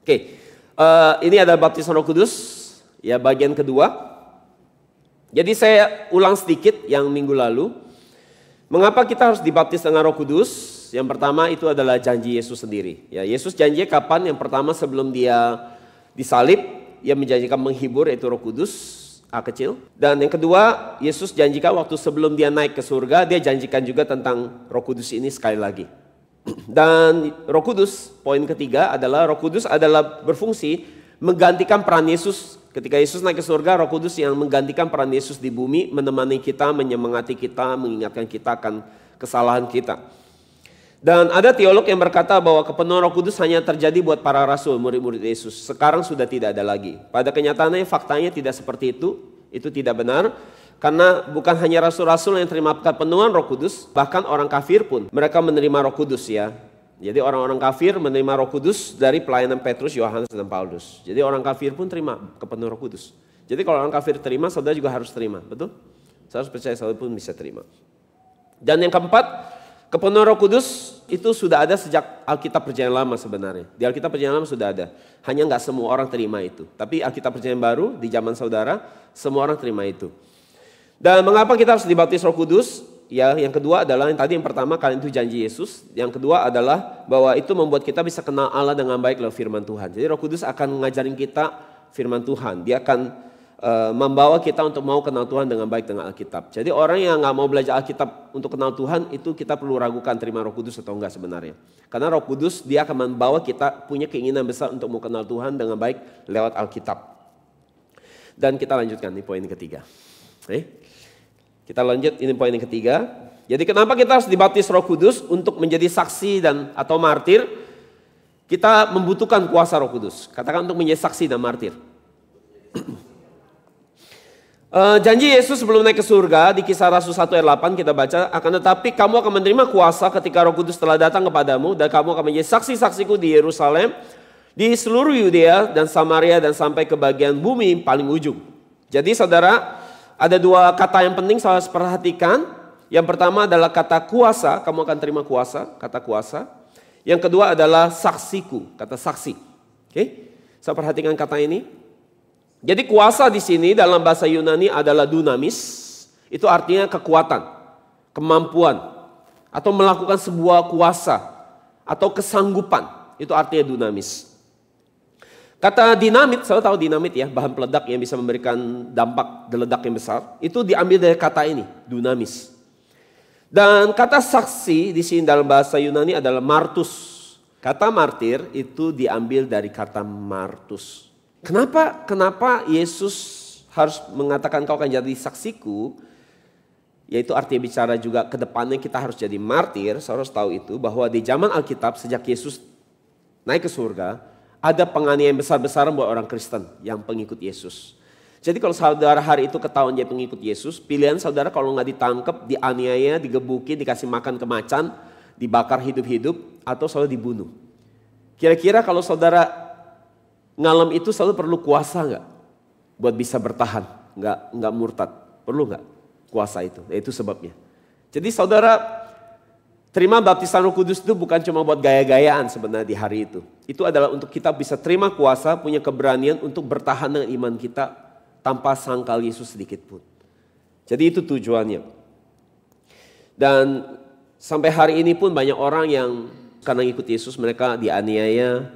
Oke, ini adalah baptisan Roh Kudus, ya bagian kedua. Jadi saya ulang sedikit yang minggu lalu. Mengapa kita harus dibaptis dengan Roh Kudus? Yang pertama itu adalah janji Yesus sendiri. Ya, Yesus janji kapan? Yang pertama sebelum dia disalib, ia menjanjikan menghibur yaitu Roh Kudus, A kecil. Dan yang kedua, Yesus janjikan waktu sebelum dia naik ke surga, dia janjikan juga tentang Roh Kudus ini sekali lagi. Dan Roh Kudus, poin ketiga adalah Roh Kudus adalah berfungsi menggantikan peran Yesus. Ketika Yesus naik ke surga, Roh Kudus yang menggantikan peran Yesus di bumi, menemani kita, menyemangati kita, mengingatkan kita akan kesalahan kita. Dan ada teolog yang berkata bahwa kepenuhan Roh Kudus hanya terjadi buat para rasul, murid-murid Yesus. Sekarang sudah tidak ada lagi. Pada kenyataannya faktanya tidak seperti itu tidak benar. Karena bukan hanya rasul-rasul yang terima kepenuhan Roh Kudus, bahkan orang kafir pun mereka menerima Roh Kudus ya. Jadi orang-orang kafir menerima Roh Kudus dari pelayanan Petrus, Yohanes dan Paulus. Jadi orang kafir pun terima kepenuhan Roh Kudus. Jadi kalau orang kafir terima, saudara juga harus terima, betul? Saya harus percaya saudara pun bisa terima. Dan yang keempat, kepenuhan Roh Kudus itu sudah ada sejak Alkitab Perjanjian Lama sebenarnya. Di Alkitab Perjanjian Lama sudah ada. Hanya nggak semua orang terima itu. Tapi Alkitab Perjanjian Baru di zaman saudara, semua orang terima itu. Dan mengapa kita harus dibaptis Roh Kudus? Ya, yang kedua adalah yang pertama kalian itu janji Yesus. Yang kedua adalah bahwa itu membuat kita bisa kenal Allah dengan baik lewat firman Tuhan. Jadi Roh Kudus akan mengajarin kita firman Tuhan. Dia akan membawa kita untuk mau kenal Tuhan dengan baik dengan Alkitab. Jadi orang yang nggak mau belajar Alkitab untuk kenal Tuhan itu kita perlu ragukan terima Roh Kudus atau enggak sebenarnya. Karena Roh Kudus dia akan membawa kita punya keinginan besar untuk mau kenal Tuhan dengan baik lewat Alkitab. Dan kita lanjutkan di poin ketiga. Kita lanjut, ini poin yang ketiga. Jadi kenapa kita harus dibaptis Roh Kudus untuk menjadi saksi dan atau martir? Kita membutuhkan kuasa Roh Kudus. Katakan untuk menjadi saksi dan martir. Janji Yesus sebelum naik ke surga di Kisah Rasul 1 ayat 8 kita baca, akan tetapi kamu akan menerima kuasa ketika Roh Kudus telah datang kepadamu dan kamu akan menjadi saksi-saksiku di Yerusalem, di seluruh Yudea dan Samaria dan sampai ke bagian bumi paling ujung. Jadi saudara, ada dua kata yang penting saya harus perhatikan. Yang pertama adalah kata kuasa, kamu akan terima kuasa, kata kuasa. Yang kedua adalah saksiku, kata saksi. Oke? Saya perhatikan kata ini. Jadi kuasa di sini dalam bahasa Yunani adalah dunamis. Itu artinya kekuatan, kemampuan, atau melakukan sebuah kuasa, atau kesanggupan. Itu artinya dunamis. Kata dinamit, saya tahu dinamit ya, bahan peledak yang bisa memberikan dampak ledak yang besar. Itu diambil dari kata ini, dunamis. Dan kata saksi di sini dalam bahasa Yunani adalah martus. Kata martir itu diambil dari kata martus. Kenapa Yesus harus mengatakan kau akan jadi saksiku? Yaitu artinya bicara juga ke depannya kita harus jadi martir. Saya harus tahu itu bahwa di zaman Alkitab sejak Yesus naik ke surga, ada penganiayaan besar-besaran buat orang Kristen yang pengikut Yesus. Jadi kalau saudara hari itu ketahuan jadi pengikut Yesus, pilihan saudara kalau nggak ditangkap, dianiaya, digebukin, dikasih makan ke macan, dibakar hidup-hidup, atau saudara dibunuh. Kira-kira kalau saudara ngalam itu saudara perlu kuasa nggak? Buat bisa bertahan, nggak murtad. Perlu nggak kuasa itu? Itu sebabnya. Jadi saudara terima baptisan Roh Kudus itu bukan cuma buat gaya-gayaan sebenarnya di hari itu. Itu adalah untuk kita bisa terima kuasa, punya keberanian untuk bertahan dengan iman kita tanpa sangkal Yesus sedikit pun. Jadi itu tujuannya. Dan sampai hari ini pun banyak orang yang karena ikut Yesus mereka dianiaya,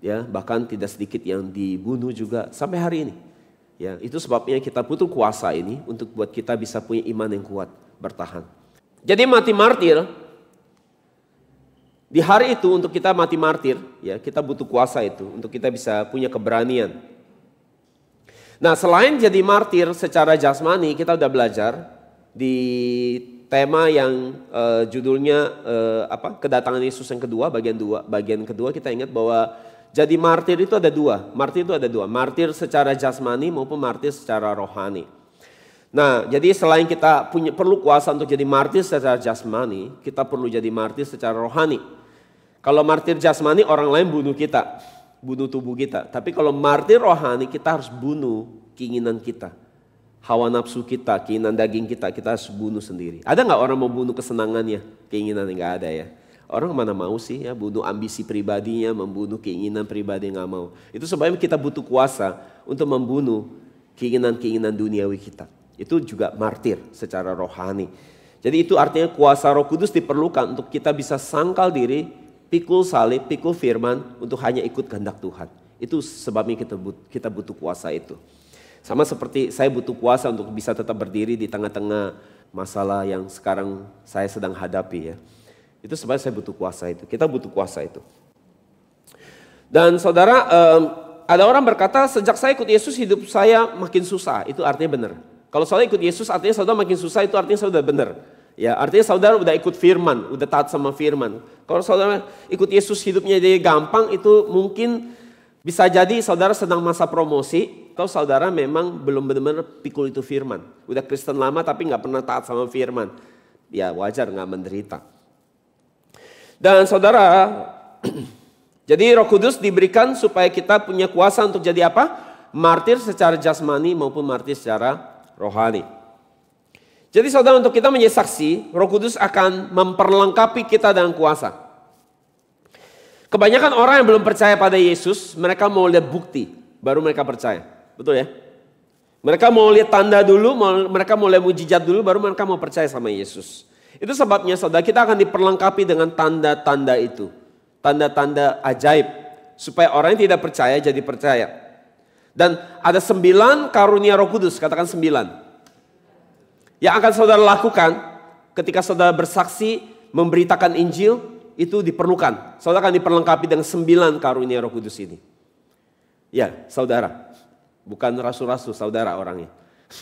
ya bahkan tidak sedikit yang dibunuh juga sampai hari ini. Ya, itu sebabnya kita butuh kuasa ini untuk buat kita bisa punya iman yang kuat, bertahan. Jadi mati martir. Di hari itu untuk kita mati martir, ya kita butuh kuasa itu untuk kita bisa punya keberanian. Nah selain jadi martir secara jasmani, kita udah belajar di tema yang judulnya kedatangan Yesus yang kedua, bagian 2. Bagian kedua kita ingat bahwa jadi martir itu ada dua. Martir itu ada dua, martir secara jasmani maupun martir secara rohani. Nah, jadi selain kita perlu kuasa untuk jadi martir secara jasmani, kita perlu jadi martir secara rohani. Kalau martir jasmani orang lain bunuh kita, bunuh tubuh kita. Tapi kalau martir rohani kita harus bunuh keinginan kita. Hawa nafsu kita, keinginan daging kita harus bunuh sendiri. Ada nggak orang mau bunuh kesenangannya? Keinginannya nggak ada ya. Orang mana mau sih ya bunuh ambisi pribadinya, membunuh keinginan pribadi, nggak mau. Itu sebabnya kita butuh kuasa untuk membunuh keinginan-keinginan duniawi kita. Itu juga martir secara rohani. Jadi itu artinya kuasa Roh Kudus diperlukan untuk kita bisa sangkal diri, pikul salib, pikul firman untuk hanya ikut kehendak Tuhan. Itu sebabnya kita butuh kuasa itu. Sama seperti saya butuh kuasa untuk bisa tetap berdiri di tengah-tengah masalah yang sekarang saya sedang hadapi ya. Itu sebabnya saya butuh kuasa itu. Kita butuh kuasa itu. Dan saudara, ada orang berkata sejak saya ikut Yesus hidup saya makin susah. Itu artinya benar. Kalau saudara ikut Yesus artinya saudara makin susah, itu artinya saudara benar. Ya, artinya saudara udah ikut firman, udah taat sama firman. Kalau saudara ikut Yesus hidupnya jadi gampang, itu mungkin bisa jadi saudara sedang masa promosi. Kalau saudara memang belum benar-benar pikul itu firman. Udah Kristen lama tapi nggak pernah taat sama firman. Ya wajar nggak menderita. Dan saudara, jadi Roh Kudus diberikan supaya kita punya kuasa untuk jadi apa? Martir secara jasmani maupun martir secara rohani. Jadi saudara, untuk kita menjadi saksi, Roh Kudus akan memperlengkapi kita dengan kuasa. Kebanyakan orang yang belum percaya pada Yesus, mereka mau lihat bukti, baru mereka percaya. Betul ya? Mereka mau lihat tanda dulu, mereka mau lihat mujizat dulu, baru mereka mau percaya sama Yesus. Itu sebabnya saudara, kita akan diperlengkapi dengan tanda-tanda itu. Tanda-tanda ajaib. Supaya orang yang tidak percaya jadi percaya. Dan ada 9 karunia Roh Kudus, katakan 9. Yang akan saudara lakukan ketika saudara bersaksi, memberitakan Injil, itu diperlukan. Saudara akan diperlengkapi dengan 9 karunia Roh Kudus ini. Ya, saudara. Bukan rasul-rasul, saudara orangnya.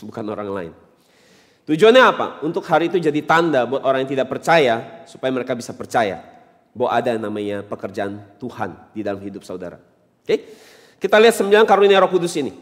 Bukan orang lain. Tujuannya apa? Untuk hari itu jadi tanda buat orang yang tidak percaya, supaya mereka bisa percaya bahwa ada namanya pekerjaan Tuhan di dalam hidup saudara. Oke? Kita lihat 9 karunia Roh Kudus ini.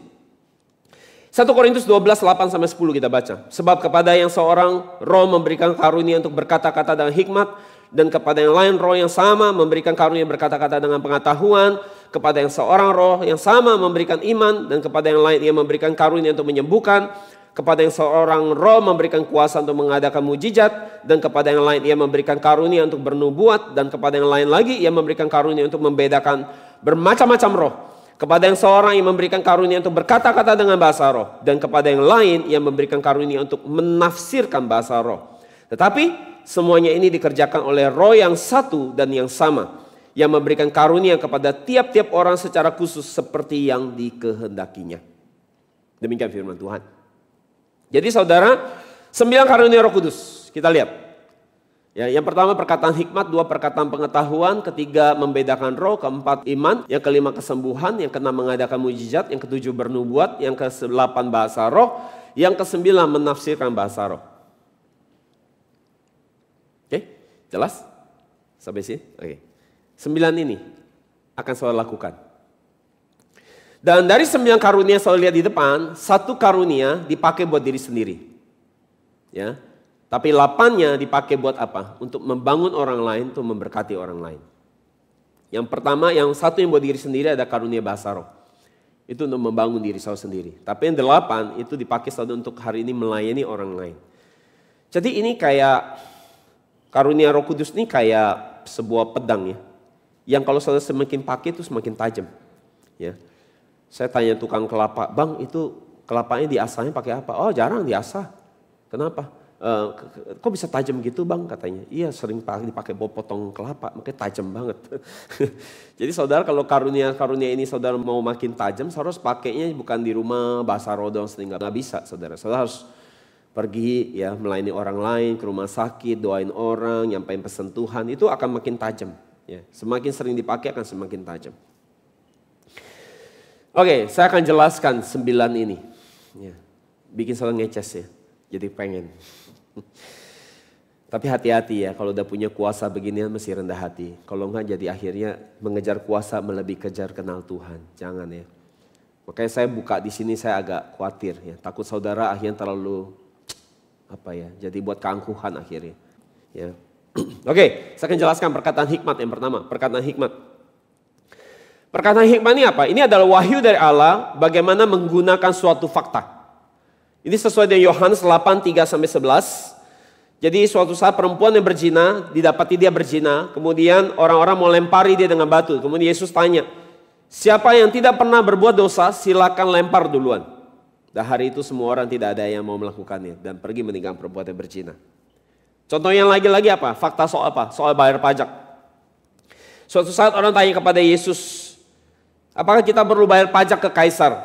1 Korintus 12, 8-10 kita baca. Sebab kepada yang seorang roh memberikan karunia untuk berkata-kata dengan hikmat, dan kepada yang lain roh yang sama memberikan karunia berkata-kata dengan pengetahuan, kepada yang seorang roh yang sama memberikan iman, dan kepada yang lain ia memberikan karunia untuk menyembuhkan, kepada yang seorang roh memberikan kuasa untuk mengadakan mujizat, dan kepada yang lain ia memberikan karunia untuk bernubuat, dan kepada yang lain lagi ia memberikan karunia untuk membedakan bermacam-macam roh. Kepada yang seorang yang memberikan karunia untuk berkata-kata dengan bahasa roh, dan kepada yang lain ia memberikan karunia untuk menafsirkan bahasa roh. Tetapi semuanya ini dikerjakan oleh roh yang satu dan yang sama, yang memberikan karunia kepada tiap-tiap orang secara khusus seperti yang dikehendakinya. Demikian firman Tuhan. Jadi saudara, 9 karunia Roh Kudus, kita lihat. Ya, yang pertama perkataan hikmat, 2 perkataan pengetahuan, 3 membedakan roh, 4 iman, yang kelima kesembuhan, yang keenam mengadakan mujizat, yang ke-7 bernubuat, yang ke-8 bahasa roh, yang ke-9 menafsirkan bahasa roh. Oke, jelas? Sampai sini? Oke. 9 ini akan saya lakukan. Dan dari 9 karunia saya lihat di depan, 1 karunia dipakai buat diri sendiri. Ya. Tapi 8-nya dipakai buat apa? Untuk membangun orang lain, untuk memberkati orang lain. Yang pertama, yang 1 yang buat diri sendiri ada karunia bahasa roh. Itu untuk membangun diri saya sendiri. Tapi yang 8 itu dipakai untuk hari ini melayani orang lain. Jadi ini kayak, karunia Roh Kudus ini kayak sebuah pedang ya. Yang kalau saudara semakin pakai itu semakin tajam. Ya. Saya tanya tukang kelapa, bang itu kelapanya diasahnya pakai apa? Oh jarang diasah. Kenapa? Kok bisa tajam gitu bang katanya? Iya sering dipakai buat potong kelapa, makanya tajam banget. Jadi saudara kalau karunia ini saudara mau makin tajam, saudara harus pakainya bukan di rumah bahasa roh doang sehingga nggak bisa saudara. Saudara harus pergi ya melayani orang lain, ke rumah sakit, doain orang, nyampein pesan Tuhan, itu akan makin tajam. Ya, semakin sering dipakai akan semakin tajam. Oke, saya akan jelaskan 9 ini. Ya, bikin saudara ngeces ya, jadi pengen. Tapi hati-hati ya, kalau udah punya kuasa beginian mesti rendah hati. Kalau enggak jadi akhirnya mengejar kuasa melebihi kejar kenal Tuhan. Jangan ya. Makanya saya buka di sini saya agak khawatir ya. Takut saudara akhirnya terlalu jadi buat keangkuhan akhirnya. Ya. Oke, saya akan jelaskan perkataan hikmat yang pertama. Perkataan hikmat. Perkataan hikmat ini apa? Ini adalah wahyu dari Allah bagaimana menggunakan suatu fakta. Ini sesuai dengan Yohanes 8, 3-11. Jadi suatu saat perempuan yang berzina, didapati dia berzina, kemudian orang-orang mau lempari dia dengan batu. Kemudian Yesus tanya, siapa yang tidak pernah berbuat dosa, silakan lempar duluan. Dan hari itu semua orang tidak ada yang mau melakukannya dan pergi meninggalkan perempuan yang berzina. Contoh yang lagi-lagi apa? Fakta soal apa? Soal bayar pajak. Suatu saat orang tanya kepada Yesus, apakah kita perlu bayar pajak ke kaisar?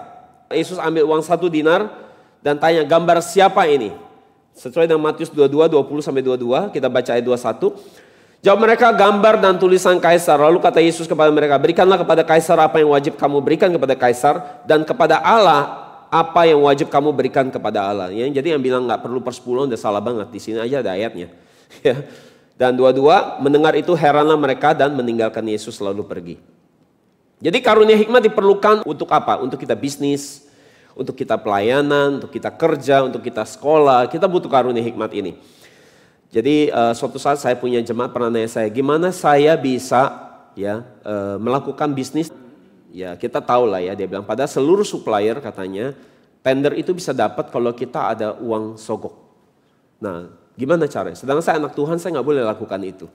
Yesus ambil uang 1 dinar dan tanya, gambar siapa ini? Sesuai dengan Matius 22, 20-22, kita baca ayat 21. Jawab mereka, gambar dan tulisan kaisar. Lalu kata Yesus kepada mereka, berikanlah kepada kaisar apa yang wajib kamu berikan kepada kaisar, dan kepada Allah apa yang wajib kamu berikan kepada Allah. Ya, jadi yang bilang nggak perlu persepuluhan udah salah banget. Di sini aja ada ayatnya. Ya. Dan dua-dua mendengar itu heranlah mereka dan meninggalkan Yesus lalu pergi. Jadi karunia hikmat diperlukan untuk apa? Untuk kita bisnis, untuk kita pelayanan, untuk kita kerja, untuk kita sekolah. Kita butuh karunia hikmat ini. Jadi suatu saat saya punya jemaat pernah nanya saya, gimana saya bisa melakukan bisnis? Ya kita tahu lah ya, dia bilang pada seluruh supplier katanya tender itu bisa dapat kalau kita ada uang sogok. Nah gimana caranya? Sedangkan saya anak Tuhan, saya nggak boleh lakukan itu.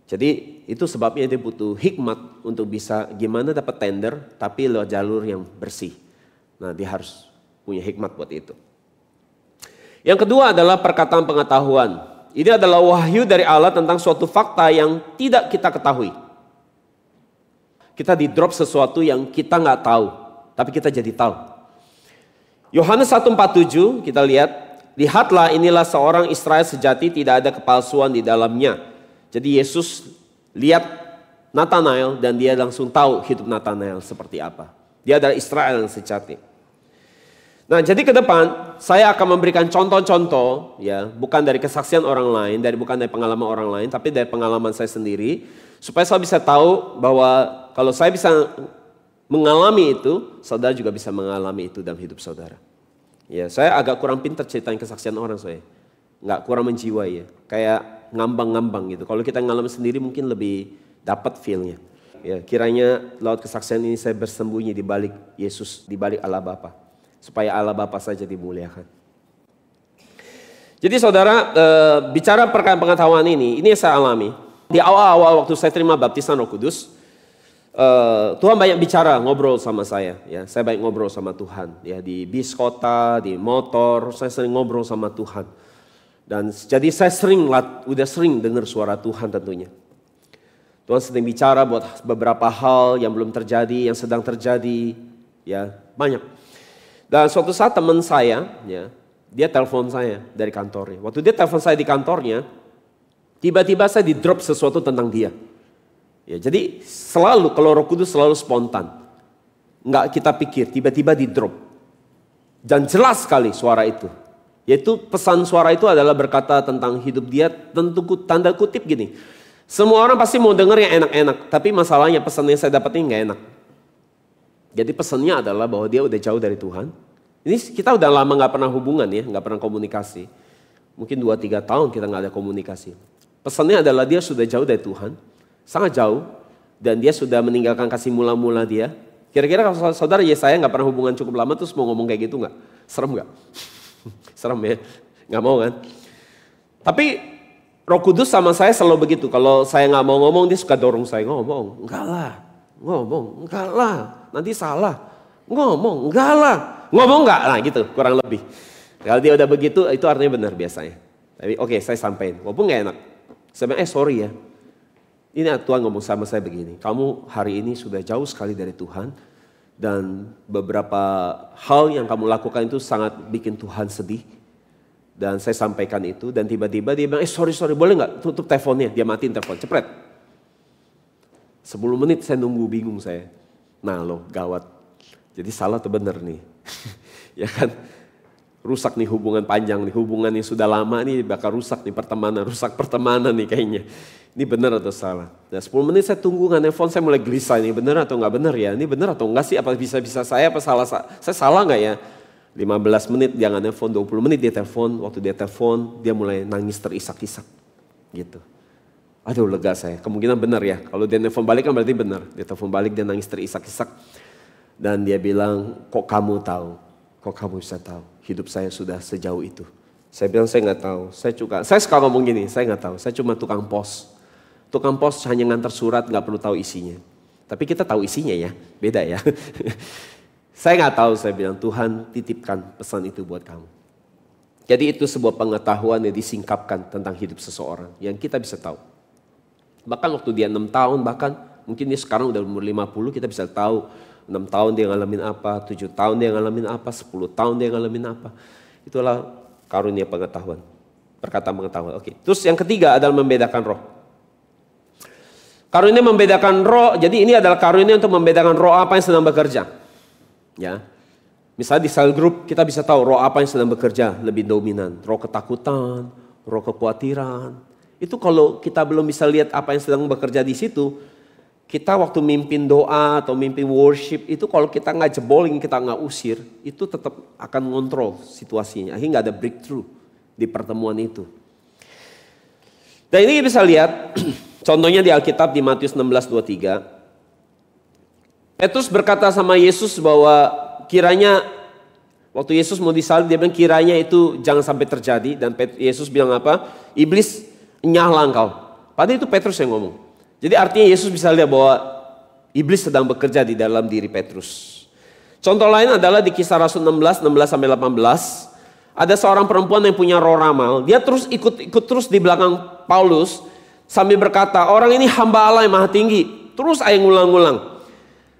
Jadi itu sebabnya dia butuh hikmat untuk bisa gimana dapat tender tapi lewat jalur yang bersih. Nah dia harus punya hikmat buat itu. Yang kedua adalah perkataan pengetahuan. Ini adalah wahyu dari Allah tentang suatu fakta yang tidak kita ketahui. Kita di drop sesuatu yang kita nggak tahu, tapi kita jadi tahu. Yohanes 1:47 kita lihat, lihatlah inilah seorang Israel sejati, tidak ada kepalsuan di dalamnya. Jadi Yesus lihat Nathanael dan dia langsung tahu hidup Nathanael seperti apa. Dia adalah Israel yang sejati. Nah jadi ke depan saya akan memberikan contoh-contoh ya, bukan dari kesaksian orang lain, bukan dari pengalaman orang lain, tapi dari pengalaman saya sendiri. Supaya saya bisa tahu bahwa kalau saya bisa mengalami itu, saudara juga bisa mengalami itu dalam hidup saudara. Ya, saya agak kurang pintar ceritain kesaksian orang saya. Nggak kurang menjiwai ya. Kayak ngambang-ngambang gitu. Kalau kita ngalami sendiri mungkin lebih dapat feel-nya. Ya, kiranya lewat kesaksian ini saya bersembunyi di balik Yesus, di balik Allah Bapa. Supaya Allah Bapa saja dimuliakan. Jadi saudara, bicara perkara pengetahuan ini yang saya alami. Di awal-awal waktu saya terima baptisan Roh Kudus, Tuhan banyak bicara, ngobrol sama saya. Ya, saya banyak ngobrol sama Tuhan. Ya, di bis kota, di motor, saya sering ngobrol sama Tuhan. Dan jadi saya udah sering dengar suara Tuhan tentunya. Tuhan sering bicara buat beberapa hal yang belum terjadi, yang sedang terjadi, ya banyak. Dan suatu saat teman saya, ya, dia telepon saya dari kantornya. Waktu dia telepon saya di kantornya, tiba-tiba saya di drop sesuatu tentang dia. Ya, jadi selalu kalau Roh Kudus selalu spontan. Enggak kita pikir, tiba-tiba di drop. Dan jelas sekali suara itu. Yaitu pesan suara itu adalah berkata tentang hidup dia, tentu tanda kutip gini. Semua orang pasti mau dengar yang enak-enak, tapi masalahnya pesan yang saya dapetin nggak enak. Jadi pesannya adalah bahwa dia udah jauh dari Tuhan. Ini kita udah lama nggak pernah hubungan ya, nggak pernah komunikasi. Mungkin 2-3 tahun kita nggak ada komunikasi. Pesannya adalah dia sudah jauh dari Tuhan, sangat jauh, dan dia sudah meninggalkan kasih mula-mula dia. Kira-kira kalau saudara Yesaya nggak pernah hubungan cukup lama terus mau ngomong kayak gitu nggak? Serem nggak? Serem ya, nggak mau kan? Tapi Roh Kudus sama saya selalu begitu. Kalau saya nggak mau ngomong, dia suka dorong saya ngomong. Enggak lah, nanti salah. Ngomong, enggak lah. Ngomong enggak? Nah gitu, kurang lebih. Kalau dia udah begitu, itu artinya benar biasanya. Tapi oke, saya sampaikan. Walaupun nggak enak. Saya bilang, sorry ya. Ini Tuhan ngomong sama saya begini. Kamu hari ini sudah jauh sekali dari Tuhan. Dan beberapa hal yang kamu lakukan itu sangat bikin Tuhan sedih. Dan saya sampaikan itu. Dan tiba-tiba dia bilang, sorry boleh nggak tutup teleponnya. Dia matiin telepon, cepret. 10 menit saya nunggu, bingung saya. Nah loh, gawat. Jadi salah atau benar nih. Ya kan? Rusak nih hubungan panjang nih, hubungan yang sudah lama nih bakal rusak nih rusak pertemanan nih kayaknya. Ini benar atau salah? Nah 10 menit saya tunggu nggak nelfon, saya mulai gelisah, ini benar atau nggak benar ya? Ini benar atau enggak sih? Apa bisa-bisa saya apa salah? Saya salah nggak ya? 15 menit dia nggak nelfon, 20 menit dia telepon. Waktu dia telepon, dia mulai nangis terisak-isak gitu. Aduh lega saya, kemungkinan benar ya. Kalau dia nelfon balik kan berarti benar. Dia telepon balik, dia nangis terisak-isak. Dan dia bilang, kok kamu tahu? Kok kamu bisa tahu? Hidup saya sudah sejauh itu. Saya bilang saya nggak tahu. Saya suka ngomong gini, saya nggak tahu. Saya cuma tukang pos. Tukang pos hanya ngantar surat, nggak perlu tahu isinya. Tapi kita tahu isinya ya, beda ya. Saya nggak tahu, saya bilang Tuhan titipkan pesan itu buat kamu. Jadi itu sebuah pengetahuan yang disingkapkan tentang hidup seseorang yang kita bisa tahu. Bahkan waktu dia 6 tahun, bahkan mungkin dia sekarang udah umur 50, kita bisa tahu 6 tahun dia ngalamin apa, 7 tahun dia ngalamin apa, 10 tahun dia ngalamin apa. Itulah karunia pengetahuan, perkataan pengetahuan. Oke. Terus yang ketiga adalah membedakan roh. Karunia membedakan roh, jadi ini adalah karunia untuk membedakan roh apa yang sedang bekerja. Ya, misalnya di cell group kita bisa tahu roh apa yang sedang bekerja lebih dominan. Roh ketakutan, roh kekhawatiran. Itu kalau kita belum bisa lihat apa yang sedang bekerja di situ, kita waktu mimpin doa atau mimpin worship itu kalau kita nggak jebolin, kita nggak usir, itu tetap akan ngontrol situasinya. Akhirnya nggak ada breakthrough di pertemuan itu. Dan ini bisa lihat, contohnya di Alkitab di Matius 16:23. Petrus berkata sama Yesus bahwa kiranya waktu Yesus mau disalib dia bilang kiranya itu jangan sampai terjadi. Dan Yesus bilang apa? Iblis nyahlah engkau. Padahal itu Petrus yang ngomong. Jadi artinya Yesus bisa lihat bahwa iblis sedang bekerja di dalam diri Petrus. Contoh lain adalah di Kisah Rasul 16-18. Ada seorang perempuan yang punya roh ramal. Dia terus ikut terus di belakang Paulus sambil berkata, orang ini hamba Allah yang maha tinggi. Terus ayo ngulang-ngulang.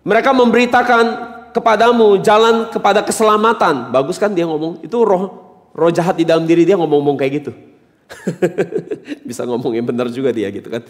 Mereka memberitakan kepadamu jalan kepada keselamatan. Bagus kan dia ngomong. Itu roh jahat di dalam diri dia ngomong-ngomong kayak gitu. Bisa ngomong yang benar juga dia gitu kan.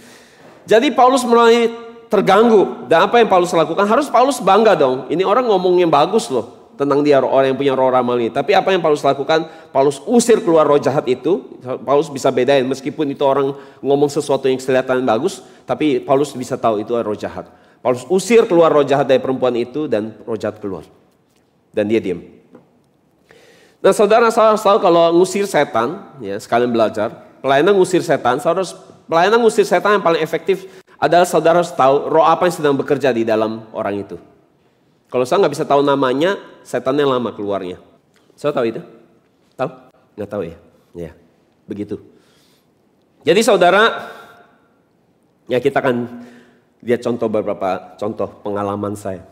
Jadi Paulus mulai terganggu. Dan apa yang Paulus lakukan? Harus Paulus bangga dong. Ini orang ngomong yang bagus loh. Tentang dia orang yang punya roh ramal ini. Tapi apa yang Paulus lakukan? Paulus usir keluar roh jahat itu. Paulus bisa bedain. Meskipun itu orang ngomong sesuatu yang kelihatan bagus. Tapi Paulus bisa tahu itu roh jahat. Paulus usir keluar roh jahat dari perempuan itu dan roh jahat keluar. Dan dia diam. Nah saudara harus tahu kalau ngusir setan, ya sekalian belajar. Pelayanan ngusir setan, pelayanan ngusir setan yang paling efektif adalah saudara harus tahu roh apa yang sedang bekerja di dalam orang itu. Kalau saya nggak bisa tahu namanya, setannya lama keluarnya. Saya tahu itu? Tahu? Nggak tahu ya? Ya, begitu. Jadi saudara, ya kita akan lihat beberapa contoh pengalaman saya.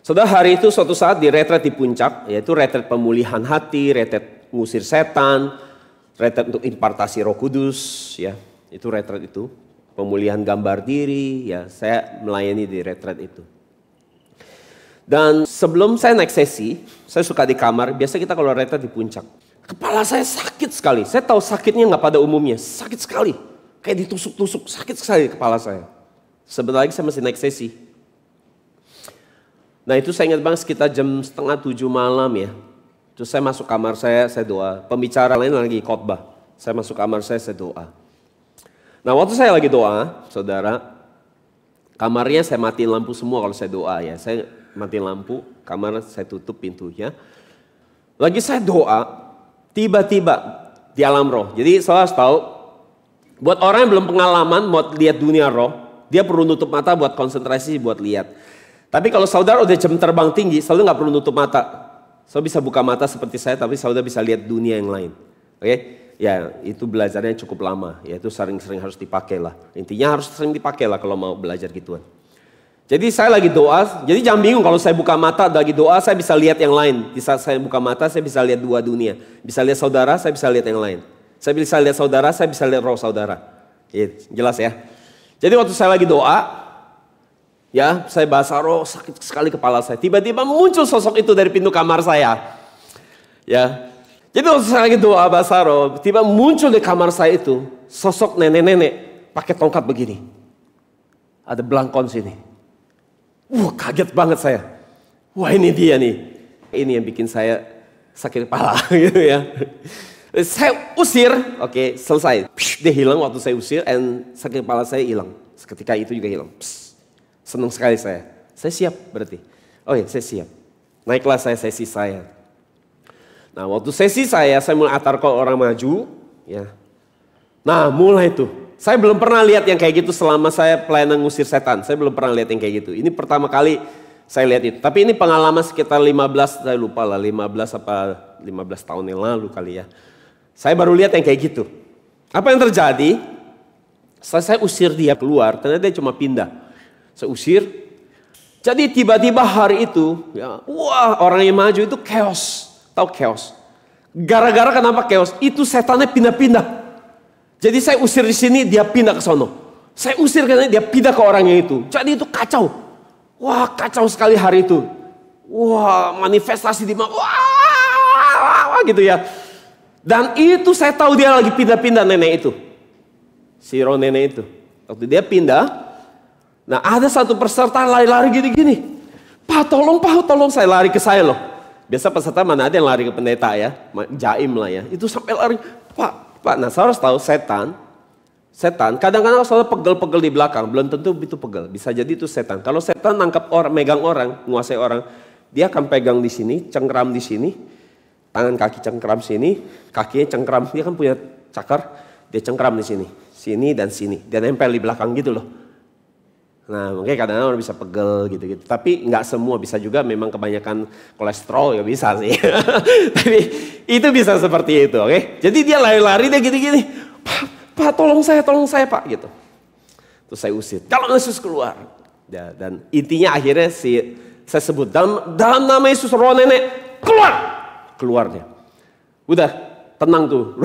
Saudara, hari itu suatu saat di retret di puncak, yaitu retret pemulihan hati, retret ngusir setan, retret untuk impartasi Roh Kudus, ya itu retret itu, pemulihan gambar diri, ya saya melayani di retret itu. Dan sebelum saya naik sesi, saya suka di kamar, biasa kita kalau retret di puncak, kepala saya sakit sekali. Saya tahu sakitnya nggak pada umumnya, sakit sekali, kayak ditusuk-tusuk, sakit sekali kepala saya. Sebentar lagi saya masih naik sesi. Nah itu saya ingat banget sekitar jam 6:30 malam ya. Terus saya masuk kamar saya doa. Pembicara lain lagi khotbah. Saya masuk kamar saya doa. Nah waktu saya lagi doa, saudara, kamarnya saya matiin lampu semua kalau saya doa ya. Saya matiin lampu, kamar saya tutup pintunya. Lagi saya doa, tiba-tiba di alam roh. Jadi saya harus tahu, buat orang yang belum pengalaman buat lihat dunia roh, dia perlu nutup mata buat konsentrasi, buat lihat. Tapi kalau saudara udah jam terbang tinggi, saudara nggak perlu nutup mata. Saudara bisa buka mata seperti saya, tapi saudara bisa lihat dunia yang lain. Oke? Ya itu belajarnya cukup lama. Ya itu sering-sering harus dipakai lah. Intinya harus sering dipakai lah kalau mau belajar gituan. Jadi saya lagi doa, jadi jangan bingung kalau saya buka mata lagi doa, saya bisa lihat yang lain. Di saat saya buka mata, saya bisa lihat dua dunia. Bisa lihat saudara, saya bisa lihat yang lain. Saya bisa lihat saudara, saya bisa lihat roh saudara. Ya, jelas ya? Jadi waktu saya lagi doa, ya saya bahasa roh, sakit sekali kepala saya. Tiba-tiba muncul sosok itu dari pintu kamar saya. Ya, jadi waktu saya lagi doa bahasa roh, tiba muncul di kamar saya itu sosok nenek-nenek pakai tongkat begini. Ada belangkon sini. Kaget banget saya. Wah ini dia nih. Ini yang bikin saya sakit kepala gitu ya. Saya usir, oke, selesai. Dia hilang waktu saya usir, dan sakit kepala saya hilang. Seketika itu juga hilang. Senang sekali saya. Saya siap berarti. Oh ya, saya siap. Naiklah saya sesi saya. Nah, waktu sesi saya mulai atar call orang maju, ya. Nah, mulai tuh. Saya belum pernah lihat yang kayak gitu selama saya pelayanan ngusir setan. Saya belum pernah lihat yang kayak gitu. Ini pertama kali saya lihat itu. Tapi ini pengalaman sekitar 15, saya lupa lah, 15 tahun yang lalu kali ya. Saya baru lihat yang kayak gitu. Apa yang terjadi? Setelah saya usir dia keluar, ternyata dia cuma pindah. Saya usir. Jadi tiba-tiba hari itu, ya, wah orang yang maju itu chaos. Tahu chaos? Gara-gara kenapa chaos? Itu setannya pindah-pindah. Jadi saya usir di sini, dia pindah ke sono. Saya usir karena dia pindah ke orang yang itu. Jadi itu kacau. Wah kacau sekali hari itu. Wah manifestasi di mana? Wah gitu ya. Dan itu saya tahu dia lagi pindah-pindah nenek itu. Si roh nenek itu. Waktu dia pindah. Nah ada satu peserta lari-lari gini-gini. Pak tolong saya lari ke saya loh. Biasa peserta mana ada yang lari ke pendeta ya. Jaim lah ya. Itu sampai lari. Pak. Nah saya harus tahu setan kadang-kadang saudara pegel-pegel di belakang, belum tentu itu pegel, bisa jadi itu setan. Kalau setan nangkap orang, megang orang, menguasai orang, dia akan pegang di sini, cengkram di sini, tangan kaki cengkram sini, kakinya cengkram, dia kan punya cakar, dia cengkram di sini dan sini, dia nempel di belakang gitu loh. Nah mungkin kadang-kadang orang bisa pegel gitu-gitu, tapi nggak semua, bisa juga memang kebanyakan kolesterol ya bisa sih. Tapi itu bisa seperti itu, oke? Jadi dia lari-lari dia gini-gini. Pak tolong saya Pak gitu. Terus saya usir, dalam Yesus keluar. Ya, dan intinya akhirnya saya sebut dalam nama Yesus roh nenek keluar dia. Udah tenang tuh,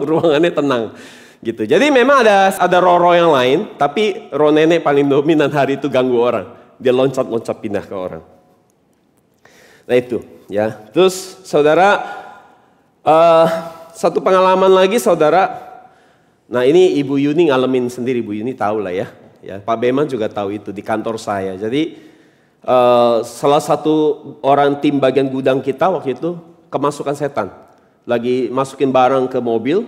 ruangannya tenang gitu. Jadi memang ada roh-roh yang lain, tapi roh nenek paling dominan hari itu ganggu orang. Dia loncat-loncat pindah ke orang. Nah itu ya. Terus saudara satu pengalaman lagi saudara. Nah ini Ibu Yuni ngalamin sendiri, Ibu Yuni tahu lah ya. Pak Beman juga tahu itu di kantor saya. Jadi salah satu orang tim bagian gudang kita waktu itu kemasukan setan. Lagi masukin barang ke mobil,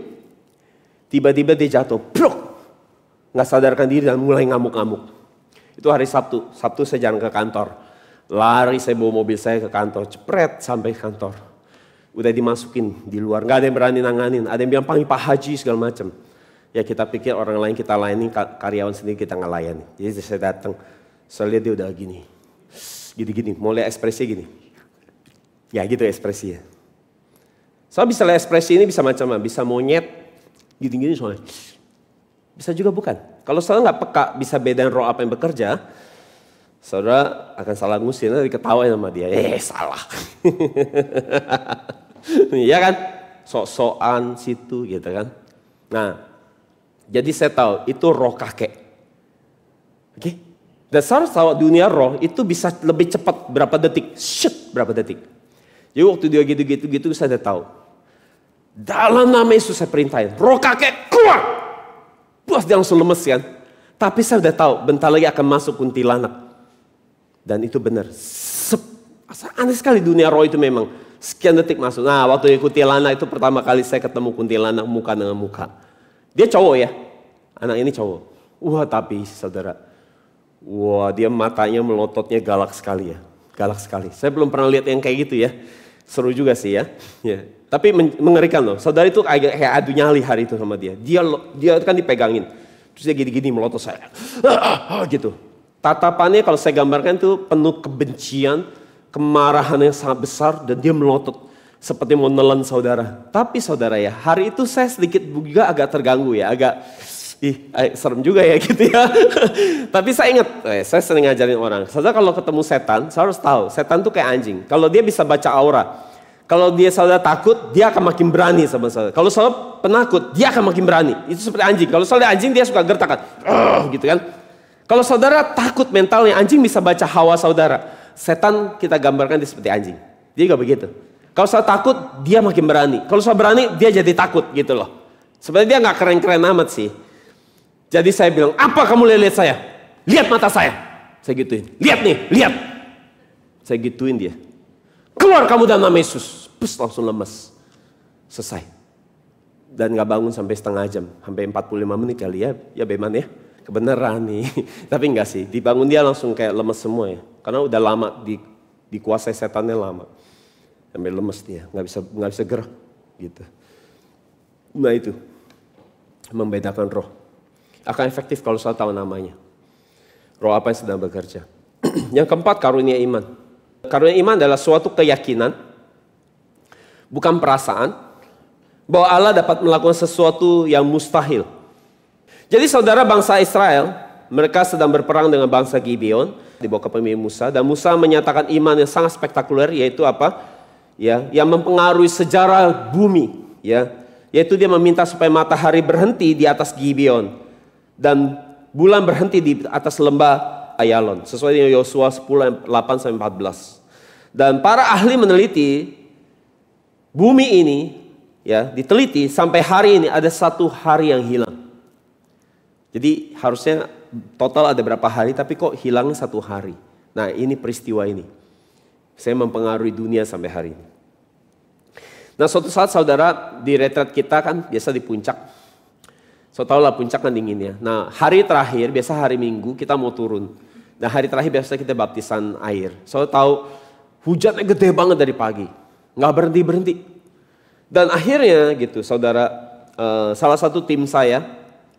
tiba-tiba dia jatuh, nggak sadarkan diri dan mulai ngamuk-ngamuk. Itu hari Sabtu saya jalan ke kantor. Lari saya bawa mobil saya ke kantor, cepret sampai kantor. Udah dimasukin di luar, nggak ada yang berani nanganin. Ada yang bilang panggil Pak Haji segala macam. Ya kita pikir orang lain kita layani, karyawan sendiri kita nggak layani. Jadi saya datang, saya lihat dia udah gini, mau lihat ekspresi gini. Ya gitu ekspresinya. So bisa lihat ekspresi ini bisa macam-macam, bisa monyet, gini-gini soalnya. Bisa juga bukan. Kalau saudara nggak peka bisa bedain roh apa yang bekerja, saudara akan salah ngusir, nanti ketawain sama dia. Salah. Iya kan? Sok-sokan situ gitu kan. Nah. Jadi saya tahu itu roh kakek. Oke? Dan saya tahu dunia roh itu bisa lebih cepat berapa detik. Berapa detik. Jadi waktu dia gitu saya udah tahu. Dalam nama Yesus saya perintahin. Roh kakek keluar. Puas dia langsung lemes kan. Tapi saya udah tahu bentar lagi akan masuk kuntilanak. Dan itu benar. Aneh sekali dunia roh itu memang. Sekian detik masuk. Nah waktu kuntilanak itu pertama kali saya ketemu kuntilanak muka dengan muka. Dia cowok ya, anak ini cowok. Wah tapi saudara, wah dia matanya melototnya galak sekali ya. Galak sekali, saya belum pernah lihat yang kayak gitu ya. Seru juga sih ya. Tapi mengerikan loh, saudara itu kayak adu nyali hari itu sama dia. Dia kan dipegangin, terus dia gini-gini melotot saya. Gitu. Tatapannya kalau saya gambarkan itu penuh kebencian, kemarahan yang sangat besar dan dia melotot. Seperti mau nelen saudara. Tapi saudara ya, hari itu saya sedikit juga agak terganggu ya. Agak, serem juga ya gitu ya. Tapi saya ingat, saya sering ngajarin orang. Saudara kalau ketemu setan, saya harus tahu. Setan tuh kayak anjing. Kalau dia bisa baca aura. Kalau saudara takut, dia akan makin berani sama saudara. Kalau saudara penakut, dia akan makin berani. Itu seperti anjing. Kalau saudara anjing, dia suka gertakan. Gitu kan. Kalau saudara takut mentalnya, anjing bisa baca hawa saudara. Setan kita gambarkan dia seperti anjing. Dia juga begitu. Kalau saya takut, dia makin berani. Kalau saya berani, dia jadi takut gitu loh. Sebenarnya dia gak keren-keren amat sih. Jadi saya bilang, apa kamu lihat saya? Lihat mata saya. Saya gituin. Lihat nih, lihat. Saya gituin dia. Keluar kamu dalam nama Yesus. Pus, langsung lemes. Selesai. Dan gak bangun sampai setengah jam. Sampai 45 menit kali ya. Ya Beman ya. Kebenaran nih. Tapi enggak sih. Dibangun dia langsung kayak lemes semua ya. Karena udah lama dikuasai setannya lama. Sampai lemes dia, nggak bisa gerak gitu. Nah itu membedakan roh. Akan efektif kalau saya tahu namanya. Roh apa yang sedang bekerja. Yang keempat, karunia iman. Karunia iman adalah suatu keyakinan, bukan perasaan, bahwa Allah dapat melakukan sesuatu yang mustahil. Jadi saudara, bangsa Israel, mereka sedang berperang dengan bangsa Gibeon di bawah kepemimpinan Musa, dan Musa menyatakan iman yang sangat spektakuler, yaitu apa? Ya, yang mempengaruhi sejarah bumi, ya. Yaitu dia meminta supaya matahari berhenti di atas Gibeon dan bulan berhenti di atas lembah Ayalon, sesuai dengan Yosua 10:8-14. Dan para ahli meneliti bumi ini, ya, diteliti sampai hari ini ada satu hari yang hilang. Jadi harusnya total ada berapa hari, tapi kok hilangnya satu hari. Nah, ini peristiwa ini. Saya mempengaruhi dunia sampai hari ini. Nah, suatu saat saudara, di retret kita kan biasa di puncak. So tau lah puncak kan dingin ya. Nah, hari terakhir, biasa hari Minggu kita mau turun. Nah, hari terakhir biasa kita baptisan air. So tahu hujannya gede banget dari pagi. Nggak berhenti-berhenti. Dan akhirnya gitu saudara, salah satu tim saya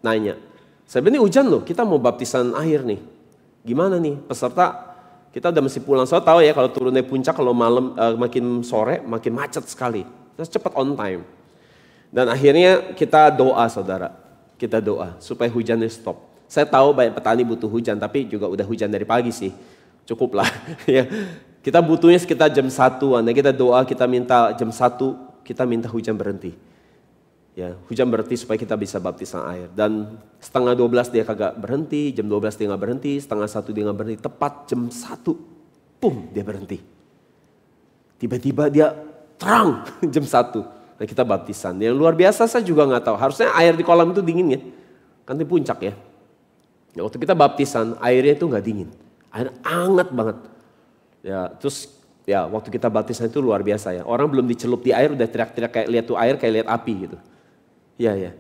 nanya. Saya bilang, ini hujan loh, kita mau baptisan air nih. Gimana nih peserta, kita udah mesti pulang. So tahu ya kalau turun dari puncak, kalau malam makin sore makin macet sekali. Terus cepat on time. Dan akhirnya kita doa saudara. Kita doa supaya hujannya stop. Saya tahu banyak petani butuh hujan, tapi juga udah hujan dari pagi sih. Cukup lah. Ya. Kita butuhnya sekitar jam 1-an. Nah, kita doa, kita minta jam 1, kita minta hujan berhenti. Ya, hujan berhenti supaya kita bisa baptisan air. Dan setengah 12 dia kagak berhenti, jam 12 dia nggak berhenti, setengah 1 dia nggak berhenti. Tepat jam 1, pum, dia berhenti. Tiba-tiba dia terang jam 1. Nah, kita baptisan. Yang luar biasa saya juga nggak tahu. Harusnya air di kolam itu dingin ya. Kan di puncak ya. Ya, waktu kita baptisan airnya itu nggak dingin. Air hangat banget. Ya, terus ya waktu kita baptisan itu luar biasa ya. Orang belum dicelup di air udah teriak-teriak kayak lihat tuh air kayak lihat api gitu. Ya ya.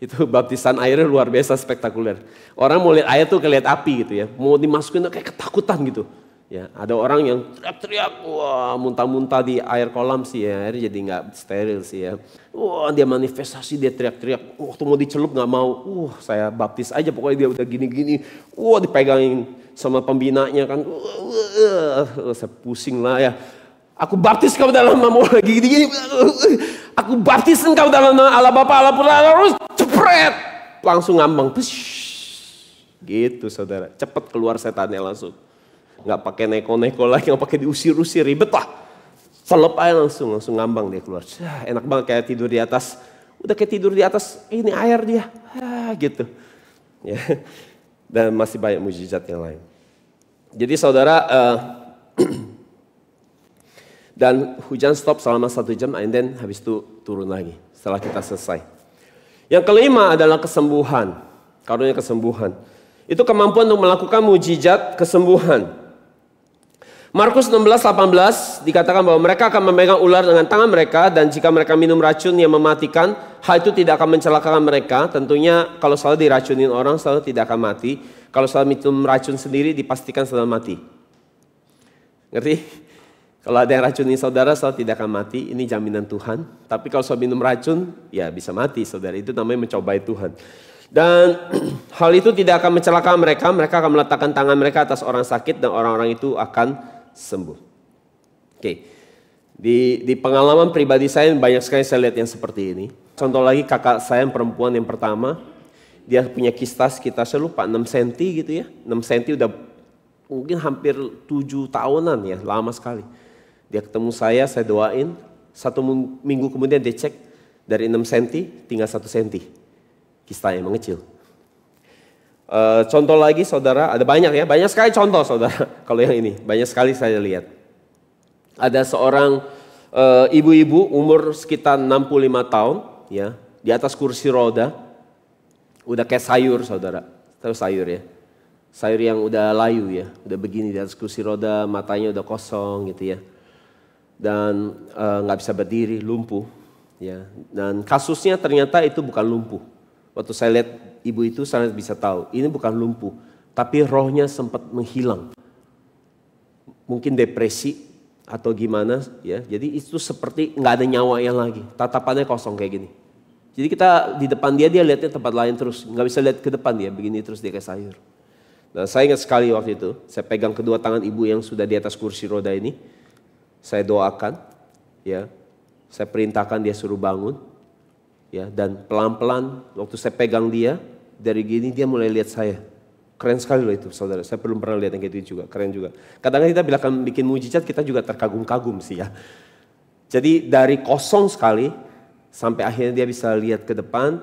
Itu baptisan airnya luar biasa spektakuler. Orang mau lihat air tuh kayak lihat api gitu ya. Mau dimasukin tuh kayak ketakutan gitu. Ya, ada orang yang teriak-teriak, wah muntah-muntah di air kolam sih ya, airnya jadi nggak steril sih ya. Wah dia manifestasi, dia teriak-teriak, waktu mau dicelup nggak mau, saya baptis aja pokoknya dia udah gini-gini. Wah dipegangin sama pembinanya kan, saya pusing lah ya. Aku baptis kau dalam nama Allah gini-gini, aku baptisin kau dalam nama Allah Bapa, Allah Putra, terus cepret, langsung ngambang, gitu saudara, cepat keluar setannya langsung. Nggak pakai neko-neko lagi, nggak pakai diusir-usir, ribet lah. Selep aja langsung ngambang dia keluar. Enak banget kayak tidur di atas, udah kayak tidur di atas ini air dia, gitu. Ya. Dan masih banyak mujizat yang lain. Jadi saudara, dan hujan stop selama 1 jam, and then habis itu turun lagi setelah kita selesai. Yang kelima adalah kesembuhan, karunia kesembuhan. Itu kemampuan untuk melakukan mujizat kesembuhan. Markus 16:18 dikatakan bahwa mereka akan memegang ular dengan tangan mereka, dan jika mereka minum racun yang mematikan, hal itu tidak akan mencelakakan mereka. Tentunya kalau selalu diracunin orang selalu tidak akan mati. Kalau selalu minum racun sendiri dipastikan selalu mati. Ngerti? Kalau ada yang racunin saudara selalu tidak akan mati, ini jaminan Tuhan. Tapi kalau selalu minum racun, ya bisa mati saudara. Itu namanya mencobai Tuhan. Dan hal itu tidak akan mencelakakan mereka. Mereka akan meletakkan tangan mereka atas orang sakit dan orang-orang itu akan sembuh. Oke. Di pengalaman pribadi saya banyak sekali saya lihat yang seperti ini. Contoh lagi kakak saya yang perempuan yang pertama, dia punya kistas, saya lupa 6 cm gitu ya. 6 cm udah mungkin hampir 7 tahunan ya, lama sekali. Dia ketemu saya doain, 1 minggu kemudian dia cek dari 6 cm tinggal 1 cm. Kistanya mengecil. Contoh lagi saudara, ada banyak ya, banyak sekali contoh saudara. Kalau yang ini, banyak sekali saya lihat. Ada seorang ibu-ibu umur sekitar 65 tahun, ya, di atas kursi roda, udah kayak sayur saudara, tahu sayur ya, sayur yang udah layu ya, udah begini di atas kursi roda, matanya udah kosong gitu ya, dan nggak bisa berdiri, lumpuh, ya, dan kasusnya ternyata itu bukan lumpuh. Waktu saya lihat ibu itu saya bisa tahu, ini bukan lumpuh, tapi rohnya sempat menghilang. Mungkin depresi atau gimana ya. Jadi itu seperti nggak ada nyawanya lagi, tatapannya kosong kayak gini. Jadi kita di depan dia lihatnya tempat lain terus, nggak bisa lihat ke depan dia, begini terus dia kayak sayur. Nah saya ingat sekali waktu itu, saya pegang kedua tangan ibu yang sudah di atas kursi roda ini, saya doakan, ya, saya perintahkan dia suruh bangun. Ya, dan pelan-pelan waktu saya pegang dia, dari gini dia mulai lihat saya. Keren sekali loh itu saudara, saya belum pernah lihat yang kayak gitu juga, keren juga. Kadang-kadang kita bikin mujizat, kita juga terkagum-kagum sih ya. Jadi dari kosong sekali, sampai akhirnya dia bisa lihat ke depan,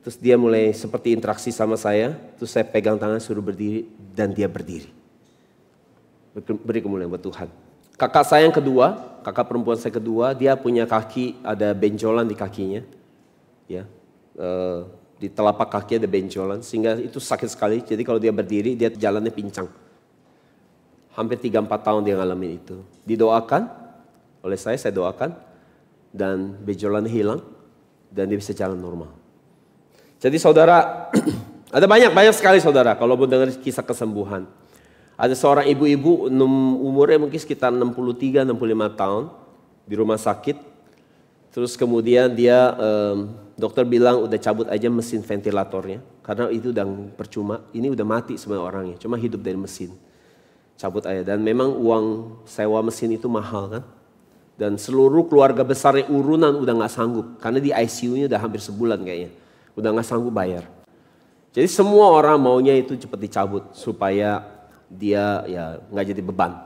terus dia mulai seperti interaksi sama saya, terus saya pegang tangan suruh berdiri, dan dia berdiri. Beri kemuliaan buat Tuhan. Kakak saya yang kedua, kakak perempuan saya kedua, dia punya kaki, ada benjolan di kakinya. Ya, di telapak kaki ada benjolan, sehingga itu sakit sekali. Jadi kalau dia berdiri, dia jalannya pincang. Hampir 3-4 tahun dia ngalamin itu. Didoakan oleh saya doakan, dan benjolannya hilang, dan dia bisa jalan normal. Jadi saudara, ada banyak sekali saudara, kalau mau dengar kisah kesembuhan. Ada seorang ibu-ibu, umurnya mungkin sekitar 63-65 tahun, di rumah sakit. Terus kemudian dia, dokter bilang udah cabut aja mesin ventilatornya. Karena itu udah percuma, ini udah mati sebenarnya orangnya, cuma hidup dari mesin. Cabut aja, dan memang uang sewa mesin itu mahal kan. Dan seluruh keluarga besarnya urunan udah gak sanggup, karena di ICU-nya udah hampir sebulan kayaknya. Udah gak sanggup bayar. Jadi semua orang maunya itu cepat dicabut, supaya dia ya gak jadi beban.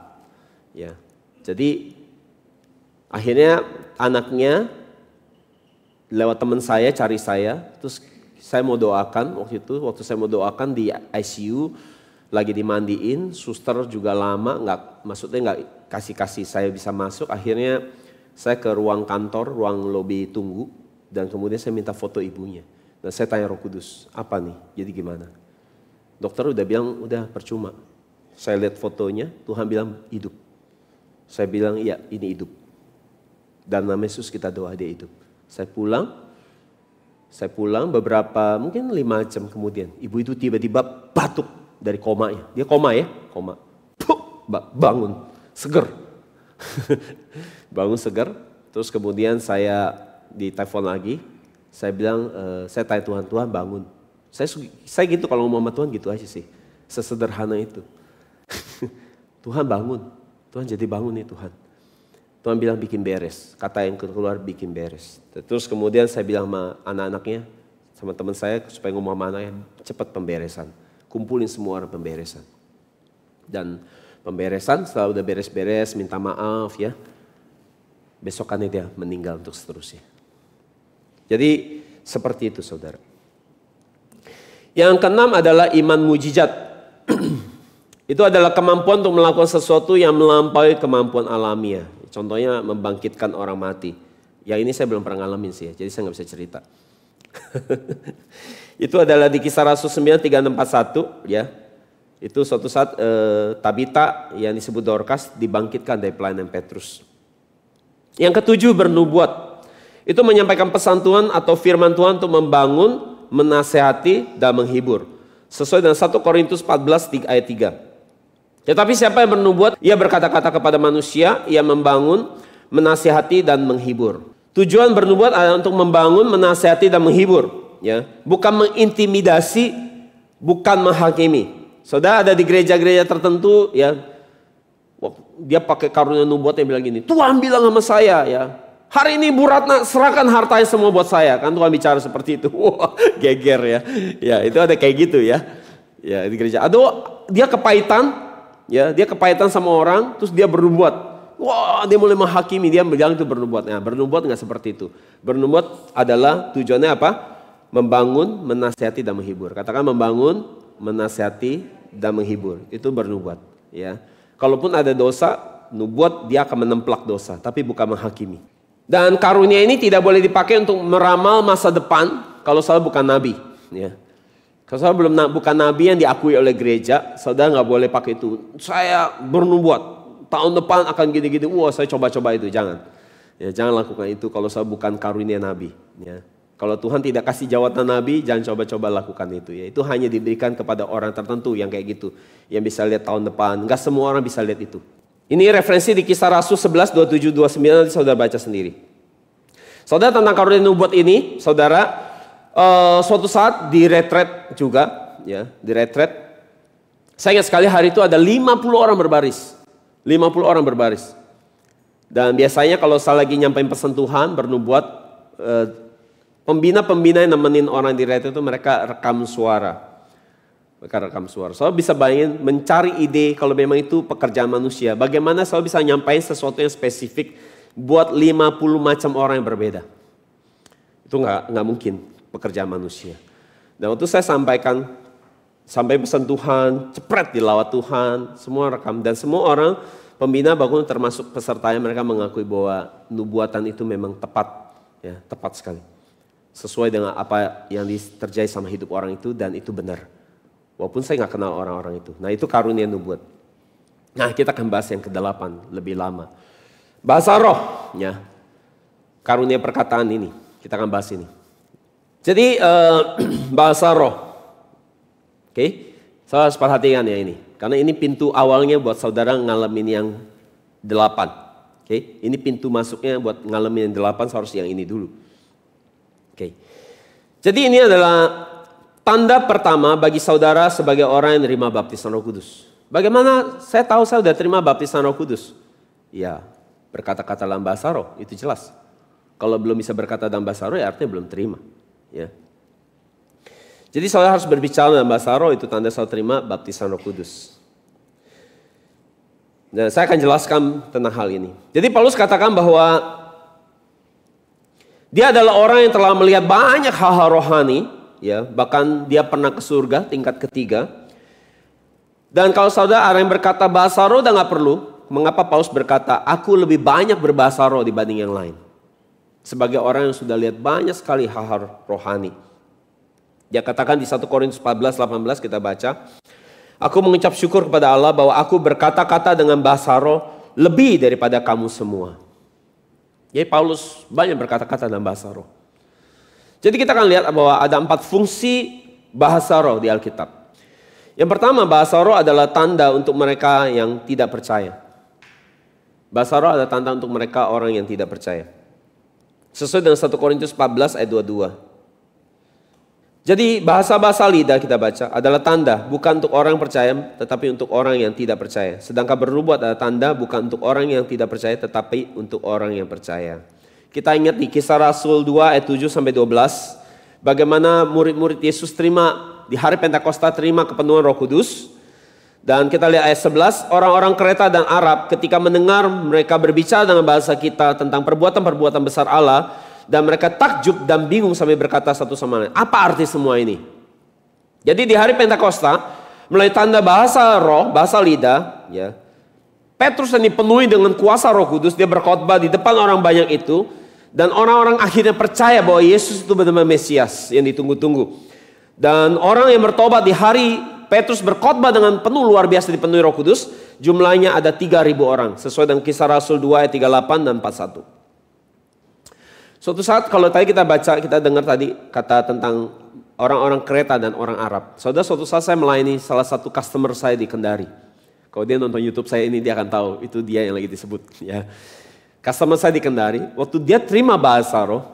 Ya, jadi akhirnya anaknya lewat teman saya cari saya, terus saya mau doakan waktu saya mau doakan di ICU lagi dimandiin, suster juga lama maksudnya nggak kasih saya bisa masuk. Akhirnya saya ke ruang kantor, ruang lobi tunggu, dan kemudian saya minta foto ibunya. Dan saya tanya Roh Kudus, apa nih? Jadi gimana? Dokter udah bilang udah percuma. Saya lihat fotonya, Tuhan bilang hidup. Saya bilang iya ini hidup. Dan nama Yesus kita doa dia hidup. Saya pulang beberapa mungkin 5 jam kemudian. Ibu itu tiba-tiba batuk dari komanya. Dia koma ya, koma. Puh, bangun, seger. Bangun seger. Terus kemudian saya ditelepon lagi. Saya bilang, saya tanya Tuhan bangun. Saya gitu kalau ngomong sama Tuhan gitu aja sih. Sesederhana itu. Tuhan bangun. Tuhan jadi bangun nih Tuhan. Tuhan bilang bikin beres, kata yang keluar bikin beres. Terus kemudian saya bilang sama anak-anaknya, sama teman saya supaya ngomong sama anaknya, cepat pemberesan. Kumpulin semua orang pemberesan. Dan pemberesan setelah udah beres-beres, minta maaf ya. Besokannya dia meninggal untuk seterusnya. Jadi seperti itu saudara. Yang keenam adalah iman mujizat. Itu adalah kemampuan untuk melakukan sesuatu yang melampaui kemampuan alamiah. Contohnya membangkitkan orang mati. Yang ini saya belum pernah ngalamin sih ya, jadi saya gak bisa cerita. Itu adalah di Kisah Rasul 9:36-41 ya. Itu suatu saat Tabita yang disebut Dorcas dibangkitkan dari pelayanan Petrus. Yang ketujuh bernubuat. Itu menyampaikan pesan Tuhan atau firman Tuhan untuk membangun, menasehati, dan menghibur. Sesuai dengan 1 Korintus 14 ayat 3. Tetapi siapa yang bernubuat, ia berkata-kata kepada manusia, ia membangun, menasihati dan menghibur. Tujuan bernubuat adalah untuk membangun, menasihati dan menghibur, ya. Bukan mengintimidasi, bukan menghakimi. Saudara ada di gereja-gereja tertentu, ya. Dia pakai karunia nubuat yang bilang gini, Tuhan bilang sama saya, ya. Hari ini Bu Ratna serahkan hartanya semua buat saya, kan Tuhan bicara seperti itu. Wah, geger ya. Ya, itu ada kayak gitu ya. Ya, di gereja. Aduh, dia kepahitan. Ya, dia kepahitan sama orang, terus dia bernubuat. Wah, dia mulai menghakimi, dia bilang itu bernubuat. Nah, bernubuat nggak seperti itu. Bernubuat adalah tujuannya apa? Membangun, menasihati dan menghibur. Katakan membangun, menasihati dan menghibur. Itu bernubuat. Ya, kalaupun ada dosa, nubuat dia akan menemplak dosa, tapi bukan menghakimi. Dan karunia ini tidak boleh dipakai untuk meramal masa depan kalau saudara bukan nabi. Ya. Kalau saudara bukan nabi yang diakui oleh gereja, saudara nggak boleh pakai itu. Saya bernubuat, tahun depan akan gini-gini. Wah, saya coba-coba itu, jangan. Ya, jangan lakukan itu kalau saudara bukan karunia nabi. Ya. Kalau Tuhan tidak kasih jawatan nabi, jangan coba-coba lakukan itu. Ya. Itu hanya diberikan kepada orang tertentu yang kayak gitu, yang bisa lihat tahun depan. Nggak semua orang bisa lihat itu. Ini referensi di Kisah Rasul 11, 27, 29, nanti saudara baca sendiri. Saudara tentang karunia nubuat ini, saudara, suatu saat di retret juga, ya, di retret. Saya ingat sekali hari itu ada 50 orang berbaris. 50 orang berbaris. Dan biasanya kalau saya lagi nyampein pesan Tuhan, bernubuat, Pembina-pembina yang nemenin orang di retret itu mereka rekam suara. Mereka rekam suara. Saudara bisa bayangin mencari ide kalau memang itu pekerjaan manusia. Bagaimana saudara bisa nyampain sesuatu yang spesifik buat 50 macam orang yang berbeda. Itu nggak mungkin pekerjaan manusia. Dan waktu saya sampaikan, sampai pesan Tuhan, cepret dilawat Tuhan, semua rekam. Dan semua orang pembina bangun termasuk pesertanya mereka mengakui bahwa nubuatan itu memang tepat. Ya, tepat sekali. Sesuai dengan apa yang terjadi sama hidup orang itu dan itu benar. Walaupun saya nggak kenal orang-orang itu. Nah itu karunia nubuat. Nah kita akan bahas yang ke-8 lebih lama. Bahasa roh. Ya. Karunia perkataan ini. Kita akan bahas ini. Jadi bahasa roh. Oke. Saudara harus perhatikan ya ini. Karena ini pintu awalnya buat saudara ngalamin yang 8. Oke. Ini pintu masuknya buat ngalamin yang 8 seharusnya yang ini dulu. Oke. Jadi ini adalah tanda pertama bagi saudara sebagai orang yang menerima baptisan Roh Kudus. Bagaimana saya tahu saya sudah terima baptisan Roh Kudus? Ya, berkata-kata dalam bahasa roh, itu jelas. Kalau belum bisa berkata dalam bahasa roh, ya artinya belum terima. Ya. Jadi saudara harus berbicara dalam bahasa roh, itu tanda saudara terima baptisan Roh Kudus. Dan saya akan jelaskan tentang hal ini. Jadi Paulus katakan bahwa dia adalah orang yang telah melihat banyak hal-hal rohani, ya, bahkan dia pernah ke surga tingkat ketiga. Dan kalau saudara ada yang berkata bahasa roh udah nggak perlu, mengapa Paulus berkata, aku lebih banyak berbahasa roh dibanding yang lain? Sebagai orang yang sudah lihat banyak sekali hal-hal rohani. Dia katakan di 1 Korintus 14-18 kita baca, aku mengucap syukur kepada Allah bahwa aku berkata-kata dengan bahasa roh lebih daripada kamu semua. Jadi Paulus banyak berkata-kata dalam bahasa roh. Jadi kita akan lihat bahwa ada 4 fungsi bahasa roh di Alkitab. Yang pertama, bahasa roh adalah tanda untuk mereka yang tidak percaya. Bahasa roh adalah tanda untuk mereka orang yang tidak percaya. Sesuai dengan 1 Korintus 14 ayat 22. Jadi bahasa-bahasa lidah kita baca adalah tanda bukan untuk orang percaya tetapi untuk orang yang tidak percaya. Sedangkan bernubuat adalah tanda bukan untuk orang yang tidak percaya tetapi untuk orang yang percaya. Kita ingat di Kisah Rasul 2 ayat 7 sampai 12 bagaimana murid-murid Yesus terima di hari Pentakosta terima kepenuhan Roh Kudus. Dan kita lihat ayat 11, orang-orang Kreta dan Arab ketika mendengar mereka berbicara dengan bahasa kita tentang perbuatan-perbuatan besar Allah. Dan mereka takjub dan bingung sampai berkata satu sama lain, apa arti semua ini? Jadi di hari Pentakosta, melalui tanda bahasa roh, bahasa lidah, ya, Petrus yang dipenuhi dengan kuasa Roh Kudus, dia berkhotbah di depan orang banyak itu, dan orang-orang akhirnya percaya bahwa Yesus itu benar-benar Mesias yang ditunggu-tunggu. Dan orang yang bertobat di hari Petrus berkhotbah dengan penuh luar biasa dipenuhi Roh Kudus, jumlahnya ada 3.000 orang, sesuai dengan Kisah Rasul 2 ayat 38 dan 41. Suatu saat kalau tadi kita baca, kita dengar tadi kata tentang orang-orang Kreta dan orang Arab. Saudara, suatu saat saya melayani salah satu customer saya di Kendari. Kalau dia nonton YouTube saya ini dia akan tahu itu dia yang lagi disebut. Ya. Customer saya di Kendari, waktu dia terima bahasa roh,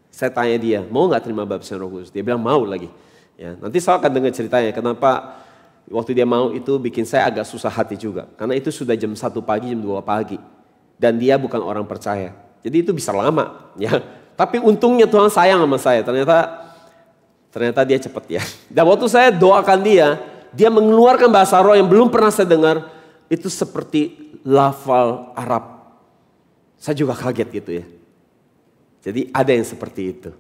saya tanya dia, mau nggak terima baptisan Roh Kudus? Dia bilang mau lagi. Ya, nanti saya akan dengar ceritanya kenapa waktu dia mau itu bikin saya agak susah hati juga. Karena itu sudah jam 1 pagi, jam 2 pagi. Dan dia bukan orang percaya. Jadi itu bisa lama, ya. Tapi untungnya Tuhan sayang sama saya. Ternyata dia cepat ya. Dan waktu saya doakan dia mengeluarkan bahasa roh yang belum pernah saya dengar. Itu seperti lafal Arab. Saya juga kaget gitu ya. Jadi ada yang seperti itu.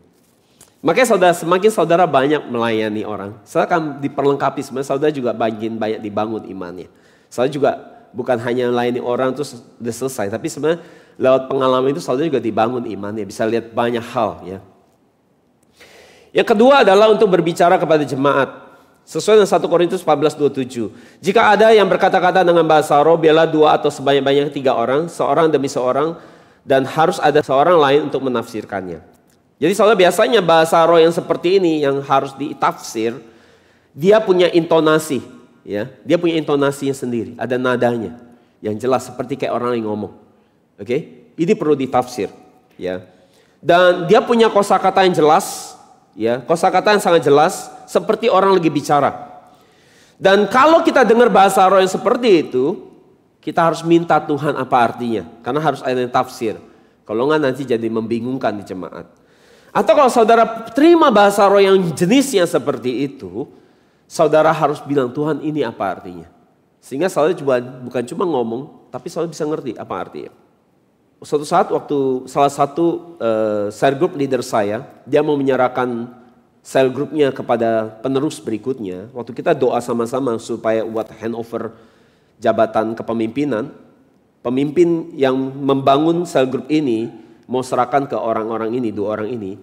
Makanya semakin saudara banyak melayani orang, saudara akan diperlengkapi. Sebenarnya saudara juga banyak dibangun imannya. Saudara juga bukan hanya melayani orang terus udah selesai. Tapi sebenarnya lewat pengalaman itu saudara juga dibangun imannya. Bisa lihat banyak hal ya. Yang kedua adalah untuk berbicara kepada jemaat. Sesuai dengan 1 Korintus 14:27. Jika ada yang berkata-kata dengan bahasa roh, biarlah 2 atau sebanyak-banyaknya 3 orang, seorang demi seorang, dan harus ada seorang lain untuk menafsirkannya. Jadi saudara, biasanya bahasa roh yang seperti ini yang harus ditafsir, dia punya intonasi, ya. Dia punya intonasinya sendiri, ada nadanya yang jelas seperti kayak orang yang ngomong. Oke? Ini perlu ditafsir, ya. Dan dia punya kosakata yang jelas, ya. Kosakata yang sangat jelas seperti orang lagi bicara. Dan kalau kita dengar bahasa roh yang seperti itu, kita harus minta Tuhan apa artinya, karena harus ada yang tafsir. Kalau enggak nanti jadi membingungkan di jemaat. Atau kalau saudara terima bahasa roh yang jenisnya seperti itu, saudara harus bilang, Tuhan ini apa artinya? Sehingga saudara bukan cuma ngomong, tapi saudara bisa ngerti apa artinya. Suatu saat waktu salah satu cell group leader saya, dia mau menyerahkan cell groupnya kepada penerus berikutnya. Waktu kita doa sama-sama supaya buat handover jabatan kepemimpinan, pemimpin yang membangun cell group ini mau serahkan ke orang-orang ini, 2 orang ini.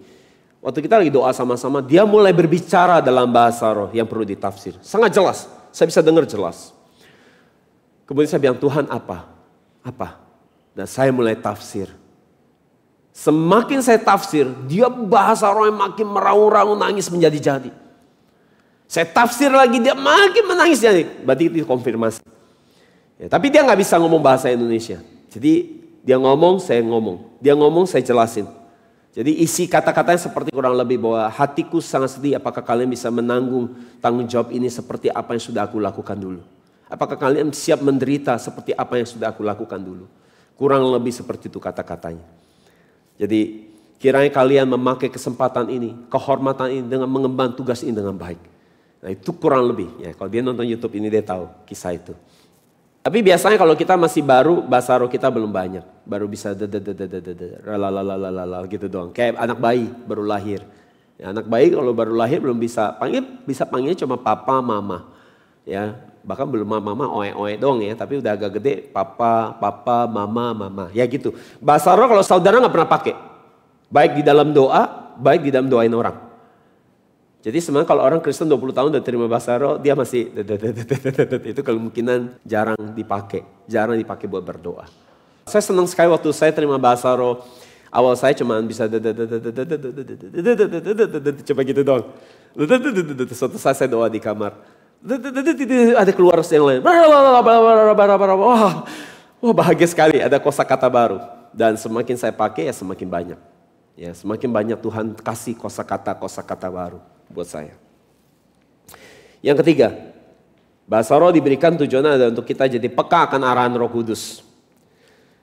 Waktu kita lagi doa sama-sama, dia mulai berbicara dalam bahasa roh yang perlu ditafsir. Sangat jelas, saya bisa dengar jelas. Kemudian saya bilang, Tuhan apa? Apa? Dan saya mulai tafsir. Semakin saya tafsir, dia bahasa roh yang makin meraung-raung, nangis menjadi-jadi. Saya tafsir lagi, dia makin menangis jadi. Berarti itu konfirmasi. Ya, tapi dia nggak bisa ngomong bahasa Indonesia. Jadi dia ngomong, saya ngomong. Dia ngomong, saya jelasin. Jadi isi kata-katanya seperti kurang lebih bahwa hatiku sangat sedih. Apakah kalian bisa menanggung tanggung jawab ini seperti apa yang sudah aku lakukan dulu? Apakah kalian siap menderita seperti apa yang sudah aku lakukan dulu? Kurang lebih seperti itu kata-katanya. Jadi kiranya kalian memakai kesempatan ini, kehormatan ini dengan mengemban tugas ini dengan baik. Nah itu kurang lebih. Ya, kalau dia nonton YouTube ini dia tahu kisah itu. Tapi biasanya kalau kita masih baru, bahasa roh kita belum banyak. Baru bisa gitu doang. Kayak anak bayi baru lahir. Ya, anak bayi kalau baru lahir belum bisa panggilnya cuma papa, mama. Ya, bahkan belum mama, oe doang ya. Tapi udah agak gede, papa, mama. Ya gitu. Bahasa roh kalau saudara nggak pernah pakai. Baik di dalam doa, baik di dalam doain orang. Jadi sebenarnya kalau orang Kristen 20 tahun udah terima bahasa roh, dia masih itu kemungkinan jarang dipakai buat berdoa. Saya senang sekali waktu saya terima bahasa roh, awal saya cuma bisa coba gitu doang. Suatu saat saya doa di kamar, ada keluar yang lain. Wah bahagia sekali, ada kosakata baru. Dan semakin saya pakai ya semakin banyak. Ya semakin banyak Tuhan kasih kosakata baru buat saya. Yang ketiga, bahasa roh diberikan tujuannya adalah untuk kita jadi peka akan arahan Roh Kudus.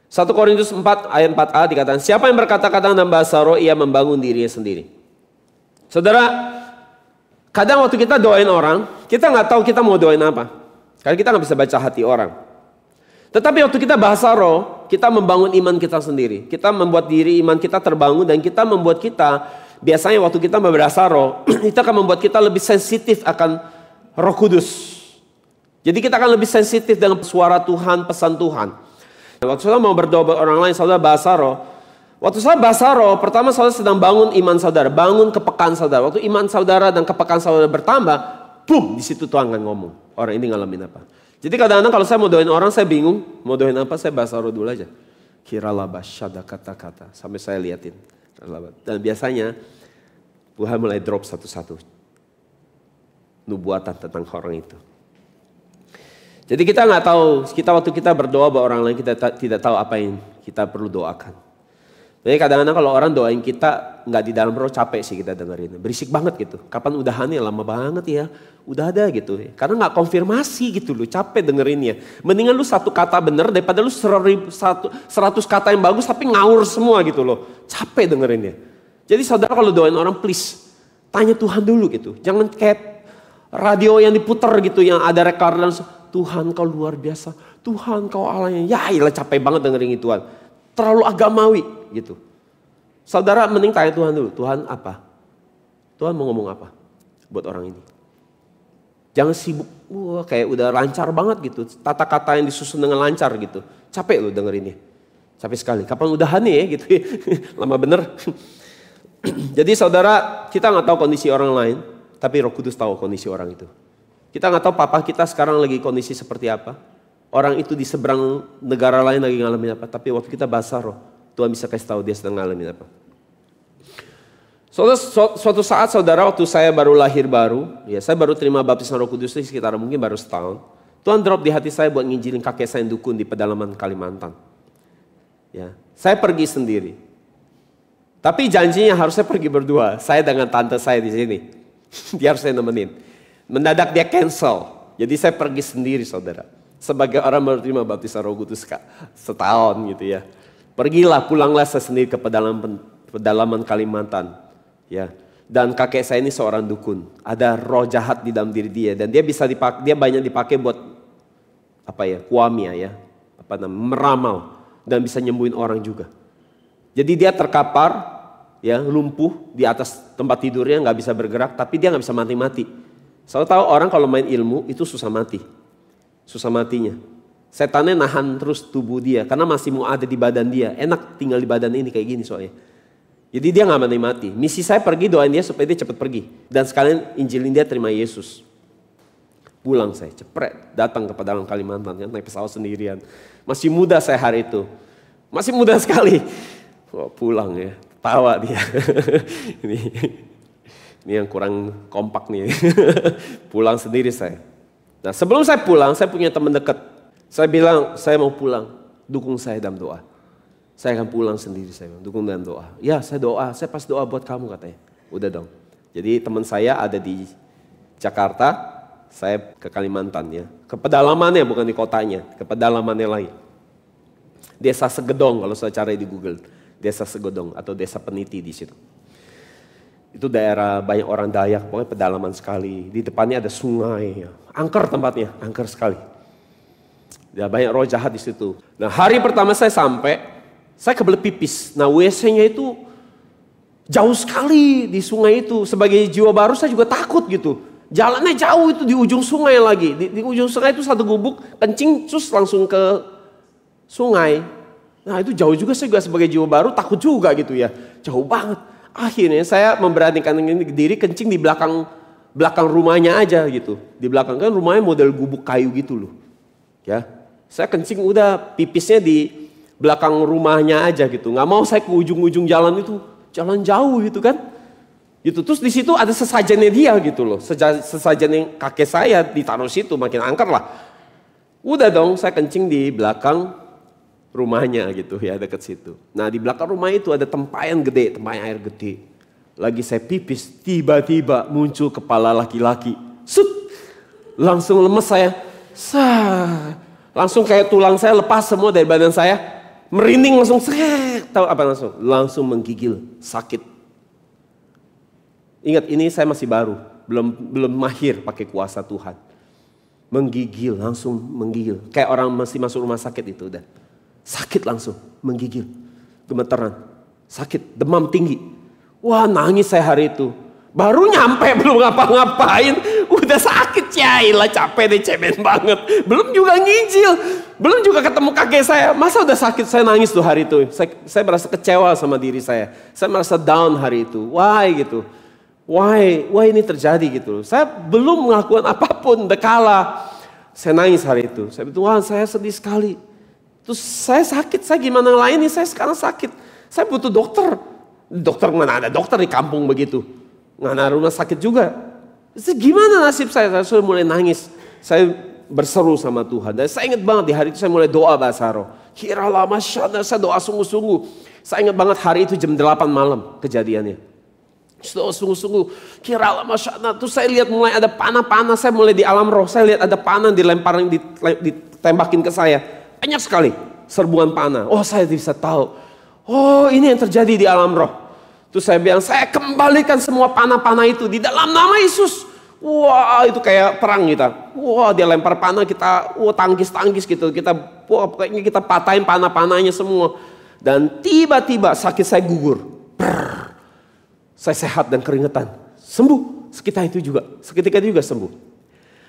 1 Korintus 4 ayat 4a dikatakan, siapa yang berkata-kata dalam bahasa roh, ia membangun dirinya sendiri. Saudara, kadang waktu kita doain orang, kita nggak tahu kita mau doain apa. Karena kita nggak bisa baca hati orang. Tetapi waktu kita bahasa roh, kita membangun iman kita sendiri. Kita membuat diri iman kita terbangun dan kita membuat kita biasanya waktu kita berbahasa roh, itu akan membuat kita lebih sensitif akan Roh Kudus. Jadi kita akan lebih sensitif dengan suara Tuhan, pesan Tuhan. Waktu saudara mau berdoa buat orang lain, saudara bahasa roh. Waktu saudara bahasa roh, pertama saudara sedang bangun iman saudara, bangun kepekaan saudara. Waktu iman saudara dan kepekaan saudara bertambah, boom, di situ Tuhan akan ngomong. Orang ini ngalamin apa. Jadi kadang-kadang kalau saya mau doain orang, saya bingung. Mau doain apa, saya bahasa roh dulu aja. Kiralaba syada kata-kata, sampai saya liatin. Dan biasanya Tuhan mulai drop satu-satu nubuatan tentang orang itu. Jadi kita nggak tahu, waktu kita berdoa buat orang lain kita tidak tahu apa yang kita perlu doakan. Jadi kadang-kadang kalau orang doain kita nggak di dalam roh, capek sih kita dengerin, berisik banget gitu. Kapan udahannya, lama banget ya, udah ada gitu. Karena nggak konfirmasi gitu loh, capek dengerinnya. Mendingan lu satu kata bener daripada lu 100 kata yang bagus tapi ngawur semua gitu loh, capek dengerinnya. Jadi saudara kalau doain orang please tanya Tuhan dulu gitu. Jangan kayak radio yang diputar gitu yang ada rekaman. Tuhan kau luar biasa. Tuhan kau Allahnya. Ya iyalah capek banget dengerin Tuhan. Terlalu agamawi gitu. Saudara mending tanya Tuhan dulu. Tuhan apa? Tuhan mau ngomong apa buat orang ini? Jangan sibuk. Wah kayak udah lancar banget gitu. Tata kata yang disusun dengan lancar gitu. Capek loh dengerinnya. Capek sekali. Kapan udahannya ya gitu. Lama bener. Jadi saudara, kita nggak tahu kondisi orang lain, tapi Roh Kudus tahu kondisi orang itu. Kita nggak tahu papa kita sekarang lagi kondisi seperti apa. Orang itu di seberang negara lain lagi ngalamin apa. Tapi waktu kita bahasa roh, Tuhan bisa kasih tahu dia sedang ngalamin apa. Suatu saat saudara, waktu saya baru lahir ya saya baru terima baptisan Roh Kudus sekitar mungkin baru setahun. Tuhan drop di hati saya buat nginjilin kakek saya yang dukun di pedalaman Kalimantan. Ya, saya pergi sendiri. Tapi janjinya harusnya pergi berdua. Saya dengan tante saya di sini. Dia harus saya nemenin. Mendadak dia cancel. Jadi saya pergi sendiri saudara. Sebagai orang baru terima baptisan Roh Kudus setahun gitu ya. Pulanglah saya sendiri ke pedalaman Kalimantan. Ya. Dan kakek saya ini seorang dukun. Ada roh jahat di dalam diri dia dan dia bisa dipakai, dia banyak dipakai buat kuamia ya. Meramal dan bisa nyembuhin orang juga. Jadi dia terkapar, ya lumpuh di atas tempat tidurnya, nggak bisa bergerak, tapi dia nggak bisa mati-mati. Saya tahu orang kalau main ilmu itu susah matinya. Setannya nahan terus tubuh dia karena masih mau ada di badan dia. Enak tinggal di badan ini kayak gini soalnya. Jadi dia nggak mati-mati. Misi saya pergi doain dia supaya dia cepat pergi dan sekalian injilin dia terima Yesus. Pulang saya cepret datang ke Pedalam Kalimantan kan naik pesawat sendirian. Masih muda saya hari itu, masih muda sekali. Pulang ya, tawa dia. Ini yang kurang kompak nih. Pulang sendiri saya. Nah sebelum saya pulang, saya punya teman dekat. Saya bilang, saya mau pulang, dukung saya dalam doa. Saya akan pulang sendiri, saya bilang, dukung dalam doa. Ya saya doa, saya pas doa buat kamu katanya. Udah dong. Jadi teman saya ada di Jakarta, saya ke Kalimantan ya. Ke pedalamannya bukan di kotanya, ke pedalamannya lagi. Desa Segedong kalau saya cari di Google. Desa Segedong atau Desa Peniti di situ. Itu daerah banyak orang Dayak, pokoknya pedalaman sekali. Di depannya ada sungai, angker tempatnya, angker sekali. Ya, banyak roh jahat di situ. Nah hari pertama saya sampai, saya kebelet pipis. Nah WC-nya itu jauh sekali di sungai itu. Sebagai jiwa baru saya juga takut gitu. Jalannya jauh itu di ujung sungai lagi. Di ujung sungai itu satu gubuk, kencing terus langsung ke sungai. Nah itu jauh juga, saya juga sebagai jiwa baru takut juga gitu ya. Jauh banget. Akhirnya saya memberanikan diri kencing di belakang rumahnya aja gitu. Di belakang kan rumahnya model gubuk kayu gitu loh. Ya, saya kencing udah pipisnya di belakang rumahnya aja gitu. Nggak mau saya ke ujung-ujung jalan itu, jalan jauh gitu kan. Gitu. Terus di situ ada sesajennya dia gitu loh. Sesajen yang kakek saya ditaruh situ, makin angker lah. Udah dong saya kencing di belakang rumahnya gitu ya, dekat situ. Nah di belakang rumah itu ada tempayan gede, tempayan air gede. Lagi saya pipis, tiba-tiba muncul kepala laki-laki. Sut! Langsung lemes saya. Langsung kayak tulang saya lepas semua dari badan saya. Merinding langsung, tahu apa langsung? Langsung menggigil, sakit. Ingat ini saya masih baru, belum mahir pakai kuasa Tuhan. Menggigil, langsung menggigil. Kayak orang masih masuk rumah sakit itu udah. Sakit langsung, menggigil, gemeteran, sakit, demam tinggi. Wah nangis saya hari itu. Baru nyampe belum ngapa-ngapain, udah sakit ya, capek deh, cemen banget. Belum juga ngijil, belum juga ketemu kakek saya. Masa udah sakit, saya nangis tuh hari itu. Saya merasa kecewa sama diri saya merasa down hari itu. Why gitu? Why ini terjadi gitu? Saya belum melakukan apapun, udah kalah. Saya nangis hari itu. Saya bilang, wah saya sedih sekali. Terus saya sakit, saya gimana lain nih, saya sekarang sakit. Saya butuh dokter. Dokter mana ada dokter di kampung begitu. Nggak ada rumah sakit juga. Jadi gimana nasib saya? Saya mulai nangis. Saya berseru sama Tuhan. Dan saya ingat banget di hari itu saya mulai doa bahasa roh. Kiralah masyaallah, saya doa sungguh-sungguh. Saya ingat banget hari itu jam 8 malam kejadiannya. Doa sungguh-sungguh. Kiralah masyaallah. Terus saya lihat mulai ada panah-panah. Saya mulai di alam roh. Saya lihat ada panah dilemparin, ditembakin ke saya. Banyak sekali serbuan panah. Oh saya bisa tahu. Oh ini yang terjadi di alam roh. Terus saya bilang, saya kembalikan semua panah-panah itu di dalam nama Yesus. Wah itu kayak perang kita. Wah dia lempar panah kita, tangkis-tangkis gitu. Pokoknya kita patahin panah-panahnya semua. Dan tiba-tiba sakit saya gugur. Saya sehat dan keringetan. Sembuh. Seketika itu juga sembuh.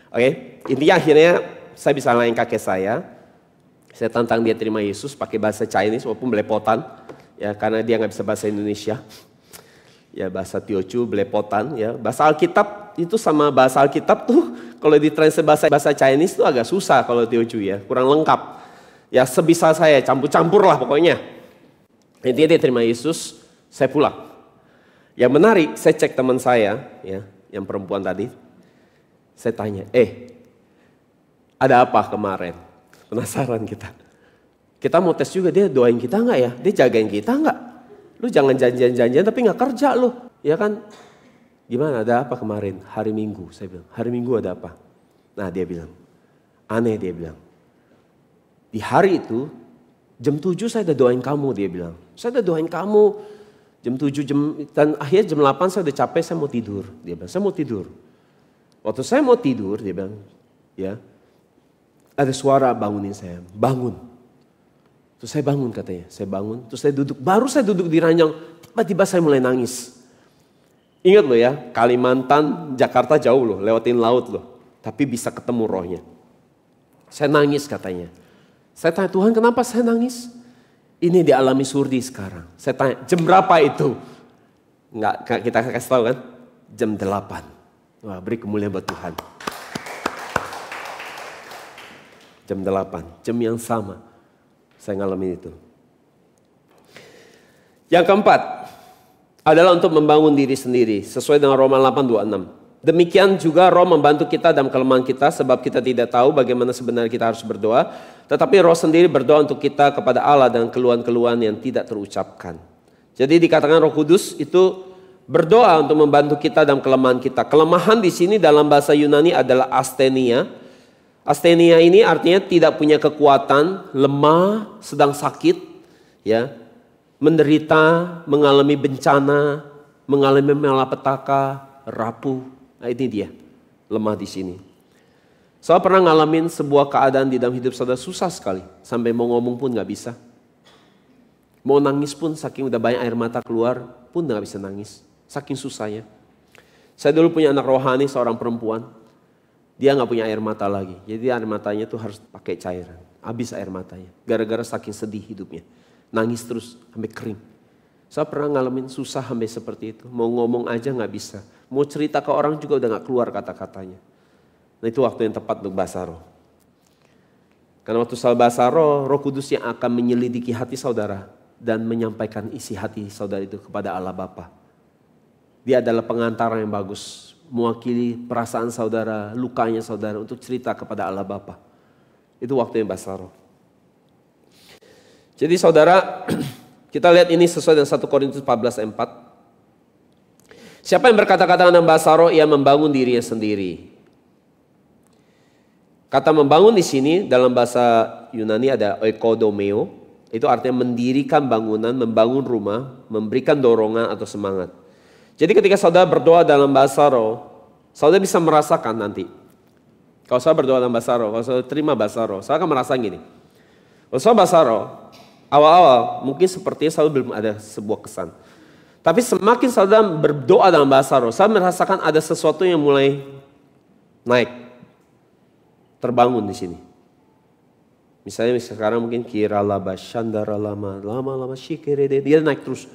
Oke, intinya akhirnya saya bisa layan kakek saya. Saya tantang dia terima Yesus pakai bahasa Chinese walaupun belepotan. Ya karena dia nggak bisa bahasa Indonesia. Ya bahasa Teochew belepotan ya. Bahasa Alkitab itu sama bahasa Alkitab tuh kalau ditranslate bahasa Chinese tuh agak susah kalau Teochew ya. Kurang lengkap. Ya sebisa saya campur-campur lah pokoknya. Intinya dia terima Yesus, saya pulang. Yang menarik saya cek teman saya ya, yang perempuan tadi. Saya tanya, ada apa kemarin? Penasaran kita. Kita mau tes juga, dia doain kita enggak ya? Dia jagain kita enggak? Lu jangan janjian-janjian tapi enggak kerja lu. Ya kan? Gimana, ada apa kemarin? Hari Minggu, saya bilang. Hari Minggu ada apa? Nah dia bilang, aneh dia bilang. Di hari itu, jam 7 saya udah doain kamu dia bilang. Saya udah doain kamu. Jam 7, dan akhirnya jam 8 saya udah capek, saya mau tidur. Dia bilang, saya mau tidur. Waktu saya mau tidur, dia bilang, ya, ada suara bangunin saya, bangun. Terus saya bangun katanya, saya bangun, terus saya duduk. Baru saya duduk di ranjang, tiba-tiba saya mulai nangis. Ingat loh ya, Kalimantan, Jakarta jauh loh, lewatin laut loh. Tapi bisa ketemu rohnya. Saya nangis katanya. Saya tanya, Tuhan kenapa saya nangis? Ini dialami Surdi sekarang. Saya tanya, jam berapa itu? Enggak, kita kasih tahu kan? Jam 8. Wah, beri kemuliaan buat Tuhan. Jam 8, jam yang sama. Saya ngalamin itu. Yang keempat adalah untuk membangun diri sendiri. Sesuai dengan Roma 8:26. Demikian juga Roh membantu kita dalam kelemahan kita, sebab kita tidak tahu bagaimana sebenarnya kita harus berdoa. Tetapi Roh sendiri berdoa untuk kita kepada Allah dengan keluhan-keluhan yang tidak terucapkan. Jadi dikatakan Roh Kudus itu berdoa untuk membantu kita dalam kelemahan kita. Kelemahan di sini dalam bahasa Yunani adalah asthenia. Asthenia ini artinya tidak punya kekuatan, lemah, sedang sakit, ya, menderita, mengalami bencana, mengalami malapetaka, rapuh. Nah ini dia, lemah di sini. Saya pernah ngalamin sebuah keadaan di dalam hidup saudara susah sekali. Sampai mau ngomong pun gak bisa. Mau nangis pun saking udah banyak air mata keluar pun gak bisa nangis. Saking susahnya. Saya dulu punya anak rohani seorang perempuan. Dia gak punya air mata lagi. Jadi air matanya tuh harus pakai cairan. Habis air matanya. Gara-gara saking sedih hidupnya. Nangis terus sampai kering. Saya pernah ngalamin susah sampai seperti itu. Mau ngomong aja gak bisa. Mau cerita ke orang juga udah gak keluar kata-katanya. Nah itu waktu yang tepat untuk bahasa roh. Karena waktu saya bahasa roh, Roh Kudus yang akan menyelidiki hati saudara. Dan menyampaikan isi hati saudara itu kepada Allah Bapa. Dia adalah pengantara yang bagus. Mewakili perasaan saudara, lukanya saudara untuk cerita kepada Allah Bapa. Itu waktu yang bahasa roh. Jadi saudara, kita lihat ini sesuai dengan 1 Korintus 14:4. Siapa yang berkata-kata dalam bahasa roh, ia membangun dirinya sendiri. Kata membangun di sini dalam bahasa Yunani ada oikodomeo. Itu artinya mendirikan bangunan, membangun rumah, memberikan dorongan atau semangat. Jadi ketika saudara berdoa dalam bahasa roh, saudara bisa merasakan nanti. Kalau saya berdoa dalam bahasa roh, kalau saya terima bahasa roh, saya akan merasa gini. Kalau saya bahasa roh, awal-awal mungkin sepertinya selalu belum ada sebuah kesan. Tapi semakin saudara berdoa dalam bahasa roh, saya merasakan ada sesuatu yang mulai naik. Terbangun di sini. Misalnya sekarang mungkin kiralaba shandara lama shikirede, dia naik terus.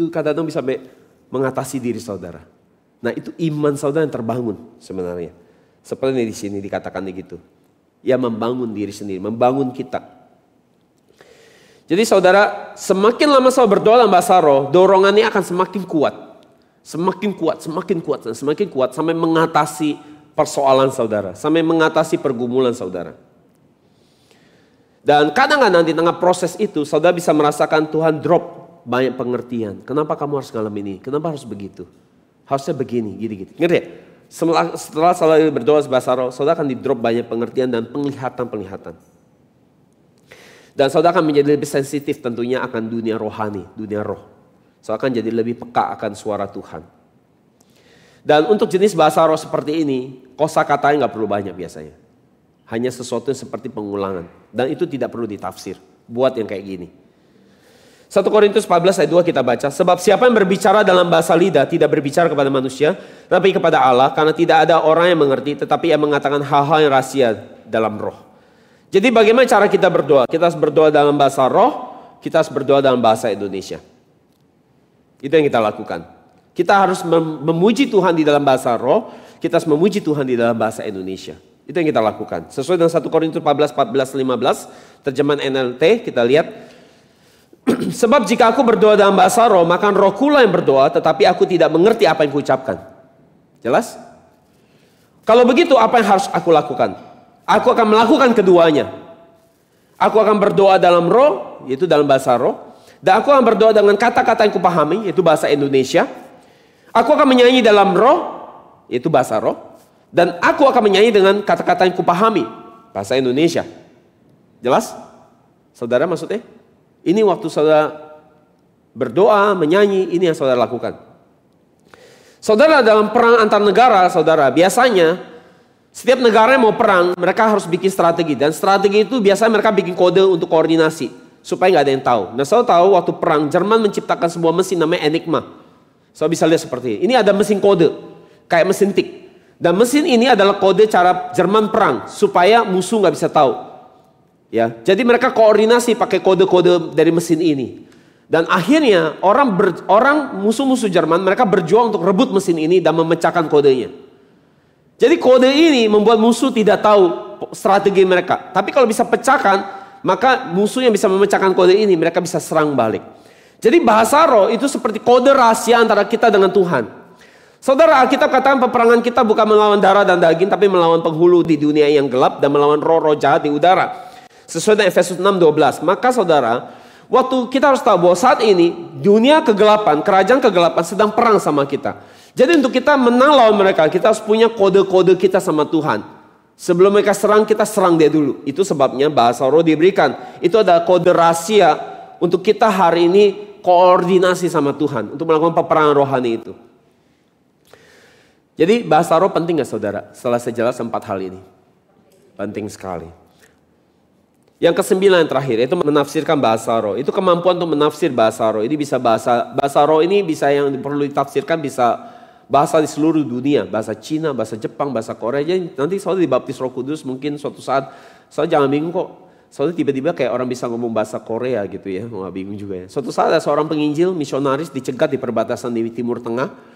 Kadang-kadang bisa mengatasi diri saudara. Nah itu iman saudara yang terbangun sebenarnya. Seperti di sini dikatakan begitu. Ya membangun diri sendiri, membangun kita. Jadi saudara, semakin lama saya berdoa dalam bahasa roh, dorongannya akan semakin kuat. Semakin kuat, semakin kuat, dan semakin kuat sampai mengatasi persoalan saudara. Sampai mengatasi pergumulan saudara. Dan kadang-kadang di tengah proses itu, saudara bisa merasakan Tuhan drop banyak pengertian. Kenapa kamu harus ngalamin ini? Kenapa harus begitu? Harusnya begini, gini-gini. Ngerti ya? Setelah saudara berdoa bahasa roh, saudara akan di drop banyak pengertian dan penglihatan-penglihatan. Dan saudara akan menjadi lebih sensitif tentunya akan dunia rohani, dunia roh. Saudara akan jadi lebih peka akan suara Tuhan. Dan untuk jenis bahasa roh seperti ini, kosakatanya gak perlu banyak biasanya. Hanya sesuatu yang seperti pengulangan. Dan itu tidak perlu ditafsir. Buat yang kayak gini. 1 Korintus 14 ayat 2 kita baca. Sebab siapa yang berbicara dalam bahasa lidah tidak berbicara kepada manusia, tapi kepada Allah. Karena tidak ada orang yang mengerti, tetapi yang mengatakan hal-hal yang rahasia dalam roh. Jadi bagaimana cara kita berdoa? Kita harus berdoa dalam bahasa roh, kita harus berdoa dalam bahasa Indonesia. Itu yang kita lakukan. Kita harus memuji Tuhan di dalam bahasa roh, kita harus memuji Tuhan di dalam bahasa Indonesia. Itu yang kita lakukan. Sesuai dengan 1 Korintus 14, 15, terjemahan NLT, kita lihat. Sebab jika aku berdoa dalam bahasa roh, maka rohku lah yang berdoa, tetapi aku tidak mengerti apa yang kuucapkan. Jelas? Kalau begitu, apa yang harus aku lakukan? Aku akan melakukan keduanya. Aku akan berdoa dalam roh, yaitu dalam bahasa roh. Dan aku akan berdoa dengan kata-kata yang kupahami, yaitu bahasa Indonesia. Aku akan menyanyi dalam roh, yaitu bahasa roh. Dan aku akan menyanyi dengan kata-kata yang kupahami, bahasa Indonesia. Jelas? Saudara maksudnya? Ini waktu saudara Berdoa, menyanyi, ini yang saudara lakukan. Saudara, dalam perang antar negara, saudara, biasanya setiap negara yang mau perang, mereka harus bikin strategi. Dan strategi itu biasanya mereka bikin kode untuk koordinasi, supaya nggak ada yang tahu. Nah, saudara tahu waktu perang, Jerman menciptakan sebuah mesin namanya Enigma. Saudara bisa lihat seperti ini. Ini ada mesin kode, kayak mesin tik. Dan mesin ini adalah kode cara Jerman perang, supaya musuh nggak bisa tahu. Ya, jadi mereka koordinasi pakai kode-kode dari mesin ini. Dan akhirnya orang musuh-musuh Jerman mereka berjuang untuk rebut mesin ini dan memecahkan kodenya. Jadi kode ini membuat musuh tidak tahu strategi mereka. Tapi kalau bisa pecahkan, maka musuh yang bisa memecahkan kode ini mereka bisa serang balik. Jadi bahasa roh itu seperti kode rahasia antara kita dengan Tuhan. Saudara, Alkitab katakan peperangan kita bukan melawan darah dan daging, tapi melawan penghulu di dunia yang gelap dan melawan roh-roh jahat di udara. Sesuai dengan Efesus 6:12. Maka saudara, waktu kita harus tahu bahwa saat ini dunia kegelapan, kerajaan kegelapan sedang perang sama kita. Jadi untuk kita menang lawan mereka, kita harus punya kode-kode kita sama Tuhan. Sebelum mereka serang, kita serang dia dulu. Itu sebabnya bahasa roh diberikan. Itu adalah kode rahasia untuk kita hari ini koordinasi sama Tuhan. Untuk melakukan peperangan rohani itu. Jadi bahasa roh penting gak saudara? Setelah saya jelas 4 hal ini. Penting sekali. Yang ke-9 yang terakhir, itu menafsirkan bahasa roh. Itu kemampuan untuk menafsir bahasa roh. Ini bisa bahasa roh ini bisa yang perlu ditafsirkan bisa bahasa di seluruh dunia. Bahasa Cina, bahasa Jepang, bahasa Korea. Jadi nanti saudara dibaptis Roh Kudus mungkin suatu saat, saudara jangan bingung kok. Saudara tiba-tiba kayak orang bisa ngomong bahasa Korea gitu ya. Wah bingung juga ya. Suatu saat ada seorang penginjil, misionaris dicegat di perbatasan di Timur Tengah.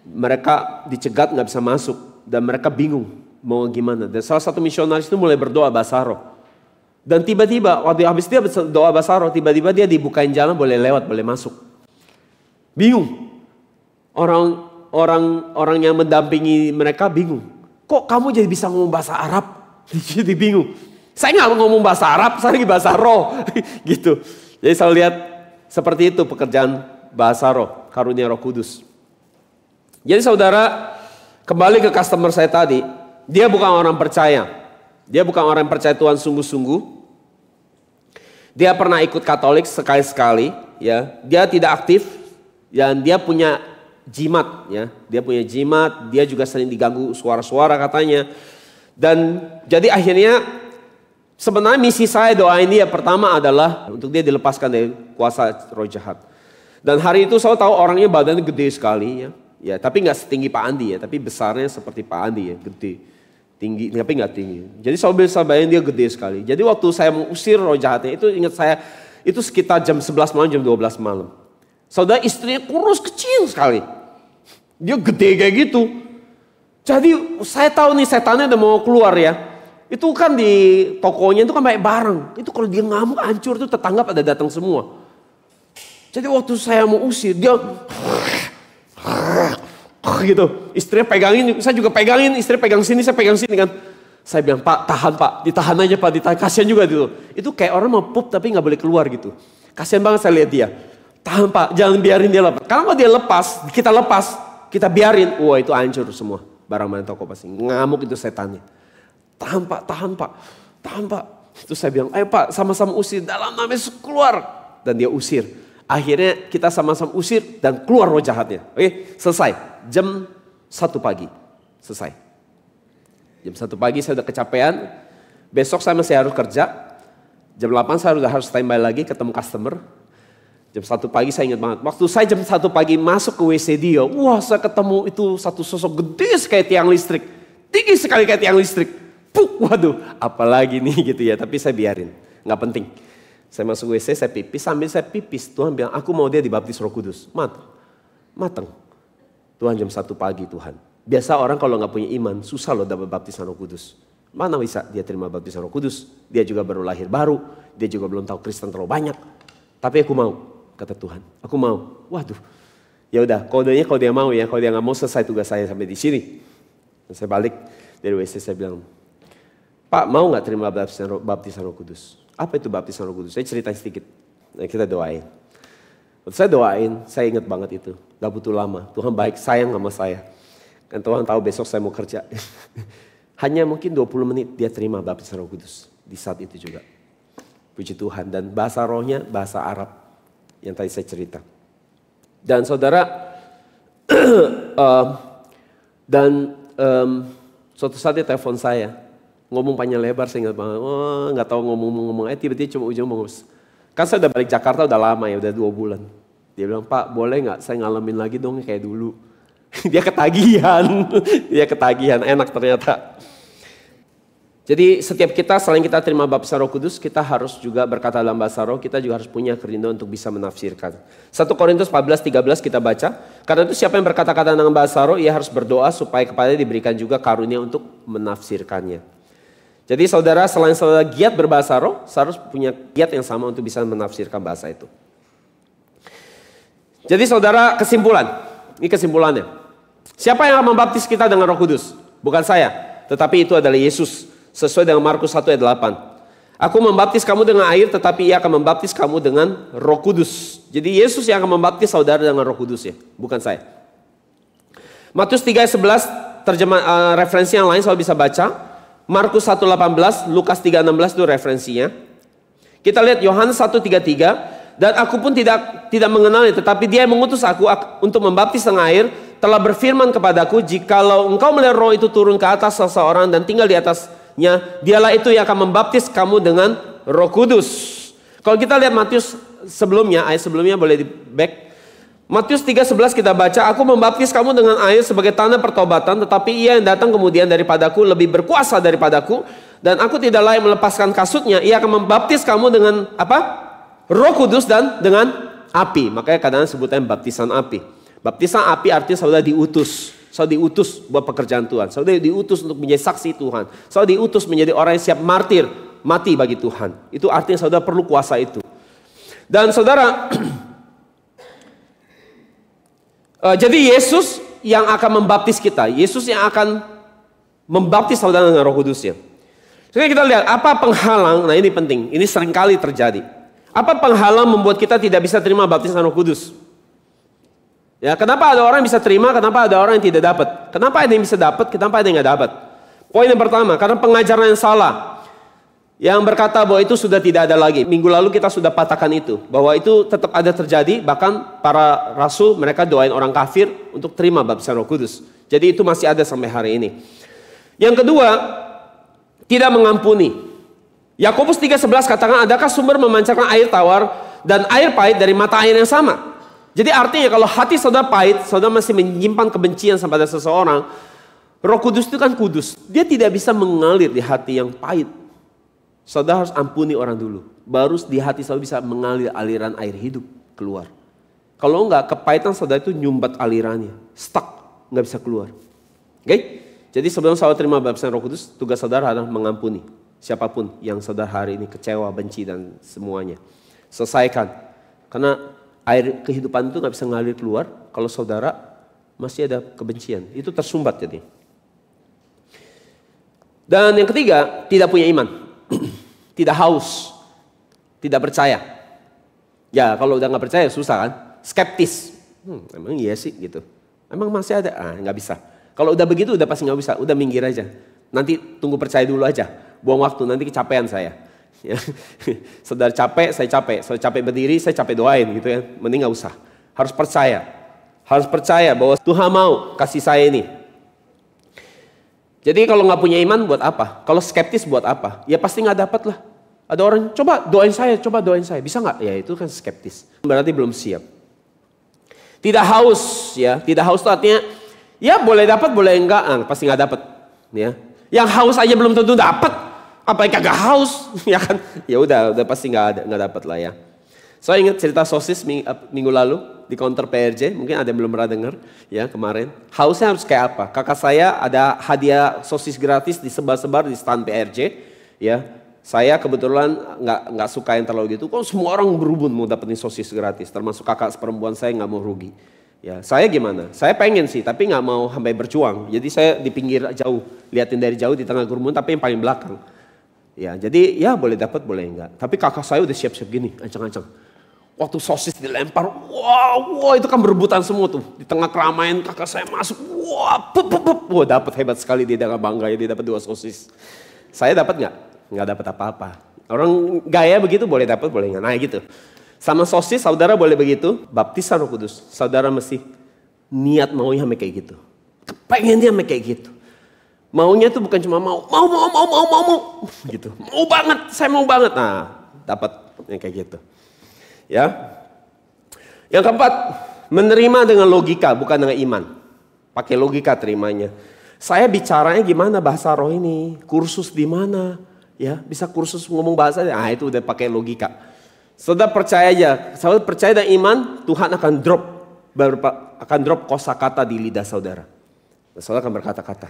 Mereka dicegat gak bisa masuk. Dan mereka bingung mau gimana. Dan salah satu misionaris itu mulai berdoa bahasa roh. Dan tiba-tiba waktu habis dia doa bahasa roh, tiba-tiba dia dibukain jalan boleh lewat, boleh masuk. Bingung. Orang yang mendampingi mereka bingung. Kok kamu jadi bisa ngomong bahasa Arab? Jadi bingung. Saya nggak ngomong bahasa Arab, saya lagi bahasa roh. Gitu. Jadi saya lihat seperti itu pekerjaan bahasa roh, karunia Roh Kudus. Jadi saudara, kembali ke customer saya tadi, dia bukan orang percaya. Dia bukan orang yang percaya Tuhan sungguh-sungguh. Dia pernah ikut Katolik sekali-sekali, ya. Dia tidak aktif dan dia punya jimat, ya. Dia punya jimat, dia juga sering diganggu suara-suara katanya. Dan jadi akhirnya sebenarnya misi saya doain dia pertama adalah untuk dia dilepaskan dari kuasa roh jahat. Dan hari itu saya tahu orangnya badannya gede sekali, ya. Ya, tapi nggak setinggi Pak Andi ya, tapi besarnya seperti Pak Andi ya, gede. Tinggi, tapi nggak tinggi. Jadi saya bisa bayangin dia gede sekali. Jadi waktu saya mengusir roh jahatnya, itu ingat saya, itu sekitar jam 11 malam, jam 12 malam. Saudara istrinya kurus kecil sekali. Dia gede kayak gitu. Jadi saya tahu nih setannya udah mau keluar ya. Itu kan di tokonya itu kan banyak barang. Itu kalau dia ngamuk hancur tuh tetangga pada datang semua. Jadi waktu saya mau usir dia gitu, istrinya pegangin, saya juga pegangin, istri pegang sini, saya pegang sini kan. Saya bilang, Pak, tahan Pak, ditahan aja Pak, ditahan, kasihan juga gitu. Itu kayak orang mau pup tapi gak boleh keluar gitu. Kasihan banget saya lihat dia. Tahan Pak, jangan biarin dia lepas. Karena kalau dia lepas, kita biarin, wah itu hancur semua. Barang-barang toko pasti, ngamuk itu setannya. Tahan Pak, tahan Pak, tahan Pak. Itu saya bilang, ayo Pak, sama-sama usir, dalam nama Yesus keluar. Dan dia usir. Akhirnya kita sama-sama usir dan keluar roh jahatnya. Oke, selesai. Jam 1 pagi. Selesai. Jam 1 pagi saya udah kecapean. Besok saya masih harus kerja. Jam 8 saya udah harus standby lagi ketemu customer. Jam 1 pagi saya ingat banget. Waktu saya jam 1 pagi masuk ke WC dia. Wah, saya ketemu itu satu sosok gede sekali tiang listrik. Tinggi sekali kayak tiang listrik. Puh, waduh, apalagi nih gitu ya. Tapi saya biarin. Nggak penting. Saya masuk WC, saya pipis, sambil saya pipis, Tuhan bilang, aku mau dia dibaptis Roh Kudus. Matang. Tuhan jam 1 pagi Tuhan. Biasa orang kalau gak punya iman, susah loh dapat baptisan Roh Kudus. Mana bisa dia terima baptisan Roh Kudus? Dia juga baru lahir baru, dia juga belum tahu Kristen terlalu banyak. Tapi aku mau, kata Tuhan, aku mau. Waduh, ya udah, kodenya kalau dia mau ya, kalau dia gak mau selesai tugas saya sampai di sini. Dan saya balik dari WC, saya bilang, Pak mau gak terima baptisan Roh Kudus? Apa itu baptisan Roh Kudus? Saya ceritain sedikit. Nah, kita doain. Waktu saya doain, saya ingat banget itu. Gak butuh lama. Tuhan baik, sayang sama saya. Kan Tuhan tahu besok saya mau kerja. Hanya mungkin 20 menit dia terima baptisan Roh Kudus. Di saat itu juga. Puji Tuhan. Dan bahasa rohnya bahasa Arab. yang tadi saya cerita. Dan saudara, suatu saat dia telepon saya, ngomong panjang lebar, saya nggak tahu ngomong, tiba-tiba cuma ujung ngomong, kan saya udah balik Jakarta udah lama ya, udah 2 bulan. Dia bilang, Pak boleh nggak saya ngalamin lagi dong kayak dulu. Dia ketagihan, enak ternyata. Jadi setiap kita selain kita terima baptisan Roh Kudus, kita harus juga berkata dalam bahasa roh, kita juga harus punya kerinduan untuk bisa menafsirkan. 1 Korintus 14:13 kita baca, karena itu siapa yang berkata-kata dengan bahasa roh, ia harus berdoa supaya kepadanya diberikan juga karunia untuk menafsirkannya. Jadi saudara, selain saudara giat berbahasa roh, harus punya giat yang sama untuk bisa menafsirkan bahasa itu. Jadi saudara, ini kesimpulannya. Siapa yang akan membaptis kita dengan Roh Kudus? Bukan saya, tetapi itu adalah Yesus. Sesuai dengan Markus 1 ayat 8. Aku membaptis kamu dengan air, tetapi ia akan membaptis kamu dengan Roh Kudus. Jadi Yesus yang akan membaptis saudara dengan Roh Kudus ya, bukan saya. Matius 3 ayat 11, referensi yang lain saudara bisa baca. Markus 1:18, Lukas 3:16 itu referensinya. Kita lihat Yohanes 1:33. Dan aku pun tidak mengenalnya, tetapi dia yang mengutus aku untuk membaptis dengan air, telah berfirman kepadaku, jikalau engkau melihat roh itu turun ke atas seseorang dan tinggal di atasnya, dialah itu yang akan membaptis kamu dengan Roh Kudus. Kalau kita lihat Matius sebelumnya, ayat sebelumnya boleh di back. Matius 3:11 kita baca, aku membaptis kamu dengan air sebagai tanda pertobatan, tetapi ia yang datang kemudian daripadaku lebih berkuasa daripadaku, dan aku tidak layak melepaskan kasutnya. Ia akan membaptis kamu dengan apa? Roh Kudus dan dengan api. Makanya kadang-kadang sebutnya baptisan api. Baptisan api artinya saudara diutus. Saudara diutus buat pekerjaan Tuhan. Saudara diutus untuk menjadi saksi Tuhan. Saudara diutus menjadi orang yang siap martir, mati bagi Tuhan. Itu artinya saudara perlu kuasa itu. Dan saudara, jadi Yesus yang akan membaptis kita. Yesus yang akan membaptis saudara dengan Roh Kudusnya. Sekarang kita lihat apa penghalang. Nah ini penting. Ini seringkali terjadi. Apa penghalang membuat kita tidak bisa terima baptisan Roh Kudus? Ya, kenapa ada orang yang bisa terima, kenapa ada orang yang tidak dapat? Kenapa ada yang bisa dapat, kenapa ada yang nggak dapat? Poin yang pertama, karena pengajaran yang salah. Yang berkata bahwa itu sudah tidak ada lagi. Minggu lalu kita sudah patahkan itu. Bahwa itu tetap ada terjadi, bahkan para rasul mereka doain orang kafir untuk terima baptisan Roh Kudus. Jadi itu masih ada sampai hari ini. Yang kedua, tidak mengampuni. Yakobus 3:11 katakan, adakah sumber memancarkan air tawar dan air pahit dari mata air yang sama? Jadi artinya kalau hati saudara pahit, saudara masih menyimpan kebencian pada seseorang, Roh Kudus itu kan kudus. Dia tidak bisa mengalir di hati yang pahit. Saudara harus ampuni orang dulu. Baru di hati saudara bisa mengalir aliran air hidup keluar. Kalau enggak, kepahitan saudara itu nyumbat alirannya. Stuck, enggak bisa keluar. Oke? Jadi sebelum saudara terima baptisan Roh Kudus, tugas saudara adalah mengampuni siapapun yang saudara hari ini kecewa, benci dan semuanya. Selesaikan. Karena air kehidupan itu gak bisa ngalir keluar kalau saudara masih ada kebencian. Itu tersumbat jadi. Dan yang ketiga, tidak punya iman. Tidak haus. Tidak percaya. Ya kalau udah gak percaya susah kan. Skeptis. Emang iya sih gitu. Emang masih ada? Gak bisa. Kalau udah begitu udah pasti gak bisa. Udah minggir aja. Nanti tunggu percaya dulu aja. Buang waktu, nanti kecapean saya. Ya. Saudara capek, saya capek. Saudara capek berdiri, saya capek doain gitu ya. Mending gak usah. Harus percaya. Harus percaya bahwa Tuhan mau kasih saya ini. Jadi kalau gak punya iman buat apa? Kalau skeptis buat apa? Ya pasti gak dapat lah. Ada orang, coba doain saya. Bisa gak? Ya itu kan skeptis. Berarti belum siap. Tidak haus ya. Tidak haus itu artinya, ya boleh dapat, boleh enggak. Pasti gak dapat. Ya. Yang haus aja belum tentu dapat. Apa yang kagak haus, ya kan? Ya udah pasti nggak dapat lah ya. Saya ingat cerita sosis minggu lalu di counter PRJ, mungkin ada yang belum pernah dengar ya kemarin. Hausnya harus kayak apa? Kakak saya ada hadiah sosis gratis disebar-sebar di stand PRJ, ya. Saya kebetulan nggak suka yang terlalu gitu. Kok semua orang berubun mau dapetin sosis gratis, termasuk kakak seperempuan saya nggak mau rugi. Ya, saya gimana? Saya pengen sih, tapi nggak mau sampai berjuang. Jadi saya di pinggir jauh, liatin dari jauh di tengah kerumunan, tapi yang paling belakang. Ya, jadi ya boleh dapat, boleh enggak. Tapi kakak saya udah siap-siap gini, ancang-ancang. Waktu sosis dilempar, wah itu kan berebutan semua tuh. Di tengah keramaian kakak saya masuk, wah dapat hebat sekali dia dengan bangga ya, dia dapat 2 sosis. Saya dapat nggak? Nggak dapat apa-apa. Orang gaya begitu boleh dapat, boleh enggak. Nah gitu. Sama sosis saudara boleh begitu, baptisan Roh Kudus. Saudara mesti niat maunya kayak gitu. Kepengen dia kayak gitu. Maunya tuh bukan cuma mau gitu. Mau banget, saya mau banget. Nah, dapat yang kayak gitu. Ya. Yang keempat, menerima dengan logika bukan dengan iman. Pakai logika terimanya. Saya bicaranya gimana bahasa roh ini? Kursus di mana? Ya, bisa kursus ngomong bahasa. Ah, itu udah pakai logika. Saudara percaya aja, saudara percaya dan iman, Tuhan akan drop kosakata di lidah saudara. Saudara akan berkata-kata.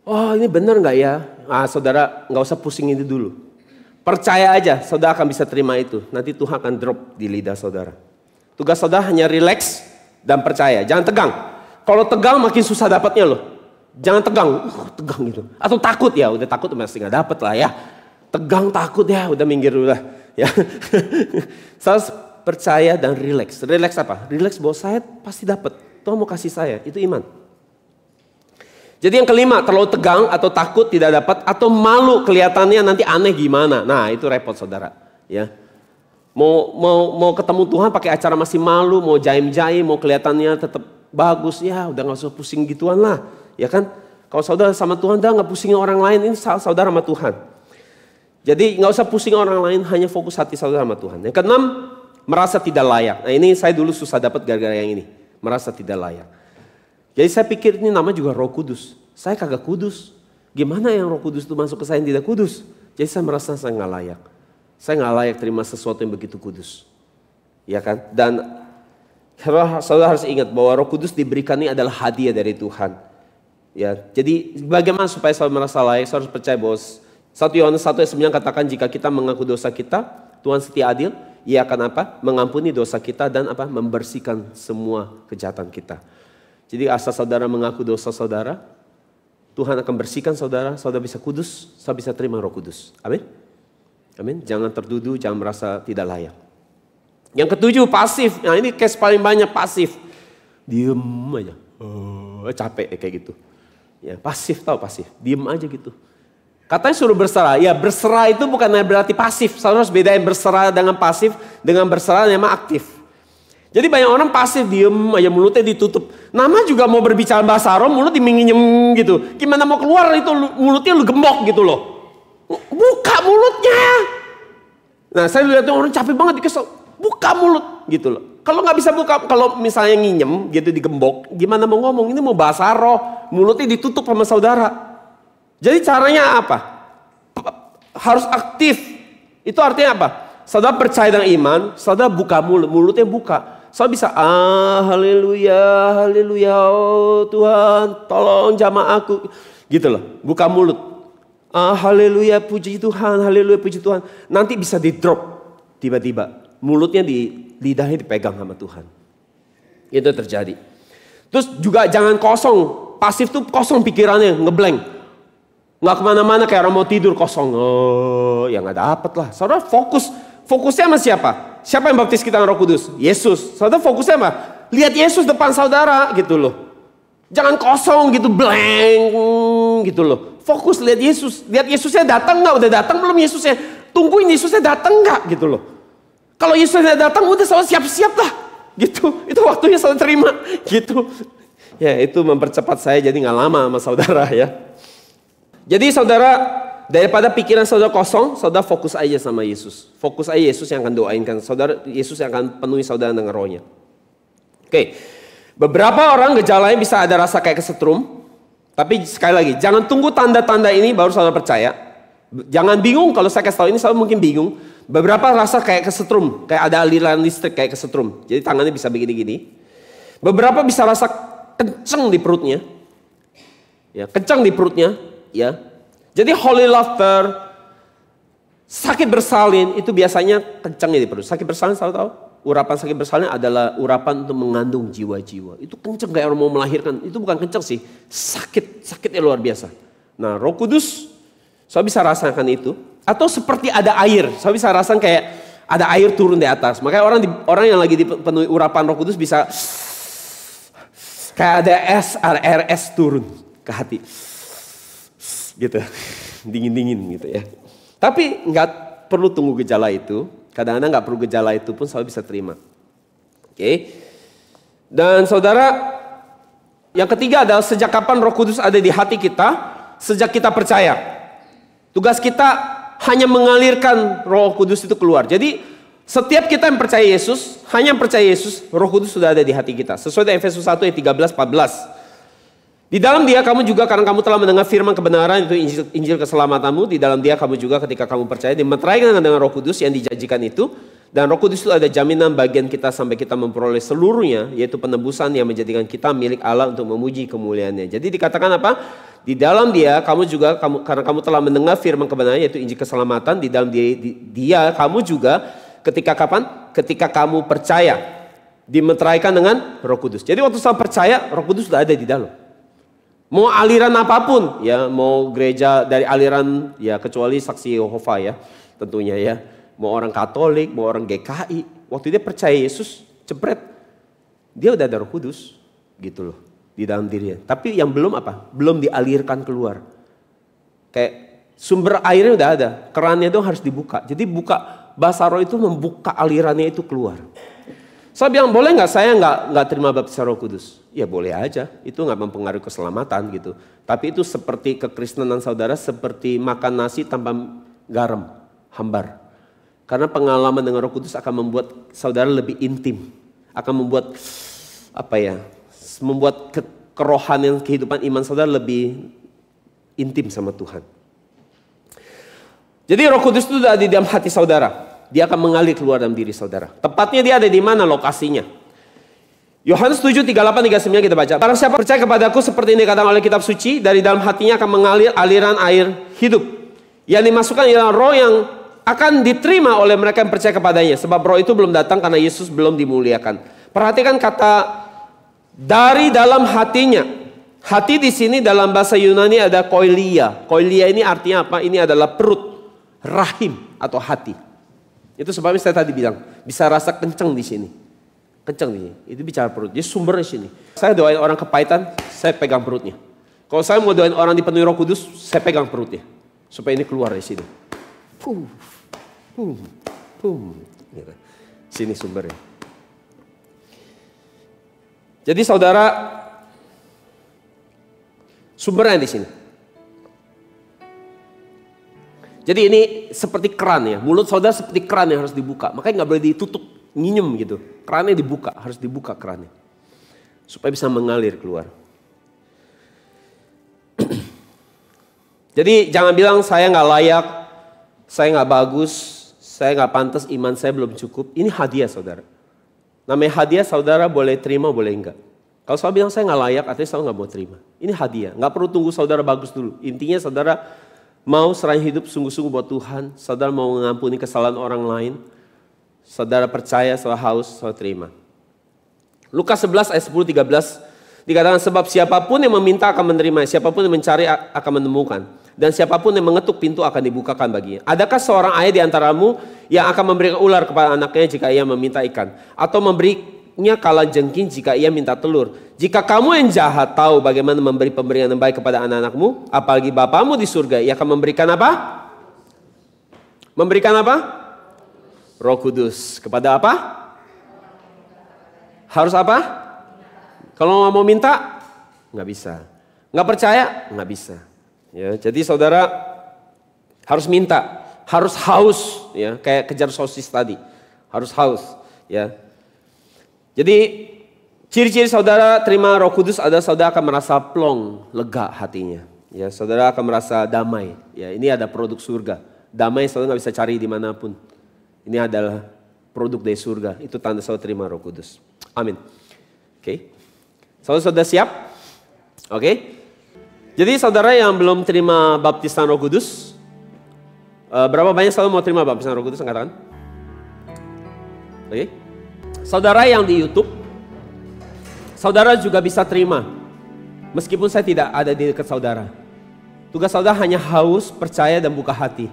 Oh, ini benar nggak ya? Ah, saudara nggak usah pusing itu dulu. Percaya aja, saudara akan bisa terima itu. Nanti Tuhan akan drop di lidah saudara. Tugas saudara hanya relax dan percaya. Jangan tegang. Kalau tegang makin susah dapatnya loh. Jangan tegang, tegang gitu. Atau takut ya, udah takut masih nggak dapet lah ya. Tegang takut ya, udah minggir dulu lah. Ya. Saya percaya dan relax. Relax apa? Relax bahwa saya pasti dapat. Tuhan mau kasih saya, itu iman. Jadi yang kelima, terlalu tegang atau takut tidak dapat atau malu kelihatannya nanti aneh gimana. Nah, itu repot saudara. Ya. Mau ketemu Tuhan pakai acara masih malu, mau jaim-jaim, mau kelihatannya tetap bagus, ya udah nggak usah pusing gituan lah. Ya kan? Kalau saudara sama Tuhan, dah nggak pusingin orang lain, ini saudara sama Tuhan. Jadi nggak usah pusing orang lain, hanya fokus hati saudara sama Tuhan. Yang keenam, merasa tidak layak. Nah ini saya dulu susah dapat gara-gara yang ini. Merasa tidak layak. Jadi saya pikir ini nama juga Roh Kudus. Saya kagak kudus. Gimana yang Roh Kudus itu masuk ke saya yang tidak kudus? Jadi saya merasa saya nggak layak. Saya nggak layak terima sesuatu yang begitu kudus. Ya kan? Dan saudara harus ingat bahwa Roh Kudus diberikan ini adalah hadiah dari Tuhan. Ya, jadi bagaimana supaya saudara merasa layak? Saudara harus percaya bahwa 1 Yohanes 1:9 katakan jika kita mengaku dosa kita, Tuhan setia adil, Ia akan apa? Mengampuni dosa kita dan apa? Membersihkan semua kejahatan kita. Jadi asal saudara mengaku dosa saudara, Tuhan akan bersihkan saudara, saudara bisa kudus, saudara bisa terima Roh Kudus. Amin. Amin. Jangan tertuduh, jangan merasa tidak layak. Yang ketujuh, pasif. Nah ini case paling banyak pasif. Diem aja. Capek kayak gitu. Ya, pasif, tahu pasif. Diem aja gitu. Katanya suruh berserah. Ya berserah itu bukan berarti pasif. Saudara harus bedain berserah dengan pasif dengan berserah yang aktif. Jadi banyak orang pasif, diem aja, mulutnya ditutup. Nama juga mau berbicara bahasa roh, mulut diminginyem gitu. Gimana mau keluar itu mulutnya lu gembok gitu loh. Buka mulutnya. Nah saya lihat orang capek banget dikesel. Buka mulut gitu loh. Kalau nggak bisa buka, kalau misalnya nginyem gitu digembok, gimana mau ngomong? Ini mau bahasa roh, mulutnya ditutup sama saudara. Jadi caranya apa? Harus aktif. Itu artinya apa? Saudara percaya dengan iman, saudara buka mulut, mulutnya buka. Saudara bisa, haleluya, haleluya, oh Tuhan, tolong jamah aku. Gitu loh, buka mulut. Haleluya, puji Tuhan, haleluya, puji Tuhan. Nanti bisa di drop tiba-tiba. Mulutnya lidahnya dipegang sama Tuhan. Itu terjadi. Terus juga jangan kosong. Pasif tuh kosong pikirannya, ngeblank. Nggak kemana-mana kayak orang mau tidur kosong. Oh, ya nggak dapet lah. Saudara fokus. Fokusnya sama siapa? Siapa yang baptis kita dengan Roh Kudus? Yesus. Saudara fokusnya apa? Lihat Yesus depan saudara gitu loh. Jangan kosong gitu, blank gitu loh. Fokus lihat Yesus. Lihat Yesusnya datang nggak? Udah datang belum Yesusnya? Tungguin Yesusnya datang nggak gitu loh. Kalau Yesusnya datang udah saudara siap-siap lah. Gitu. Itu waktunya saudara terima. Gitu. Ya itu mempercepat saya jadi nggak lama sama saudara ya. Jadi saudara, daripada pikiran saudara kosong, saudara fokus aja sama Yesus. Fokus aja Yesus yang akan doainkan saudara, Yesus yang akan penuhi saudara dengan rohnya. Oke, beberapa orang gejalanya bisa ada rasa kayak kesetrum. Tapi sekali lagi, jangan tunggu tanda-tanda ini baru saudara percaya. Jangan bingung kalau saya kasih tahu ini, saudara mungkin bingung. Beberapa rasa kayak kesetrum, kayak ada aliran listrik kayak kesetrum. Jadi tangannya bisa begini-gini. Beberapa bisa rasa kenceng di perutnya. Ya, kenceng di perutnya. Ya, jadi holy laughter, sakit bersalin itu biasanya kencangnya di perut. Sakit bersalin selalu tahu? Urapan sakit bersalin adalah urapan untuk mengandung jiwa-jiwa. Itu kencang kayak orang mau melahirkan. Itu bukan kencang sih, sakitnya luar biasa. Nah Roh Kudus, saya bisa rasakan itu. Atau seperti ada air, saya bisa rasakan kayak ada air turun di atas. Makanya orang yang lagi dipenuhi urapan Roh Kudus bisa kayak ada RS turun ke hati. Gitu, dingin-dingin gitu ya. Tapi nggak perlu tunggu gejala itu. Kadang-kadang nggak perlu gejala itu pun saudara bisa terima. Oke. Dan saudara, yang ketiga adalah sejak kapan Roh Kudus ada di hati kita? Sejak kita percaya. Tugas kita hanya mengalirkan Roh Kudus itu keluar. Jadi setiap kita yang percaya Yesus, hanya yang percaya Yesus, Roh Kudus sudah ada di hati kita. Sesuai dengan Efesus 1 ayat 13-14. Di dalam Dia kamu juga karena kamu telah mendengar firman kebenaran itu Injil keselamatanmu. Di dalam Dia kamu juga ketika kamu percaya dimeteraikan dengan Roh Kudus yang dijanjikan itu. Dan Roh Kudus itu ada jaminan bagian kita sampai kita memperoleh seluruhnya, yaitu penebusan yang menjadikan kita milik Allah untuk memuji kemuliaannya. Jadi dikatakan apa? Di dalam Dia kamu juga karena kamu telah mendengar firman kebenaran yaitu Injil keselamatan. Di dalam Dia kamu juga ketika kapan? Ketika kamu percaya dimeteraikan dengan Roh Kudus. Jadi waktu saya percaya, Roh Kudus sudah ada di dalam. Mau aliran apapun, ya mau gereja dari aliran, ya kecuali Saksi Yehova ya, tentunya ya. Mau orang Katolik, mau orang GKI, waktu dia percaya Yesus, jepret, dia udah ada Roh Kudus, gitu loh, di dalam dirinya. Tapi yang belum apa? Belum dialirkan keluar. Kayak sumber airnya udah ada, kerannya itu harus dibuka. Jadi buka, bahasa roh itu membuka alirannya itu keluar. Saya bilang, boleh nggak saya nggak terima baptisan Roh Kudus? Ya boleh aja, itu nggak mempengaruhi keselamatan gitu. Tapi itu seperti kekristenan saudara, seperti makan nasi tanpa garam, hambar. Karena pengalaman dengan Roh Kudus akan membuat saudara lebih intim, akan membuat membuat kerohanian kehidupan iman saudara lebih intim sama Tuhan. Jadi Roh Kudus itu ada di dalam hati saudara. Dia akan mengalir keluar dalam diri saudara. Tepatnya dia ada di mana lokasinya? Yohanes 7, 38, 39 kita baca. Barang siapa percaya kepadaku seperti ini dikatakan oleh kitab suci, dari dalam hatinya akan mengalir aliran air hidup. Yang dimasukkan ialah roh yang akan diterima oleh mereka yang percaya kepadanya. Sebab roh itu belum datang karena Yesus belum dimuliakan. Perhatikan kata dari dalam hatinya. Hati di sini dalam bahasa Yunani ada koilia. Koilia ini artinya apa? Ini adalah perut, rahim atau hati. Itu sebabnya saya tadi bilang, bisa rasa kenceng di sini. Kenceng di sini. Itu bicara perut. Jadi sumbernya di sini. Saya doain orang kepahitan, saya pegang perutnya. Kalau saya mau doain orang dipenuhi Roh Kudus, saya pegang perutnya. Supaya ini keluar dari sini. Sini sumbernya. Jadi saudara, sumbernya di sini. Jadi ini seperti keran ya, mulut saudara seperti keran yang harus dibuka. Makanya nggak boleh ditutup, nyinyum gitu. Kerannya dibuka, harus dibuka kerannya. Supaya bisa mengalir keluar. Jadi jangan bilang saya nggak layak, saya nggak bagus, saya nggak pantas, iman saya belum cukup. Ini hadiah saudara. Namanya hadiah saudara boleh terima, boleh enggak. Kalau saudara bilang saya nggak layak, artinya saudara nggak mau terima. Ini hadiah, nggak perlu tunggu saudara bagus dulu. Intinya saudara mau serahin hidup sungguh-sungguh buat Tuhan, saudara mau mengampuni kesalahan orang lain, saudara percaya, saudara haus, saudara terima. Lukas 11 ayat 10-13 dikatakan sebab siapapun yang meminta akan menerima, siapapun yang mencari akan menemukan, dan siapapun yang mengetuk pintu akan dibukakan baginya. Adakah seorang ayah di antaramu yang akan memberikan ular kepada anaknya jika ia meminta ikan, atau memberinya kalajengking jika ia minta telur? Jika kamu yang jahat tahu bagaimana memberi pemberian yang baik kepada anak-anakmu, apalagi Bapamu di surga, ia akan memberikan apa? Memberikan apa? Roh Kudus. Kepada apa? Harus apa? Kalau nggak mau minta, nggak bisa. Nggak percaya, nggak bisa. Ya, jadi saudara harus minta, harus haus, ya, kayak kejar sosis tadi, harus haus, ya. Jadi ciri-ciri saudara terima Roh Kudus adalah saudara akan merasa plong, lega hatinya. Ya, saudara akan merasa damai. Ya, ini ada produk surga. Damai saudara nggak bisa cari dimanapun. Ini adalah produk dari surga. Itu tanda saudara terima Roh Kudus. Amin. Oke. Saudara sudah siap? Oke. Jadi saudara yang belum terima baptisan Roh Kudus, berapa banyak saudara mau terima baptisan Roh Kudus? Katakan. Oke. Saudara yang di YouTube, saudara juga bisa terima. Meskipun saya tidak ada di dekat saudara. Tugas saudara hanya haus, percaya dan buka hati.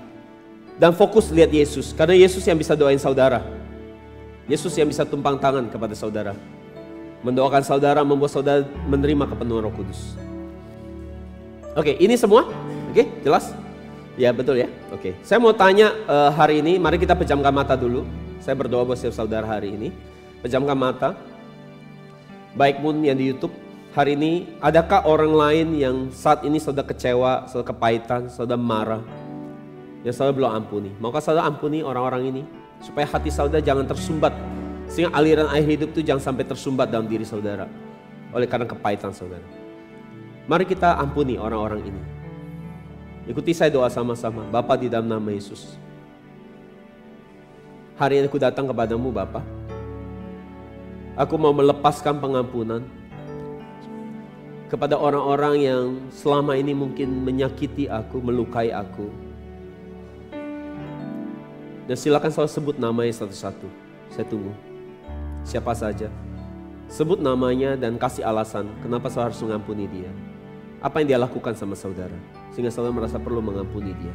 Dan fokus lihat Yesus. Karena Yesus yang bisa doain saudara. Yesus yang bisa tumpang tangan kepada saudara. Mendoakan saudara, membuat saudara menerima kepenuhan Roh Kudus. Oke, ini semua? Oke, jelas? Ya betul ya. Oke. Saya mau tanya hari ini, mari kita pejamkan mata dulu. Saya berdoa buat setiap saudara hari ini. Pejamkan mata. Baik pun yang di YouTube. Hari ini, adakah orang lain yang saat ini saudara kecewa, saudara kepahitan, saudara marah, yang saudara belum ampuni? Maukah saudara ampuni orang-orang ini? Supaya hati saudara jangan tersumbat. Sehingga aliran air hidup itu jangan sampai tersumbat dalam diri saudara. Oleh karena kepahitan saudara. Mari kita ampuni orang-orang ini. Ikuti saya doa sama-sama. Bapa di dalam nama Yesus. Hari ini aku datang kepadamu Bapa. Aku mau melepaskan pengampunan kepada orang-orang yang selama ini mungkin menyakiti aku, melukai aku. Dan silakan selalu sebut namanya satu-satu. Saya tunggu. Siapa saja. Sebut namanya dan kasih alasan kenapa saudara harus mengampuni dia. Apa yang dia lakukan sama saudara sehingga saudara merasa perlu mengampuni dia.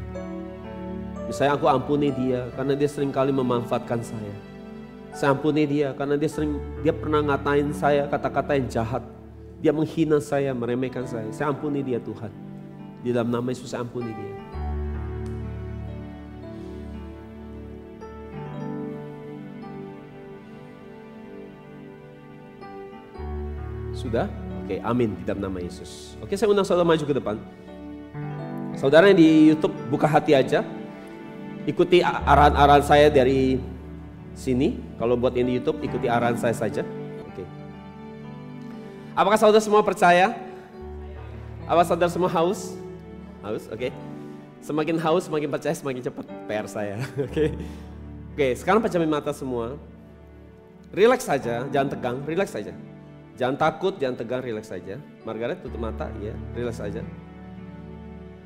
Misalnya aku ampuni dia karena dia sering kali memanfaatkan saya. Saya ampuni dia karena dia pernah ngatain saya kata-kata yang jahat. Dia menghina saya, meremehkan saya. Saya ampuni dia Tuhan. Di dalam nama Yesus saya ampuni dia. Sudah? Oke, amin di dalam nama Yesus. Oke, saya undang saudara maju ke depan. Saudara yang di YouTube buka hati aja. Ikuti arahan-arahan saya dari sini. Kalau buat yang di YouTube ikuti arahan saya saja. Oke. Apakah saudara semua percaya? Apa saudara semua haus? Haus, oke. Semakin haus, semakin percaya, semakin cepat PR saya. Oke. Oke, sekarang pejamkan mata semua. Relax saja, jangan tegang, relax saja. Jangan takut, jangan tegang, relax saja. Margaret tutup mata, ya, relax saja.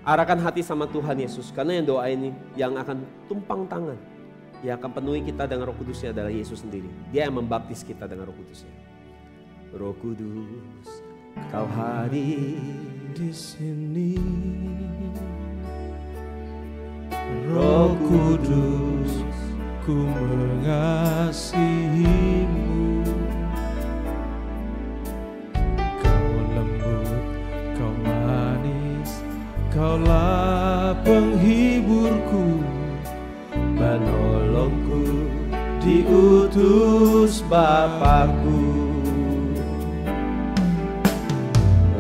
Arahkan hati sama Tuhan Yesus, karena yang doa ini yang akan tumpang tangan, yang akan penuhi kita dengan Roh Kudusnya adalah Yesus sendiri. Dia yang membaptis kita dengan Roh Kudusnya. Roh Kudus, Kau hadir di sini. Roh Kudus, ku mengasihimu. Kaulah penghiburku, penolongku, diutus Bapakku.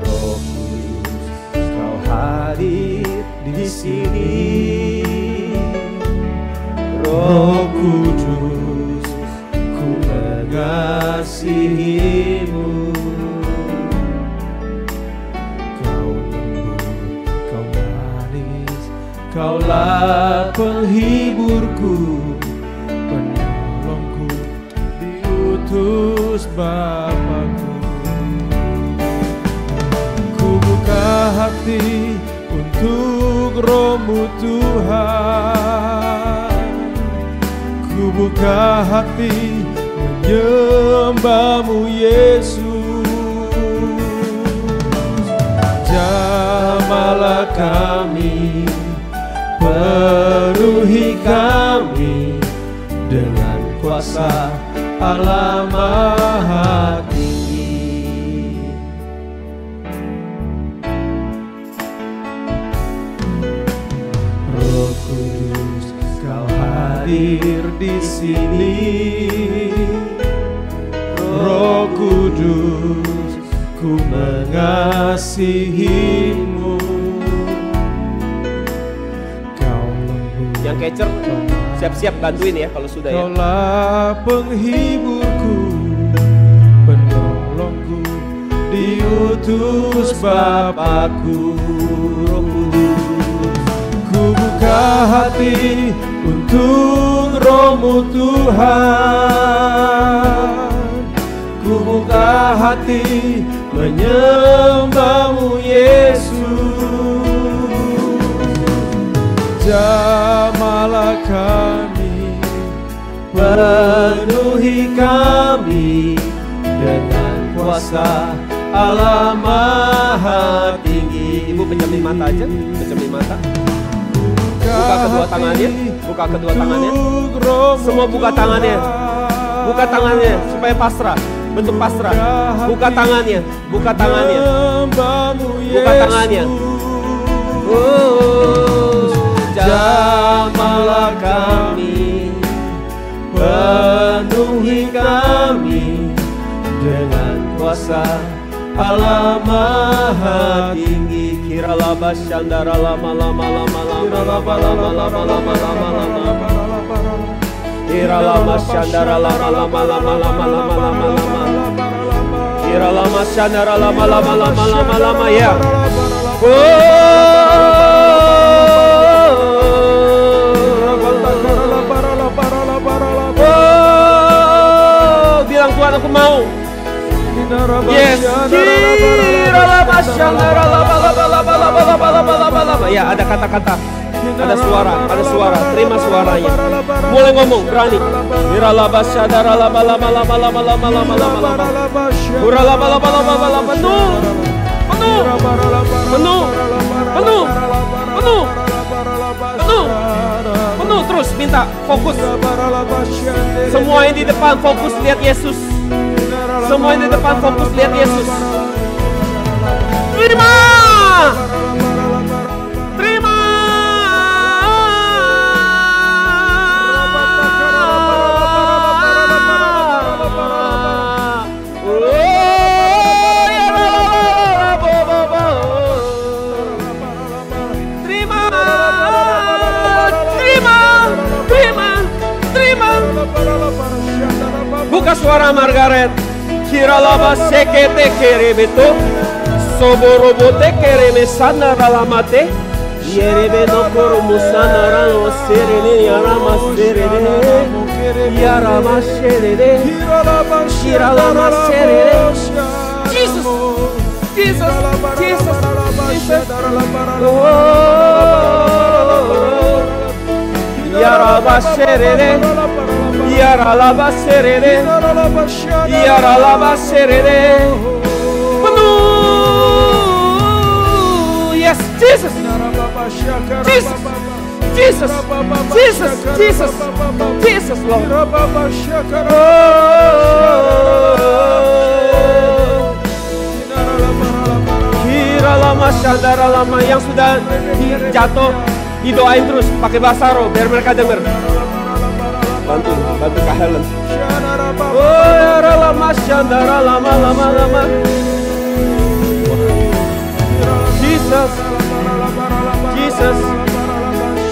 Roh Kudus, Kau hadir di sini. Roh Kudus, ku mengasihimu. Kaulah penghiburku, penolongku, diutus Bapakku. Ku buka hati untuk Roh-Mu Tuhan. Ku buka hati menyembah-Mu Yesus. Jamahlah kami, penuhi kami dengan kuasa Allah Maha Tinggi. Roh Kudus, Kau hadir di sini. Roh Kudus, ku mengasihimu. Yang catcher siap-siap bantuin ya kalau sudah ya. Kaulah penghiburku, penolongku, diutus Bapakku. Roh Kudus, ku buka hati untuk Roh-Mu Tuhan. Ku buka hati menyembah-Mu Yesus. Jamahlah kami, penuhi kami dengan kuasa Allah Maha Tinggi. Ibu pejamin mata aja, pejamin mata. Buka kedua tangannya, buka kedua tangannya. Semua buka tangannya, buka tangannya supaya pasrah, bentuk pasrah. Buka tangannya, buka tangannya, buka tangannya. kuasa Allah Maha Tinggi. Kira laba syandara lama lama lama lama lama lama lama lama lama lama. Kira lama syandara lama lama lama lama lama lama lama. Kira lama syandara lama lama lama lama lama ya. Bilang Tuhan aku mau. Yes. Kira lama syandara lama lama lama lama lama lama lama lama. Ya, ada kata-kata. Ada suara, terima suaranya. Mulai ngomong, berani. Kira lama syandara lama lama lama lama lama lama lama lama. Kira lama lama lama lama penuh. Penuh. Penuh. Penuh. Penuh. Penuh. Penuh terus minta fokus. Semua yang di depan fokus lihat Yesus. Semua yang di depan fokus lihat Yesus. Terima. Terima. Buka suara Margaret. Kira laba sekete kerebeto. Soborobote kereme sana ralamate. Yerebe no koromu sana rano serene yarama serene. Yarama serene. Kira laba serene. Jesus. Jesus. Jesus. Jesus. Yarama serene. Yaralaba serene. Yaralaba serene. Penuh. Yes, Jesus. Jesus. Jesus. Jesus. Jesus. Jesus, Lord. Kira lama syadara lama yang sudah jatuh didoain terus pakai bahasa roh biar mereka dengar. Bantu Kak Helen. Oh ya lama syandara lama lama lama. Jesus. Jesus.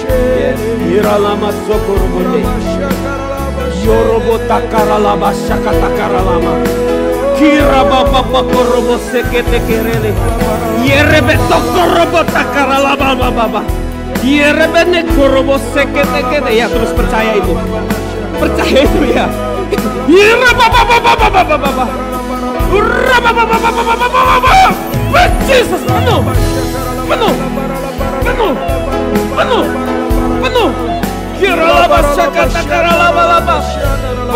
Yes. Ira lama sokur bote. Yorobo takara lama syakata kara lama. Kira bapa pakorobo sekete kerele. Yerebe tokorobo takara lama baba. Yerebe ne korobo sekete kete. Ya terus percaya itu. Percaya itu ya. Jesus penuh, penuh, penuh, penuh, penuh. Kira laba syakata kara laba laba.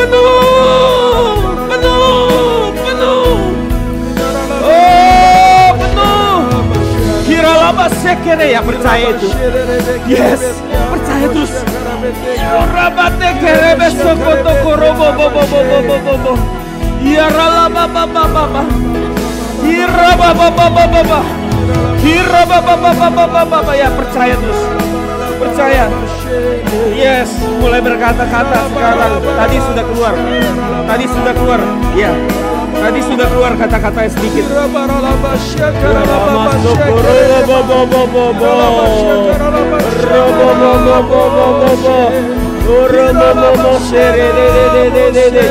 Penuh, penuh, penuh. Oh penuh. Kira laba sekere ya percaya itu. Yes, percaya terus. Rabate kerebe sokoto korobo bo bo bo bo bo bo bo. Yarala baba baba baba. Ira baba baba baba. Ira baba baba baba baba ya percaya terus. Percaya. Yes, mulai berkata-kata sekarang. Tadi sudah keluar. Tadi sudah keluar. Ya. Tadi sudah keluar kata-kata sedikit.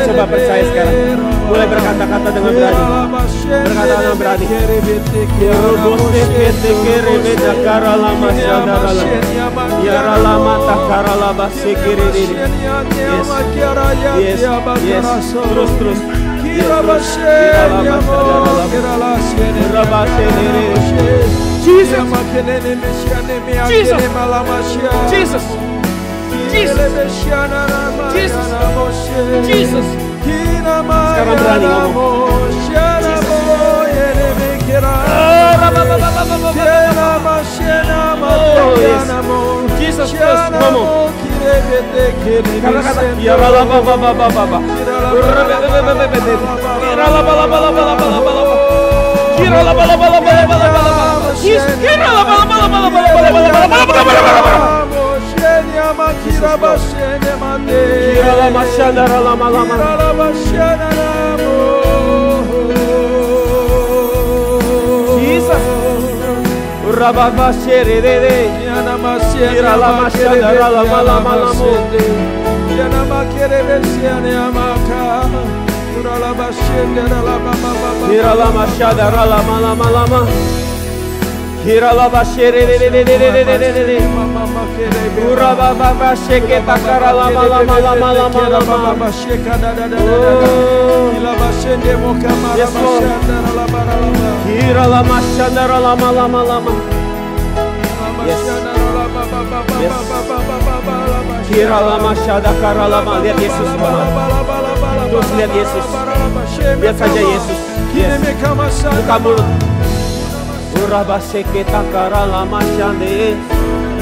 Coba percaya sekarang. Mulai berkata-kata dengan berani. Berkata dengan berani. Yes. Terus. Jesus. Sekarang berani ngomong. Jesus terus ngomong. Kata-kata ya rala baba baba baba. Kira laba laba laba laba laba laba. Kira laba laba laba laba laba laba. Kira laba laba laba laba laba laba laba. Kira lama syandara lama lama. Urababa shere dede. Kira lama shandara lama lama lamu. Kira lama shandara lama lama lama. Kira lama shere dede. Urababa sheke takara lama lama lama lama lama. Yes Lord. Kira lama shandara lama lama lama. Yes. Yes. Kira lama syadakara lama. Lihat Yesus Mama. Terus lihat Yesus. Lihat saja Yesus. Yes. Buka mulut. Urabasheke takara lama shande.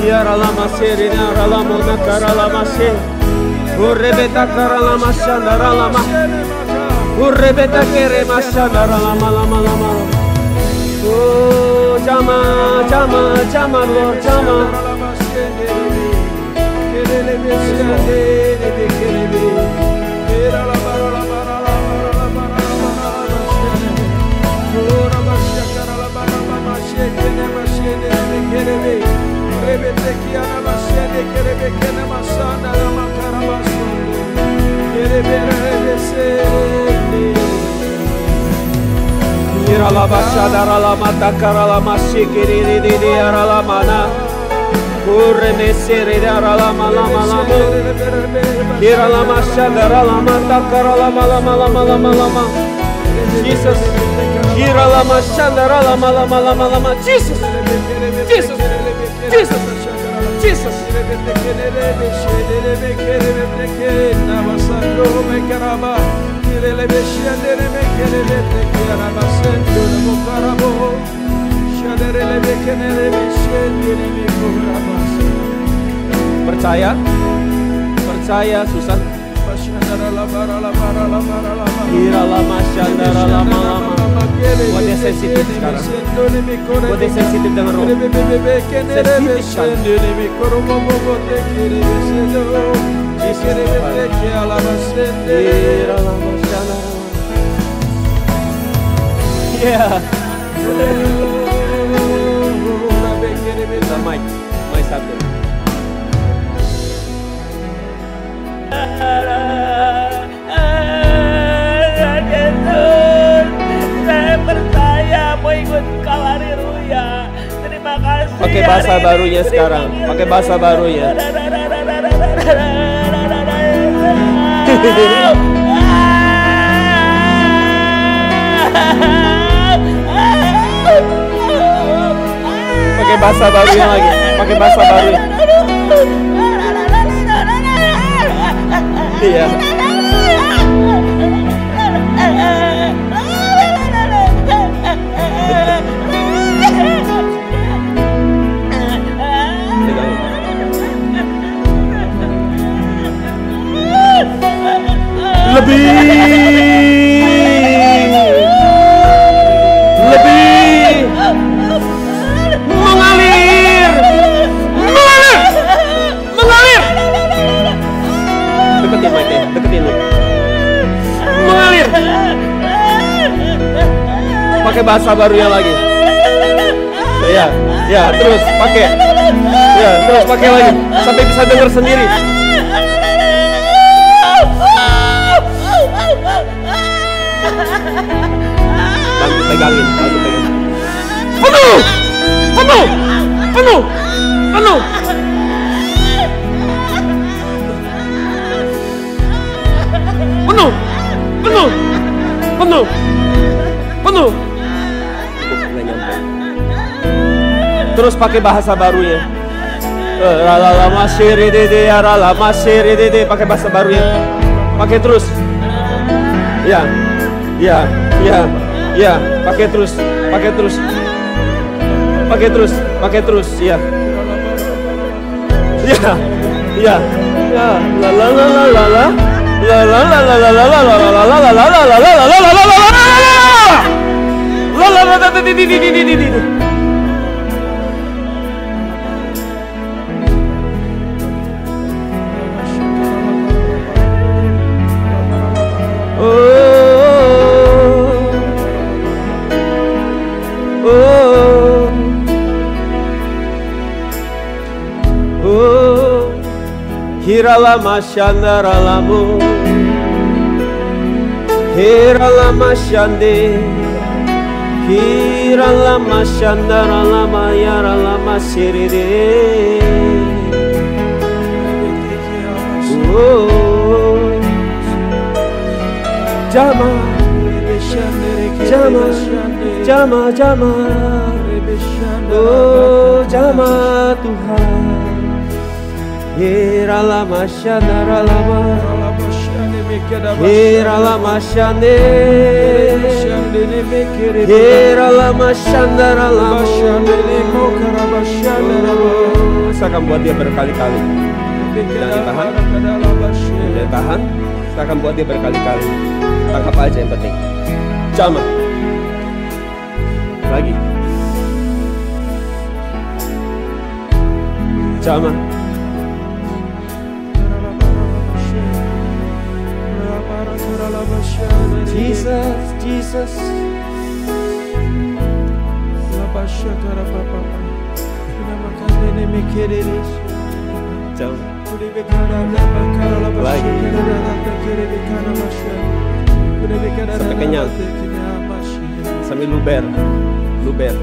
Yara lama serina lama nakara lama she. Urebeta kara lama shandara lama. Urebeta kere mashandara lama lama lama. Oh, jama, jama, jama, Lord, jama. Kira lama syadara lama takara lama shikiri di arala mana. Kureme sere dara lama lama lama. Kira lama syadara lama takara lama lama lama lama lama. Jesus. Kira lama syadara lama lama lama lama. Jesus. Jesus. Jesus. Jesus. Percaya? Percaya Susan? Kira lama syandara lama lama. Buat dia sensitif sekarang. Buat dia sensitif dengan roh. Sensitif sekarang. Kira lama syandara. Yeah. Mai satu. Saya percaya mau ikut kau, haleluya. Terima kasih. Pakai bahasa barunya sekarang. Pakai bahasa barunya. Pakai bahasa barunya lagi. Pakai bahasa baru. Iya. Lebih mengalir. Deketin mic-nya, deketin lu. Mengalir. Pakai bahasa barunya lagi. Ya, terus pakai. Ya, terus pakai lagi sampai bisa dengar sendiri. Bantu pegangin. Penuh. Terus pakai bahasa barunya. Pakai bahasa barunya. Pakai terus. Ya. Pakai terus. Ya. Oh, hiralama shandaralamu, hiralama shande, hiralama shandaralama yaralama siride. Oh, jama, jama, jama, jama. Oh, jama Tuhan. Hiralama shandaralama, hiralama shande, hiralama shandaralama. Saya akan buat dia berkali-kali. Jangan ditahan, jangan tahan. Saya akan buat dia berkali-kali. Tangkap aja yang penting. Jama. Lagi. Jama. Jesus, Jesus. Jam. Lagi. Sampai kenyang. Sambil luber. Luber.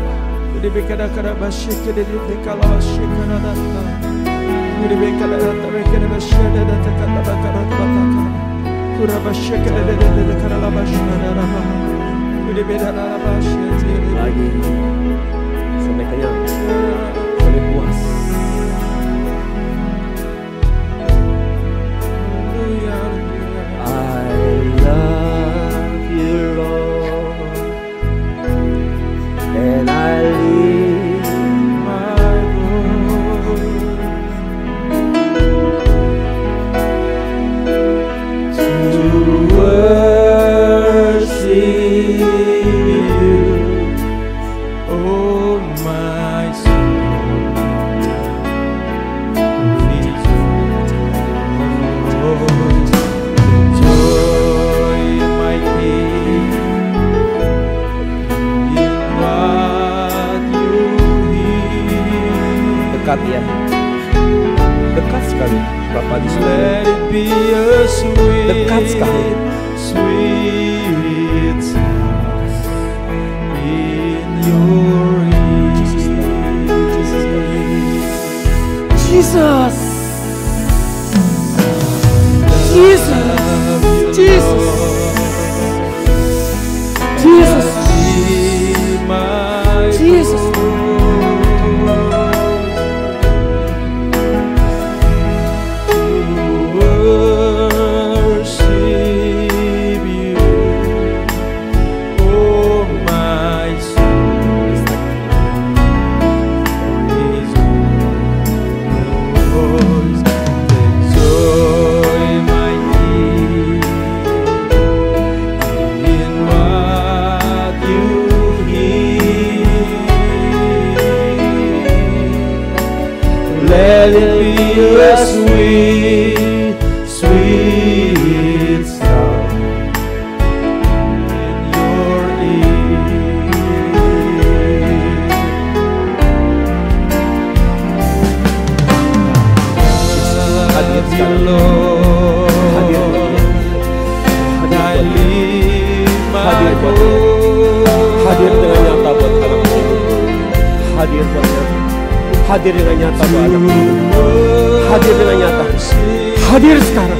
Lagi. Sampai kenyang. Sampai puas. And I lift my voice to worship you, oh my soul, rejoice, joy my King. Dekat ya, dekat sekali Bapa di surga. Dekat sekali. Sweet sound in your ear. Jesus, Jesus, Jesus, Jesus, Jesus. Let it be a sweet, sweet sound in your ear. Hadir sekarang, hadir hadir dengan nyata buat anak ini, hadir buat nyata. Hadir dengan nyata buat anak ini. Hadir dengan nyata. Hadir sekarang.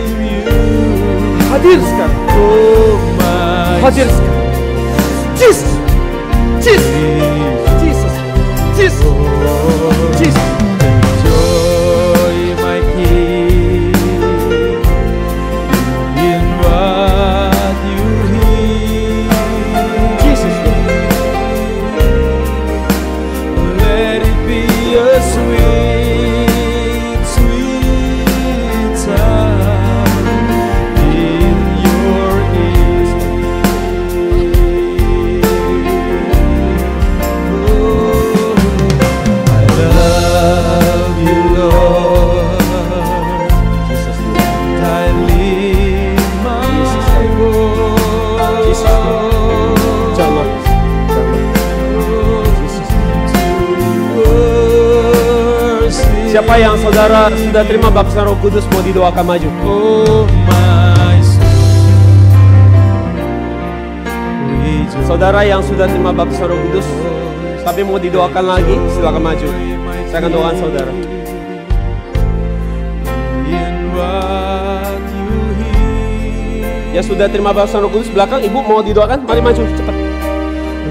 Hadir sekarang. Hadir sekarang. Jesus. Jesus. Jesus. Jesus. Jesus. Joy my King in what you hear. Jesus. Let it be a sweet, sweet sound in your ear. Oh, I love Siapa yang saudara sudah terima baptisan Roh Kudus mau didoakan maju? Oh my soul. Saudara yang sudah terima baptisan Roh Kudus tapi mau didoakan lagi, silakan maju. Saya akan doakan saudara. Ya sudah terima baptisan Roh Kudus belakang, ibu mau didoakan? Mari maju cepat.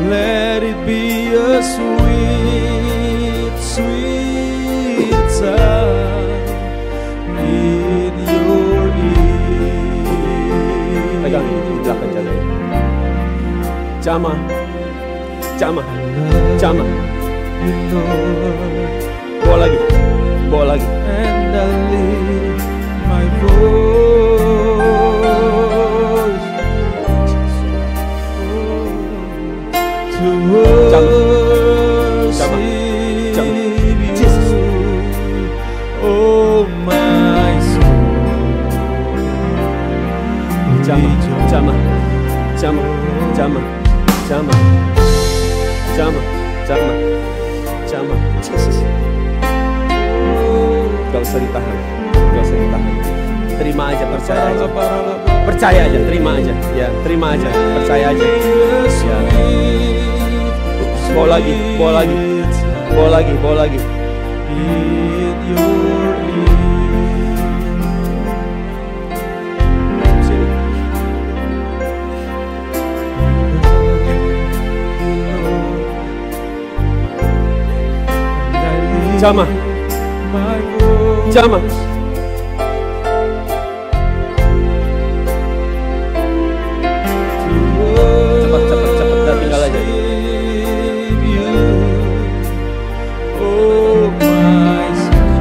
Let it be a sweet, sweet sound in your ear. Pegang di belakang jalan. Jama, jama, jama. Bawa lagi, bawa lagi. And I lift my voice to worship Jesus. you, oh my soul. Jama, jama, jama, jama, jama, jama, jama, jama. Jesus. Gak usah ditahan, gak usah ditahan. Terima aja, percaya aja. Percaya aja, terima aja. Ya, terima aja, percaya aja. Ya. Bawa lagi, bawa lagi, bawa lagi, bawa lagi. Sini. Jama, jama. Cepat, cepat, cepat, dan tinggal aja. Oh my soul,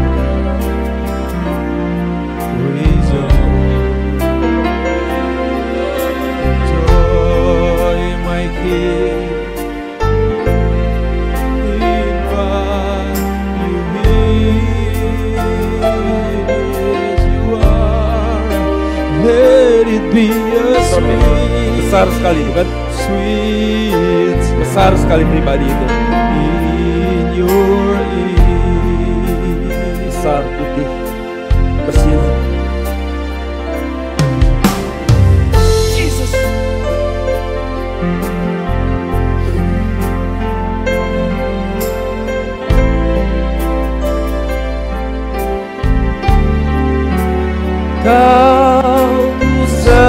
joy my King, in what you is, you are. Let it be a sweet, Besar sekali, bukan? sweet Besar sekali pribadi itu. in your ear. Besar, putih, bersinar. Jesus. Kau ku sembah,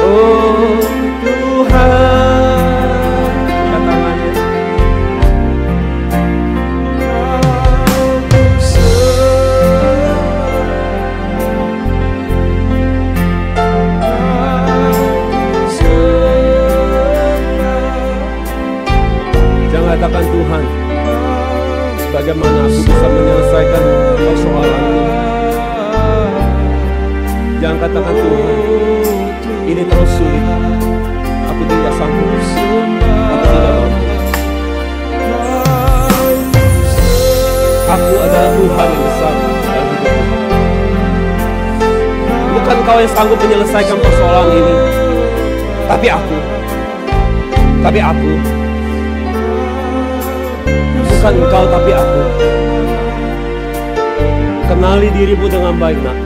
oh Tuhan. Katakan aja. Jangan katakan Tuhan, bagaimana aku bisa menyelesaikan persoalan ini. Jangan katakan Tuhan, ini terus sulit. Aku tidak sanggup. Aku tidak mampu. Aku adalah Tuhan yang besar dalam hidupku. Bukan kau yang sanggup menyelesaikan persoalan ini, tapi aku. Bukan engkau, tapi aku. Kenali dirimu dengan baik, nak.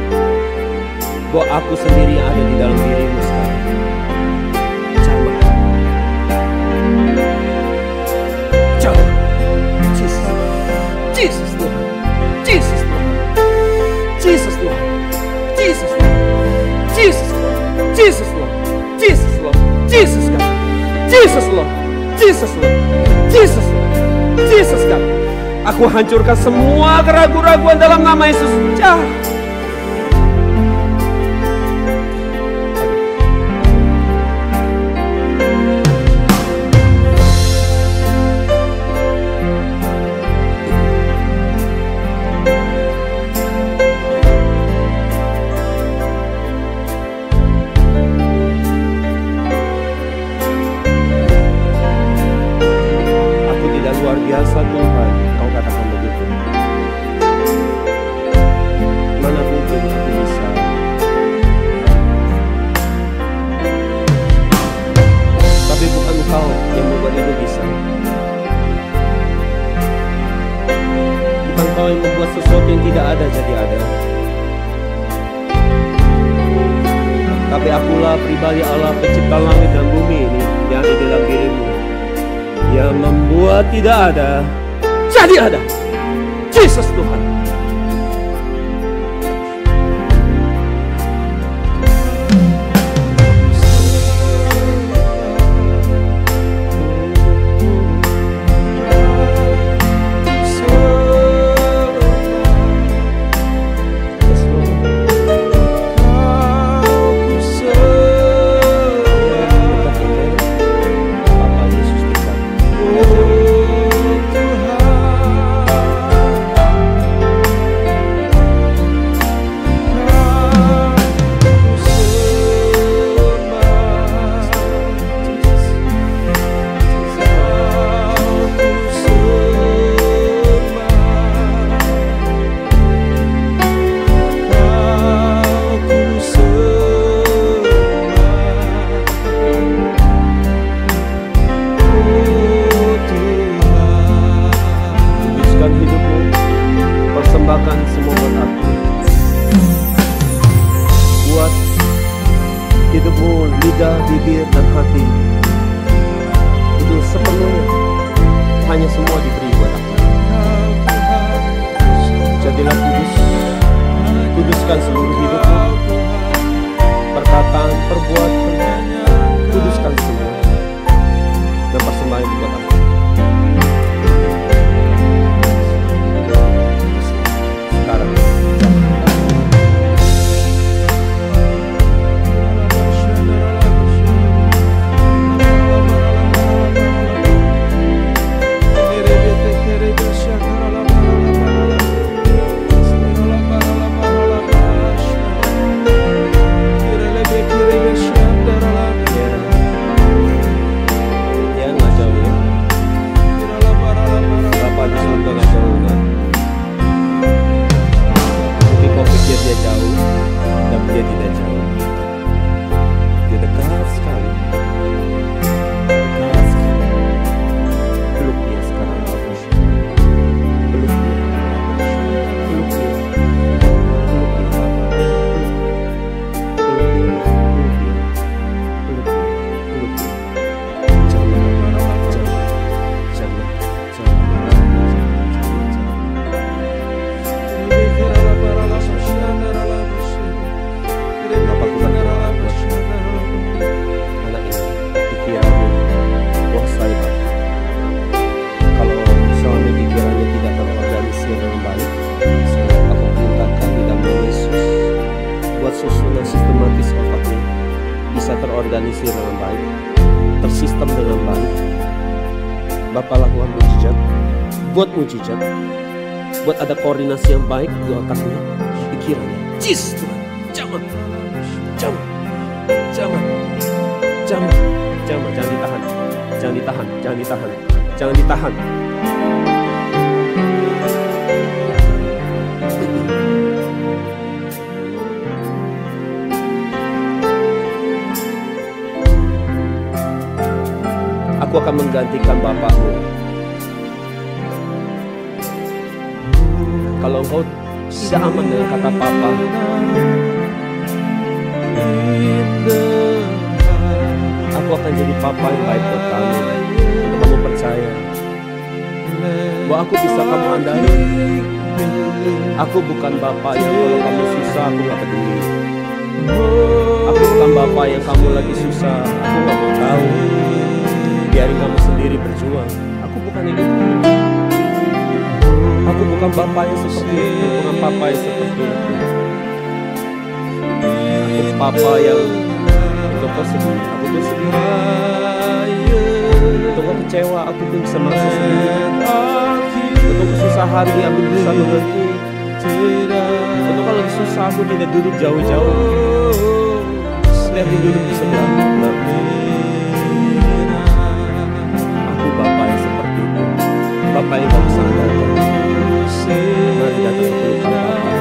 Bahwa aku sendiri yang ada di dalam dirimu sekarang. Jama. Jama. Jesus. Jesus Tuhan. Jesus Tuhan. Jesus Tuhan. Jesus Tuhan. Jesus Tuhan. Jesus Lord. Jesus Lord. Jesus God. Jesus Lord. Jesus Lord. Jesus Lord. Jesus God. Aku hancurkan semua keraguan-raguan dalam nama Yesus. Engkau yang membuat sesuatu yang tidak ada jadi ada. Tapi akulah pribadi Allah pencipta langit dan bumi ini yang ada di dalam dirimu, yang membuat tidak ada jadi ada. Yesus Tuhan. terorganisir dengan baik, tersistem dengan baik. Bapak lakukan mujizat, buat mujizat, buat ada koordinasi yang baik di otaknya, pikirannya. Jis Tuhan, jangan ditahan, jangan ditahan. Aku akan menggantikan bapakmu. Kalau engkau tidak aman dengan kata papa, aku akan jadi papa yang baik buat kamu. Untuk kamu percaya bahwa aku bisa kamu andali. Aku bukan bapak yang kalau kamu susah aku gak peduli. Aku bukan bapak yang kamu lagi susah aku gak mau tahu. Biarin kamu sendiri berjuang. Aku bukan yang itu. Aku bukan bapak yang seperti itu. Bukan papa yang seperti itu. Aku papa yang untuk kau sedih, aku pun sedih. Untuk kau kecewa, aku pun bisa maksa sendiri. Untuk kesusahan hati, aku bisa mengerti. Untuk kalau lagi susah, aku tidak duduk jauh-jauh. Tapi aku duduk di sebelah. Bapak yang kamu sadar, mari datang ke pelukan Bapak.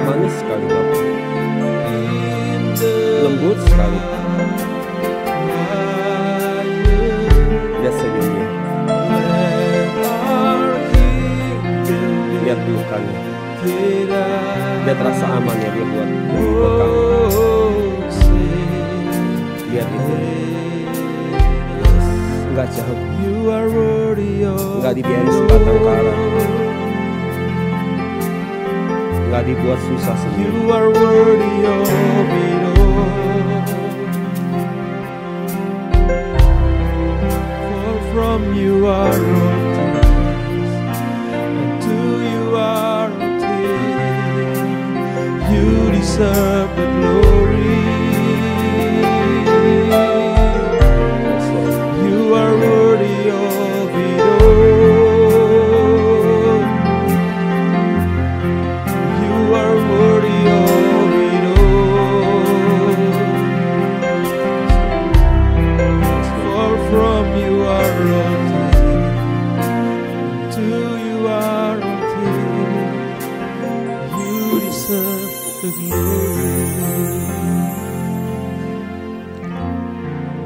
Manis sekali Bapak, lembut sekali. Lihat senyumnya, lihat pelukannya, lihat rasa aman yang dia buat kamu. Lihat itu, enggak jauh, enggak dibiarin sebatang kara, enggak dibuat susah sendiri. You are worthy of it all. For from you are all things, and to you are all things. You deserve the glory. You are worthy of it all. You are worthy of it all. For from you are all things, to you are all things. You deserve the glory.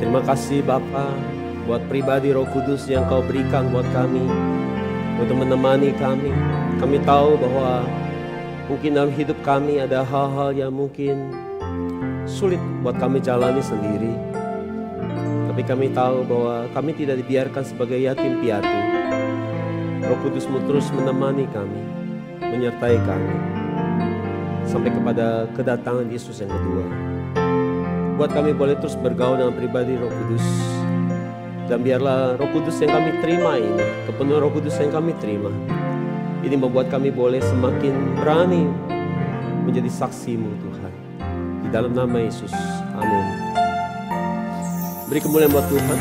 Terima kasih Bapa buat pribadi Roh Kudus yang Kau berikan buat kami, untuk menemani kami. Kami tahu bahwa mungkin dalam hidup kami ada hal-hal yang mungkin sulit buat kami jalani sendiri. Tapi kami tahu bahwa kami tidak dibiarkan sebagai yatim piatu. Roh Kudus-Mu terus menemani kami, menyertai kami, sampai kepada kedatangan Yesus yang kedua. Buat kami boleh terus bergaul dengan pribadi Roh Kudus. Dan biarlah Roh Kudus yang kami terima ini, kepenuhan Roh Kudus yang kami terima, ini membuat kami boleh semakin berani menjadi saksi-Mu Tuhan. Di dalam nama Yesus, amin. Beri kemuliaan buat Tuhan.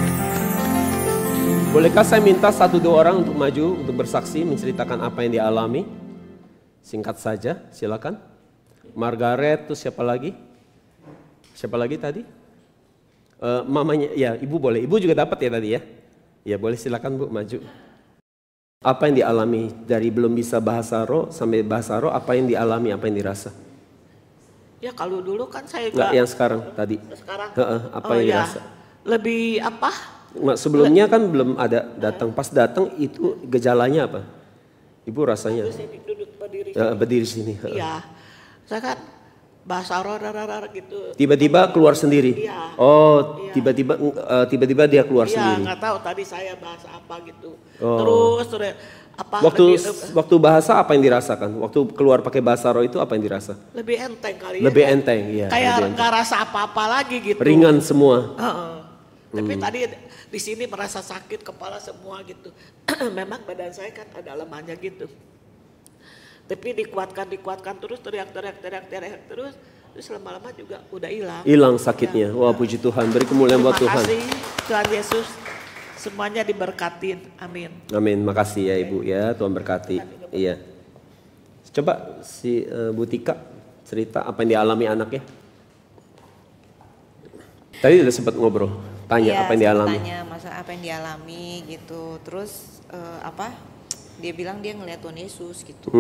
Bolehkah saya minta 1-2 orang untuk maju, untuk bersaksi, menceritakan apa yang dialami? Singkat saja, silakan. Margaret, terus siapa lagi? Siapa lagi tadi? Mamanya, ya ibu boleh. Ibu juga dapat ya tadi ya? Ya boleh, silakan Bu maju. Apa yang dialami dari belum bisa bahasa roh sampai bahasa roh, apa yang dialami, apa yang dirasa? Ya kalau dulu kan saya Enggak, juga yang sekarang tadi. sekarang Apa yang dirasa? lebih apa? Sebelumnya kan belum ada datang. Pas datang itu gejalanya apa? Ibu rasanya? Sini duduk berdiri. Berdiri sini. Iya, saya kan bahasa roh gitu. Tiba-tiba keluar sendiri. Iya. Oh, Iya. tiba-tiba dia keluar Iya, sendiri. nggak tahu tadi saya bahasa apa gitu. Oh. Terus apa? Waktu bahasa apa yang dirasakan? Waktu keluar pakai bahasa roh itu apa yang dirasa? lebih enteng kali ya. Lebih enteng, iya. Kayak lebih enteng. nggak rasa apa-apa lagi gitu. Ringan semua. Heeh. Tapi tadi di sini merasa sakit kepala semua gitu. Memang badan saya kan ada lemahnya gitu. Tapi dikuatkan terus teriak terus lama-lama juga udah hilang. Hilang sakitnya. Wah, puji Tuhan. Beri kemuliaan buat Terima Tuhan. kasih Tuhan Yesus. Semuanya diberkatin. Amin. Amin. Makasih ya Ibu ya. Tuhan berkati. Iya. Coba si Bu Tika cerita apa yang dialami anaknya. Tadi udah sempat ngobrol. Tanya apa yang dialami. Tanya masa apa yang dialami gitu. Terus dia bilang dia ngeliat Tuhan Yesus gitu.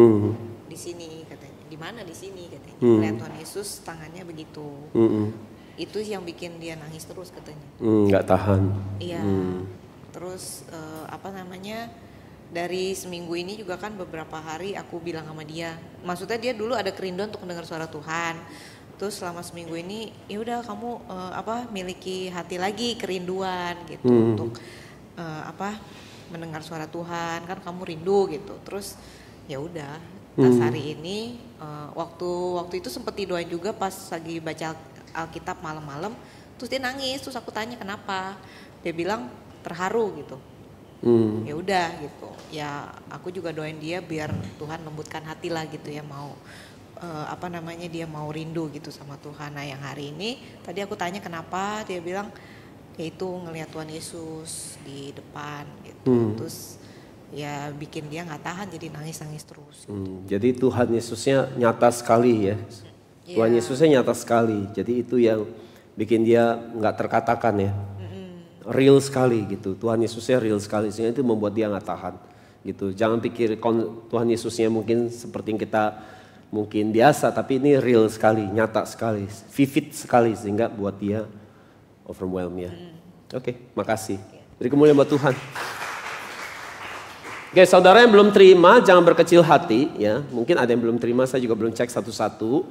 Di sini katanya. Di mana di sini katanya. Ngeliat Tuhan Yesus tangannya begitu. Itu yang bikin dia nangis terus katanya. Nggak tahan. Iya. Terus dari seminggu ini juga kan beberapa hari aku bilang sama dia. Maksudnya dia dulu ada kerinduan untuk mendengar suara Tuhan. Terus selama seminggu ini ya udah kamu miliki hati lagi kerinduan gitu untuk mendengar suara Tuhan, kan kamu rindu gitu. Terus ya udah Pas hari ini waktu itu sempet didoain juga pas lagi baca Alkitab malam-malam, terus dia nangis, terus aku tanya kenapa, dia bilang terharu gitu. Ya udah gitu, ya aku juga doain dia biar Tuhan lembutkan hati lah gitu ya, mau dia mau rindu gitu sama Tuhan. Nah yang hari ini tadi aku tanya kenapa, dia bilang yaitu ngelihat Tuhan Yesus di depan gitu, terus ya bikin dia nggak tahan jadi nangis terus. Jadi Tuhan Yesusnya nyata sekali ya. Tuhan Yesusnya nyata sekali. Jadi itu yang bikin dia nggak terkatakan ya. Real sekali gitu. Tuhan Yesusnya real sekali. Sehingga itu membuat dia nggak tahan gitu. Jangan pikir Tuhan Yesusnya mungkin seperti yang kita mungkin biasa, tapi ini real sekali, nyata sekali, vivid sekali sehingga buat dia overwhelm ya. Oke, makasih. Beri kemuliaan buat Tuhan. Oke, saudara yang belum terima jangan berkecil hati ya. Mungkin ada yang belum terima, saya juga belum cek satu-satu.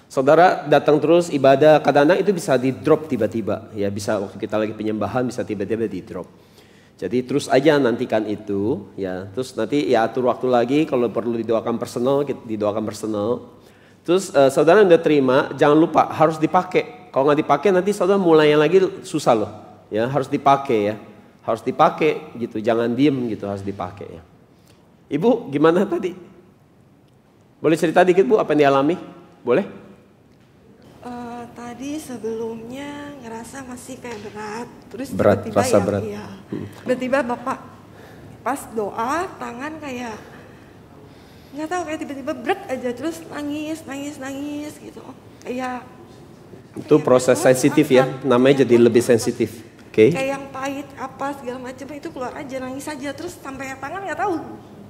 Saudara datang terus ibadah, kadang-kadang itu bisa di drop tiba-tiba ya. Bisa waktu kita lagi penyembahan bisa tiba-tiba di drop. Jadi terus aja nantikan itu ya. Terus nanti ya atur waktu lagi, kalau perlu didoakan personal, didoakan personal. Terus saudara yang udah terima jangan lupa harus dipakai. Kalau nggak dipakai nanti saudara mulainya lagi susah loh. Ya harus dipakai ya. Harus dipakai gitu, jangan diem gitu, harus dipakai ya. Ibu gimana tadi? Boleh cerita dikit Bu apa yang dialami? Boleh? Tadi sebelumnya ngerasa masih kayak berat, terus berat, tiba-tiba rasa berat. Iya, tiba-tiba Bapak pas doa tangan kayak nggak tahu kayak tiba-tiba berat aja, terus nangis gitu. Kayak itu proses sensitif ya, namanya jadi lebih sensitif. Okay. Kayak yang pahit apa segala macam itu keluar aja, nangis aja, terus sampai tangan nggak tahu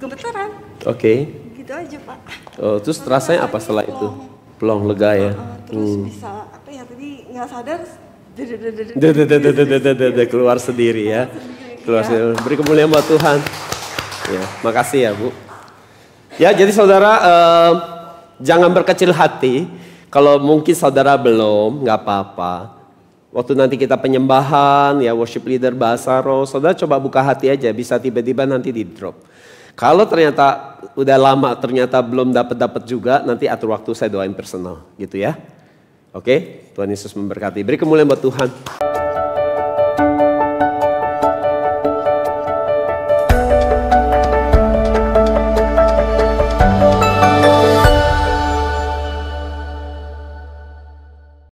gemeteran. Oke. Gitu aja Pak. Oh, terus rasanya apa setelah itu? Plong, lega ya. Terus bisa apa ya tadi nggak sadar. Keluar sendiri ya. Keluar sendiri. Beri kemuliaan buat Tuhan. Ya, makasih ya Bu. Ya, jadi saudara jangan berkecil hati. Kalau mungkin saudara belum, nggak apa-apa. Waktu nanti kita penyembahan, ya worship leader bahasa roh, saudara coba buka hati aja, bisa tiba-tiba nanti di drop. Kalau ternyata udah lama, ternyata belum dapat juga, nanti atur waktu saya doain personal, gitu ya. Oke, Tuhan Yesus memberkati. Beri kemuliaan buat Tuhan.